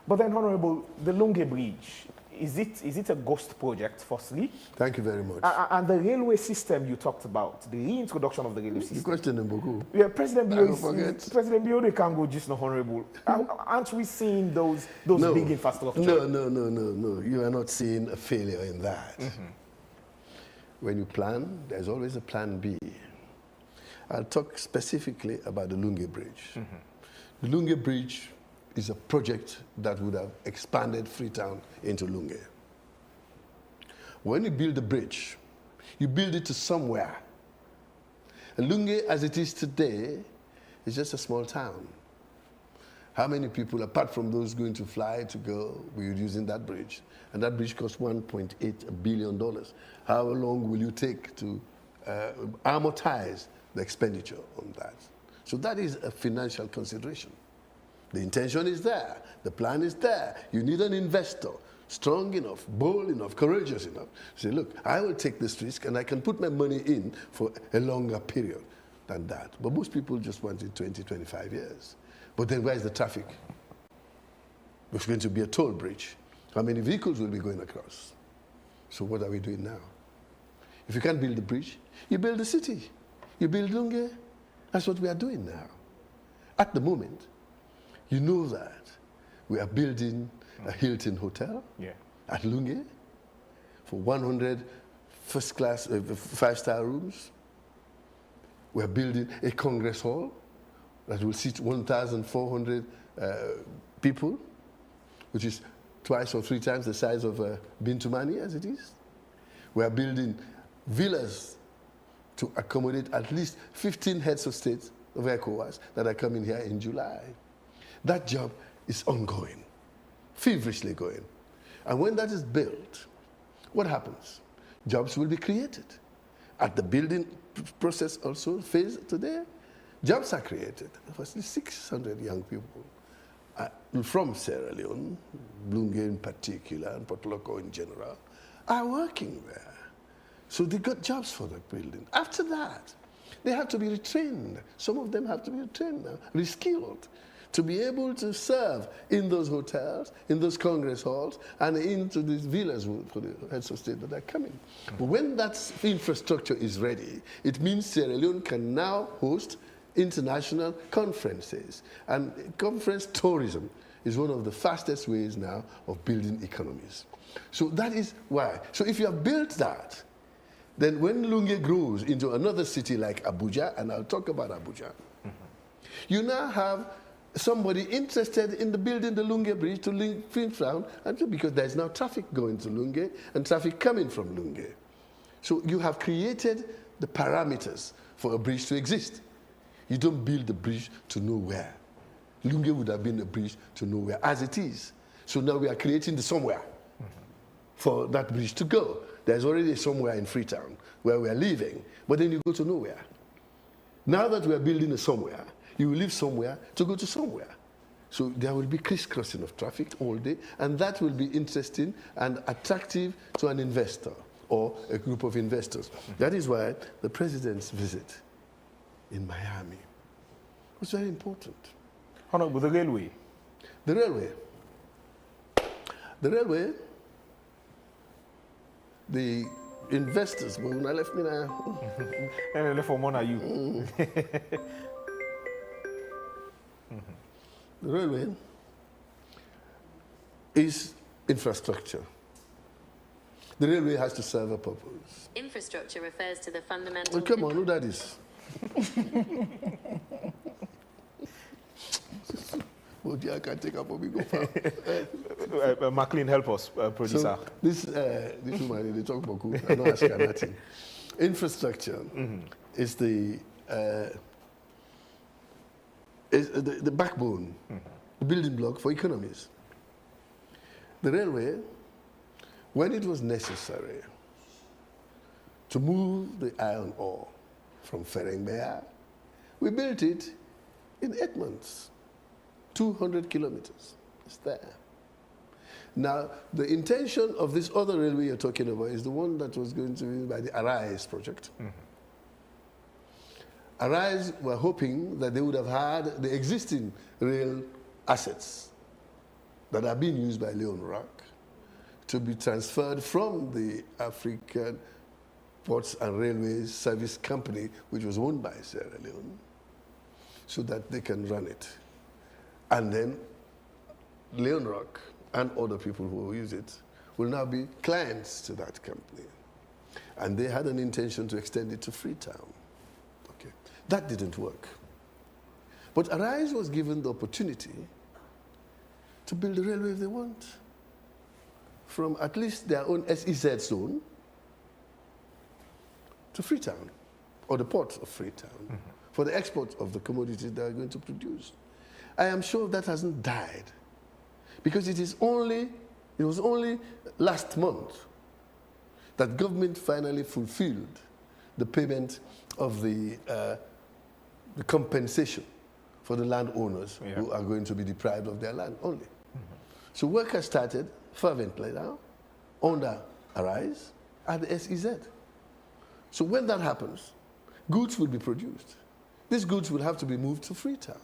S2: But then, Honorable, the Lunge Bridge, is it a ghost project, firstly?
S20: Thank you very much.
S2: And the railway system you talked about, the reintroduction of the railway system.
S20: The question in Boku.
S2: Yeah, President Biode can go just no Honorable. Aren't we seeing those big infrastructure?
S20: No. You are not seeing a failure in that. When you plan, there's always a plan B. I'll talk specifically about the Lunge Bridge. The Lunge Bridge is a project that would have expanded Freetown into Lunge. When you build a bridge, you build it to somewhere. And Lunge, as it is today, is just a small town. How many people, apart from those going to fly to go, were using that bridge? And that bridge cost $1.8 billion. How long will you take to amortize the expenditure on that? So that is a financial consideration. The intention is there. The plan is there. You need an investor, strong enough, bold enough, courageous enough. Say, look, I will take this risk and I can put my money in for a longer period than that. But most people just want it 20, 25 years. But then where is the traffic? There's going to be a toll bridge. How many vehicles will be going across? So what are we doing now? If you can't build the bridge, you build the city. You build Lunge. That's what we are doing now. At the moment, you know that we are building a Hilton Hotel at Lunge for 100 first-class, 5-star rooms. We are building a Congress Hall that will seat 1,400 people, which is twice or 3 times the size of Bintumani as it is. We are building villas to accommodate at least 15 heads of state of ECOWAS that are coming here in July. That job is ongoing, feverishly going. And when that is built, what happens? Jobs will be created. At the building process also phase today, jobs are created. For 600 young people from Sierra Leone, Lunge in particular, and Port Loko in general, are working there. So they got jobs for the building. After that, they have to be retrained. Some of them have to be retrained now, reskilled, to be able to serve in those hotels, in those Congress halls, and into these villas for the heads of state that are coming. But when that infrastructure is ready, it means Sierra Leone can now host international conferences. And conference tourism is one of the fastest ways now of building economies. So that is why. So if you have built that, then when Lunge grows into another city like Abuja, and I'll talk about Abuja, you now have somebody interested in building the Lunge Bridge to link Freetown, because there's now traffic going to Lunge and traffic coming from Lunge. So you have created the parameters for a bridge to exist. You don't build the bridge to nowhere. Lunge would have been a bridge to nowhere as it is. So now we are creating the somewhere for that bridge to go. There's already somewhere in Freetown where we are living, but then you go to nowhere. Now that we are building a somewhere, you will leave somewhere to go to somewhere. So there will be crisscrossing of traffic all day, and that will be interesting and attractive to an investor or a group of investors. That is why the president's visit in Miami was very important.
S2: Honorable, the railway.
S20: The railway. The railway, the investors, when I left me now.
S2: And left for more you.
S20: The railway is infrastructure. The railway has to serve a purpose.
S21: Infrastructure refers to the fundamental...
S20: Well, come on, who that is? Well, yeah, I can take up what we go for.
S2: McLean, help us, producer.
S20: So this woman, they talk about cool. I don't ask her nothing. Infrastructure is the backbone, the building block for economies. The railway, when it was necessary to move the iron ore from Ferengbea. We built it in 8 months, 200 kilometers. It's there. Now, the intention of this other railway you're talking about is the one that was going to be by the Arise project. Arise were hoping that they would have had the existing rail assets that are being used by Leone Rock to be transferred from the African Ports and Railways Service Company, which was owned by Sierra Leone, so that they can run it. And then Leone Rock and other people who will use it will now be clients to that company. And they had an intention to extend it to Freetown. Okay. That didn't work. But Arise was given the opportunity to build the railway if they want, from at least their own SEZ zone to Freetown, or the port of Freetown, for the export of the commodities they are going to produce. I am sure that hasn't died, because it was only last month that government finally fulfilled the payment of the compensation for the landowners who are going to be deprived of their land only. So work has started fervently now under Arise at the SEZ. So when that happens, goods will be produced. These goods will have to be moved to Freetown.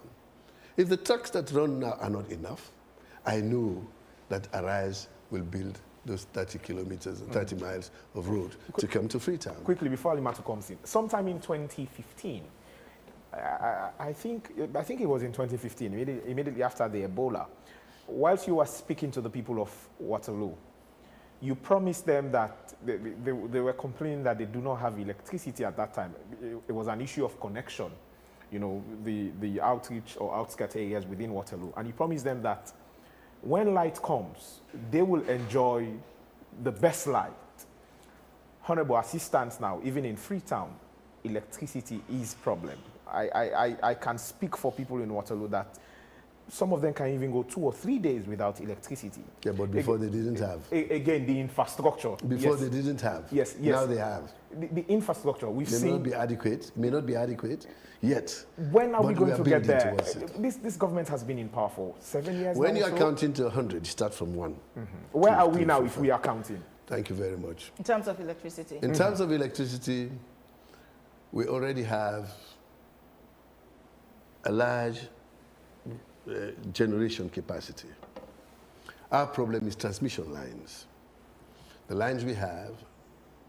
S20: If the trucks that run now are not enough, I know that Arise will build those 30 kilometers, 30 miles of road to come to Freetown.
S2: Quickly, before Alimatu comes in, sometime in 2015, I think it was in 2015, immediately after the Ebola, whilst you were speaking to the people of Waterloo, you promised them that they were complaining that they do not have electricity at that time. It was an issue of connection, you know, the outreach or outskirt areas within Waterloo. And you promised them that when light comes, they will enjoy the best light. Honorable assistance now, even in Freetown, electricity is a problem. I can speak for people in Waterloo that some of them can even go 2 or 3 days without electricity.
S20: Yeah, but before they didn't have.
S2: Again, the infrastructure.
S20: Before they didn't have.
S2: Yes.
S20: Now they have.
S2: The infrastructure, we've seen.
S20: May not be adequate yet.
S2: When are we going to get there?
S20: This
S2: government has been in power for 7 years
S20: When
S2: now.
S20: you are counting to 100, you start from 1.
S2: Where are we now if we are counting?
S20: Thank you very much.
S1: In terms of electricity?
S20: In terms of electricity, we already have a large generation capacity. Our problem is transmission lines. The lines we have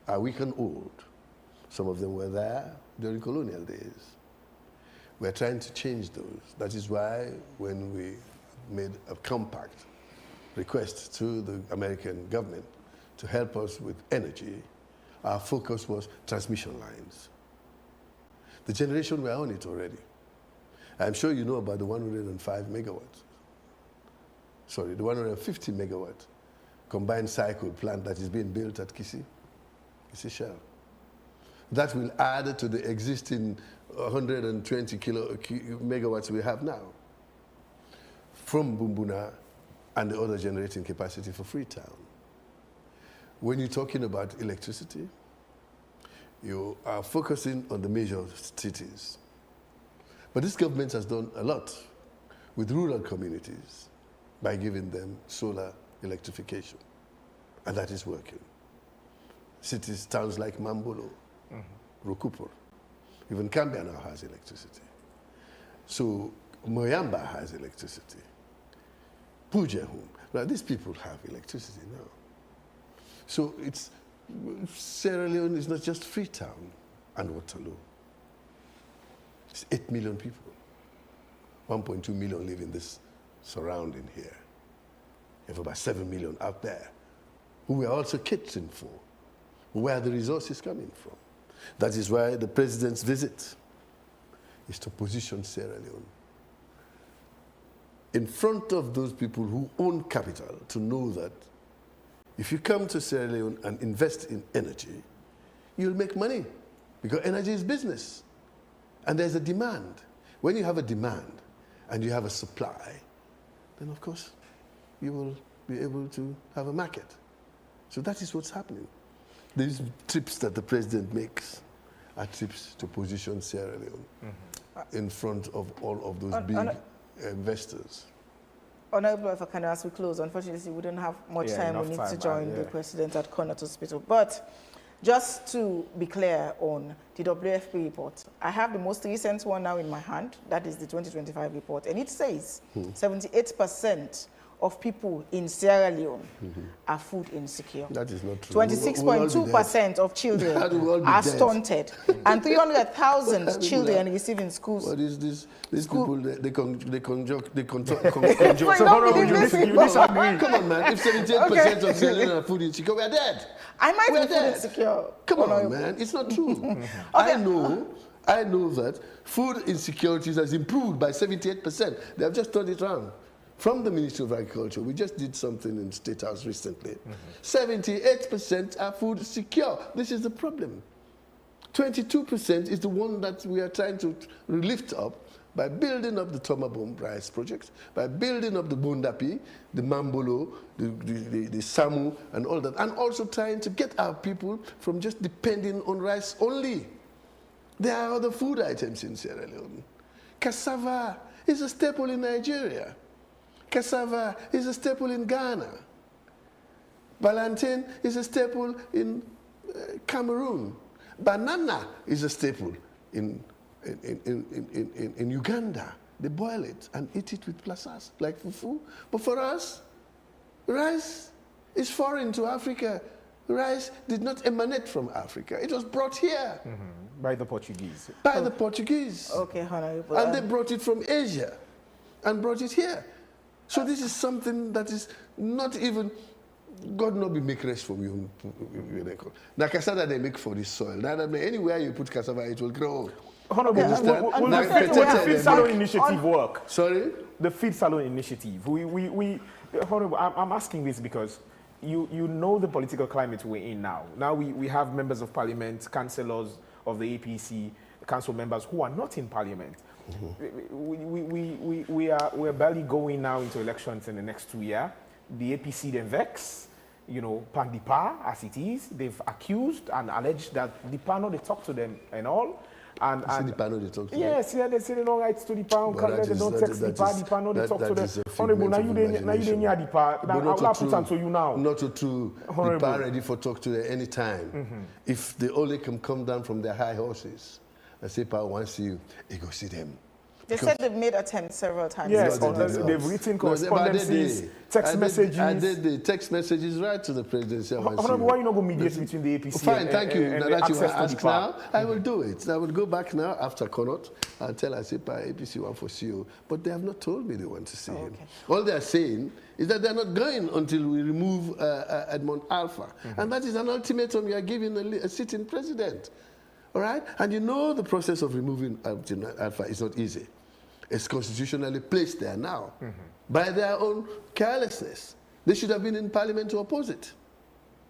S20: are weak and old. Some of them were there during colonial days. We're trying to change those. That is why when we made a compact request to the American government to help us with energy, our focus was transmission lines. The generation, we're on it already. I'm sure you know about the 105 megawatts. Sorry, the 150 megawatt combined cycle plant that is being built at Kisi Shell. That will add to the existing 120 megawatts we have now from Bumbuna and the other generating capacity for Freetown. When you're talking about electricity, you are focusing on the major cities. But this government has done a lot with rural communities by giving them solar electrification. And that is working. Cities, towns like Mambolo, Rukupur, even Cambia now has electricity. So Moyamba has electricity. Pujehum. Now these people have electricity now. So it's, Sierra Leone is not just Freetown and Waterloo. It's 8 million people. 1.2 million live in this surrounding here. You have about 7 million out there who we are also catering for, where the resources coming from. That is why the president's visit is to position Sierra Leone in front of those people who own capital, to know that if you come to Sierra Leone and invest in energy, you'll make money, because energy is business. And there's a demand. When you have a demand and you have a supply, then of course you will be able to have a market. So that is what's happening. these trips that the president makes are trips to position Sierra Leone in front of all of those big investors.
S1: Honorable, if I can ask, we close. Unfortunately, we don't have much time. We need to join the president at Connaught Hospital. But just to be clear on the WFP report, I have the most recent one now in my hand. That is the 2025 report. And it says 78% of people in Sierra Leone are food insecure.
S20: That is not true.
S1: 26.2% of children are stunted. And 300,000 children receiving schools.
S20: What is this? These people, they conjure.
S1: So
S20: come on, man. If 78% of Sierra Leone are food insecure, we are dead.
S1: I might be food insecure.
S20: Come on, man. It's not true. I know that food insecurity has improved by 78%. They have just turned it around. From the Ministry of Agriculture, we just did something in State House recently. 78% are food secure. This is the problem. 22% is the one that we are trying to lift up by building up the Tomabom rice project, by building up the Bondapi, the Mambolo, the Samu, and all that, and also trying to get our people from just depending on rice only. There are other food items in Sierra Leone. Cassava is a staple in Nigeria. Cassava is a staple in Ghana. Plantain is a staple in Cameroon. Banana is a staple in Uganda. They boil it and eat it with plasas, like fufu. But for us, rice is foreign to Africa. Rice did not emanate from Africa. It was brought here.
S2: By the Portuguese.
S20: By the Portuguese.
S1: Okay, Honorable.
S20: And they brought it from Asia and brought it here. So this is something that is not even, God not be make rest from you. Now cassava they make for this soil. Now anywhere you put cassava, it will grow.
S2: Honorable, will the Feed Salon Initiative work?
S20: Sorry?
S2: The Feed Salon Initiative. Honorable, I'm asking this because you know the political climate we're in now. Now we have members of parliament, councillors of the APC, council members who are not in parliament. We're barely going now into elections in the next 2 years. The APC then vex, Pandipa as it is. They've accused and alleged that the panel they talk to them and all. And
S20: the panel they talk to
S2: yes, yeah, they say they don't write to the panel, they don't text the panel they talk to them. Honorable, now you didn't hear the panel. Now I'll put on to you now.
S20: Not true. The panel ready for talk to them anytime. If they only can come down from their high horses. I say, Pa wants you, he go see them.
S1: They said they've made attempts several times.
S2: Yes, they've written correspondences, text messages.
S20: I did the text messages right to the presidency.
S2: Honorable, why you not go mediate between the APC
S20: Fine, thank you.
S2: And
S20: that you
S2: ask
S20: now, I will do it. I will go back now after Connaught and tell ASEPA APC want for CEO. But they have not told me they want to see him. All they are saying is that they're not going until we remove Edmond Alpha. And that is an ultimatum you are giving a sitting president. All right? And you know the process of removing Alpha is not easy. It's constitutionally placed there now by their own carelessness. They should have been in parliament to oppose it.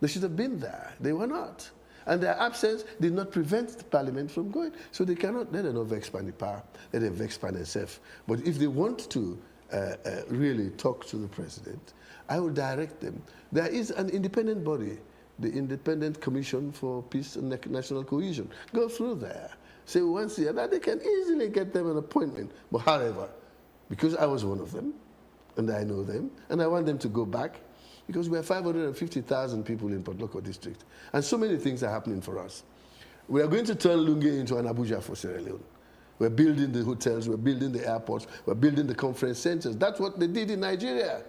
S20: They should have been there. They were not. And their absence did not prevent the parliament from going. So they cannot, let them not vex by the power, let them vex by themselves. But if they want to really talk to the president, I will direct them. There is an independent body, the Independent Commission for Peace and National Cohesion. Go through there. Say once a year, that they can easily get them an appointment. But however, because I was one of them, and I know them, and I want them to go back, because we have 550,000 people in Port Loko district, and so many things are happening for us. We are going to turn Lunge into an Abuja for Sierra Leone. We're building the hotels, we're building the airports, we're building the conference centers. That's what they did in Nigeria.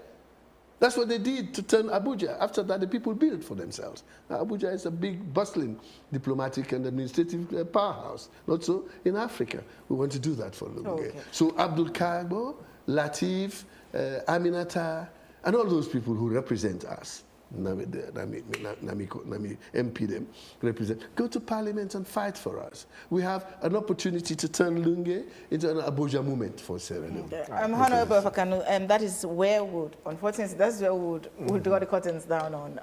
S20: That's what they did to turn Abuja. After that, the people built for themselves. Now, Abuja is a big, bustling diplomatic and administrative powerhouse. Not so in Africa. We want to do that for Lunge. Okay. So Abdul Kagbo, Latif, Aminata, and all those people who represent us, Nami MP them, represent, go to parliament and fight for us. We have an opportunity to turn Lunge into an Abuja movement for Sierra Leone.
S1: Honorable Fakano, that is where unfortunately, that's where we'll draw the curtains down on.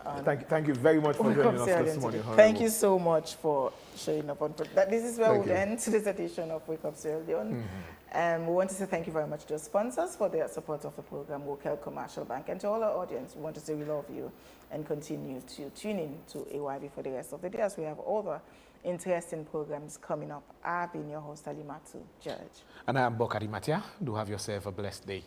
S2: Thank you very much for joining us this morning.
S1: Thank you so much for showing up. This is where we'll end this edition of Wake Up Sierra Leone. We want to say thank you very much to the sponsors for their support of the program, Wakeup Commercial Bank, and to all our audience. We want to say we love you and continue to tune in to AYB for the rest of the day as we have other interesting programs coming up. I've been your host, Alimatu Judge.
S2: And I'm Bokari Matia. Do have yourself a blessed day.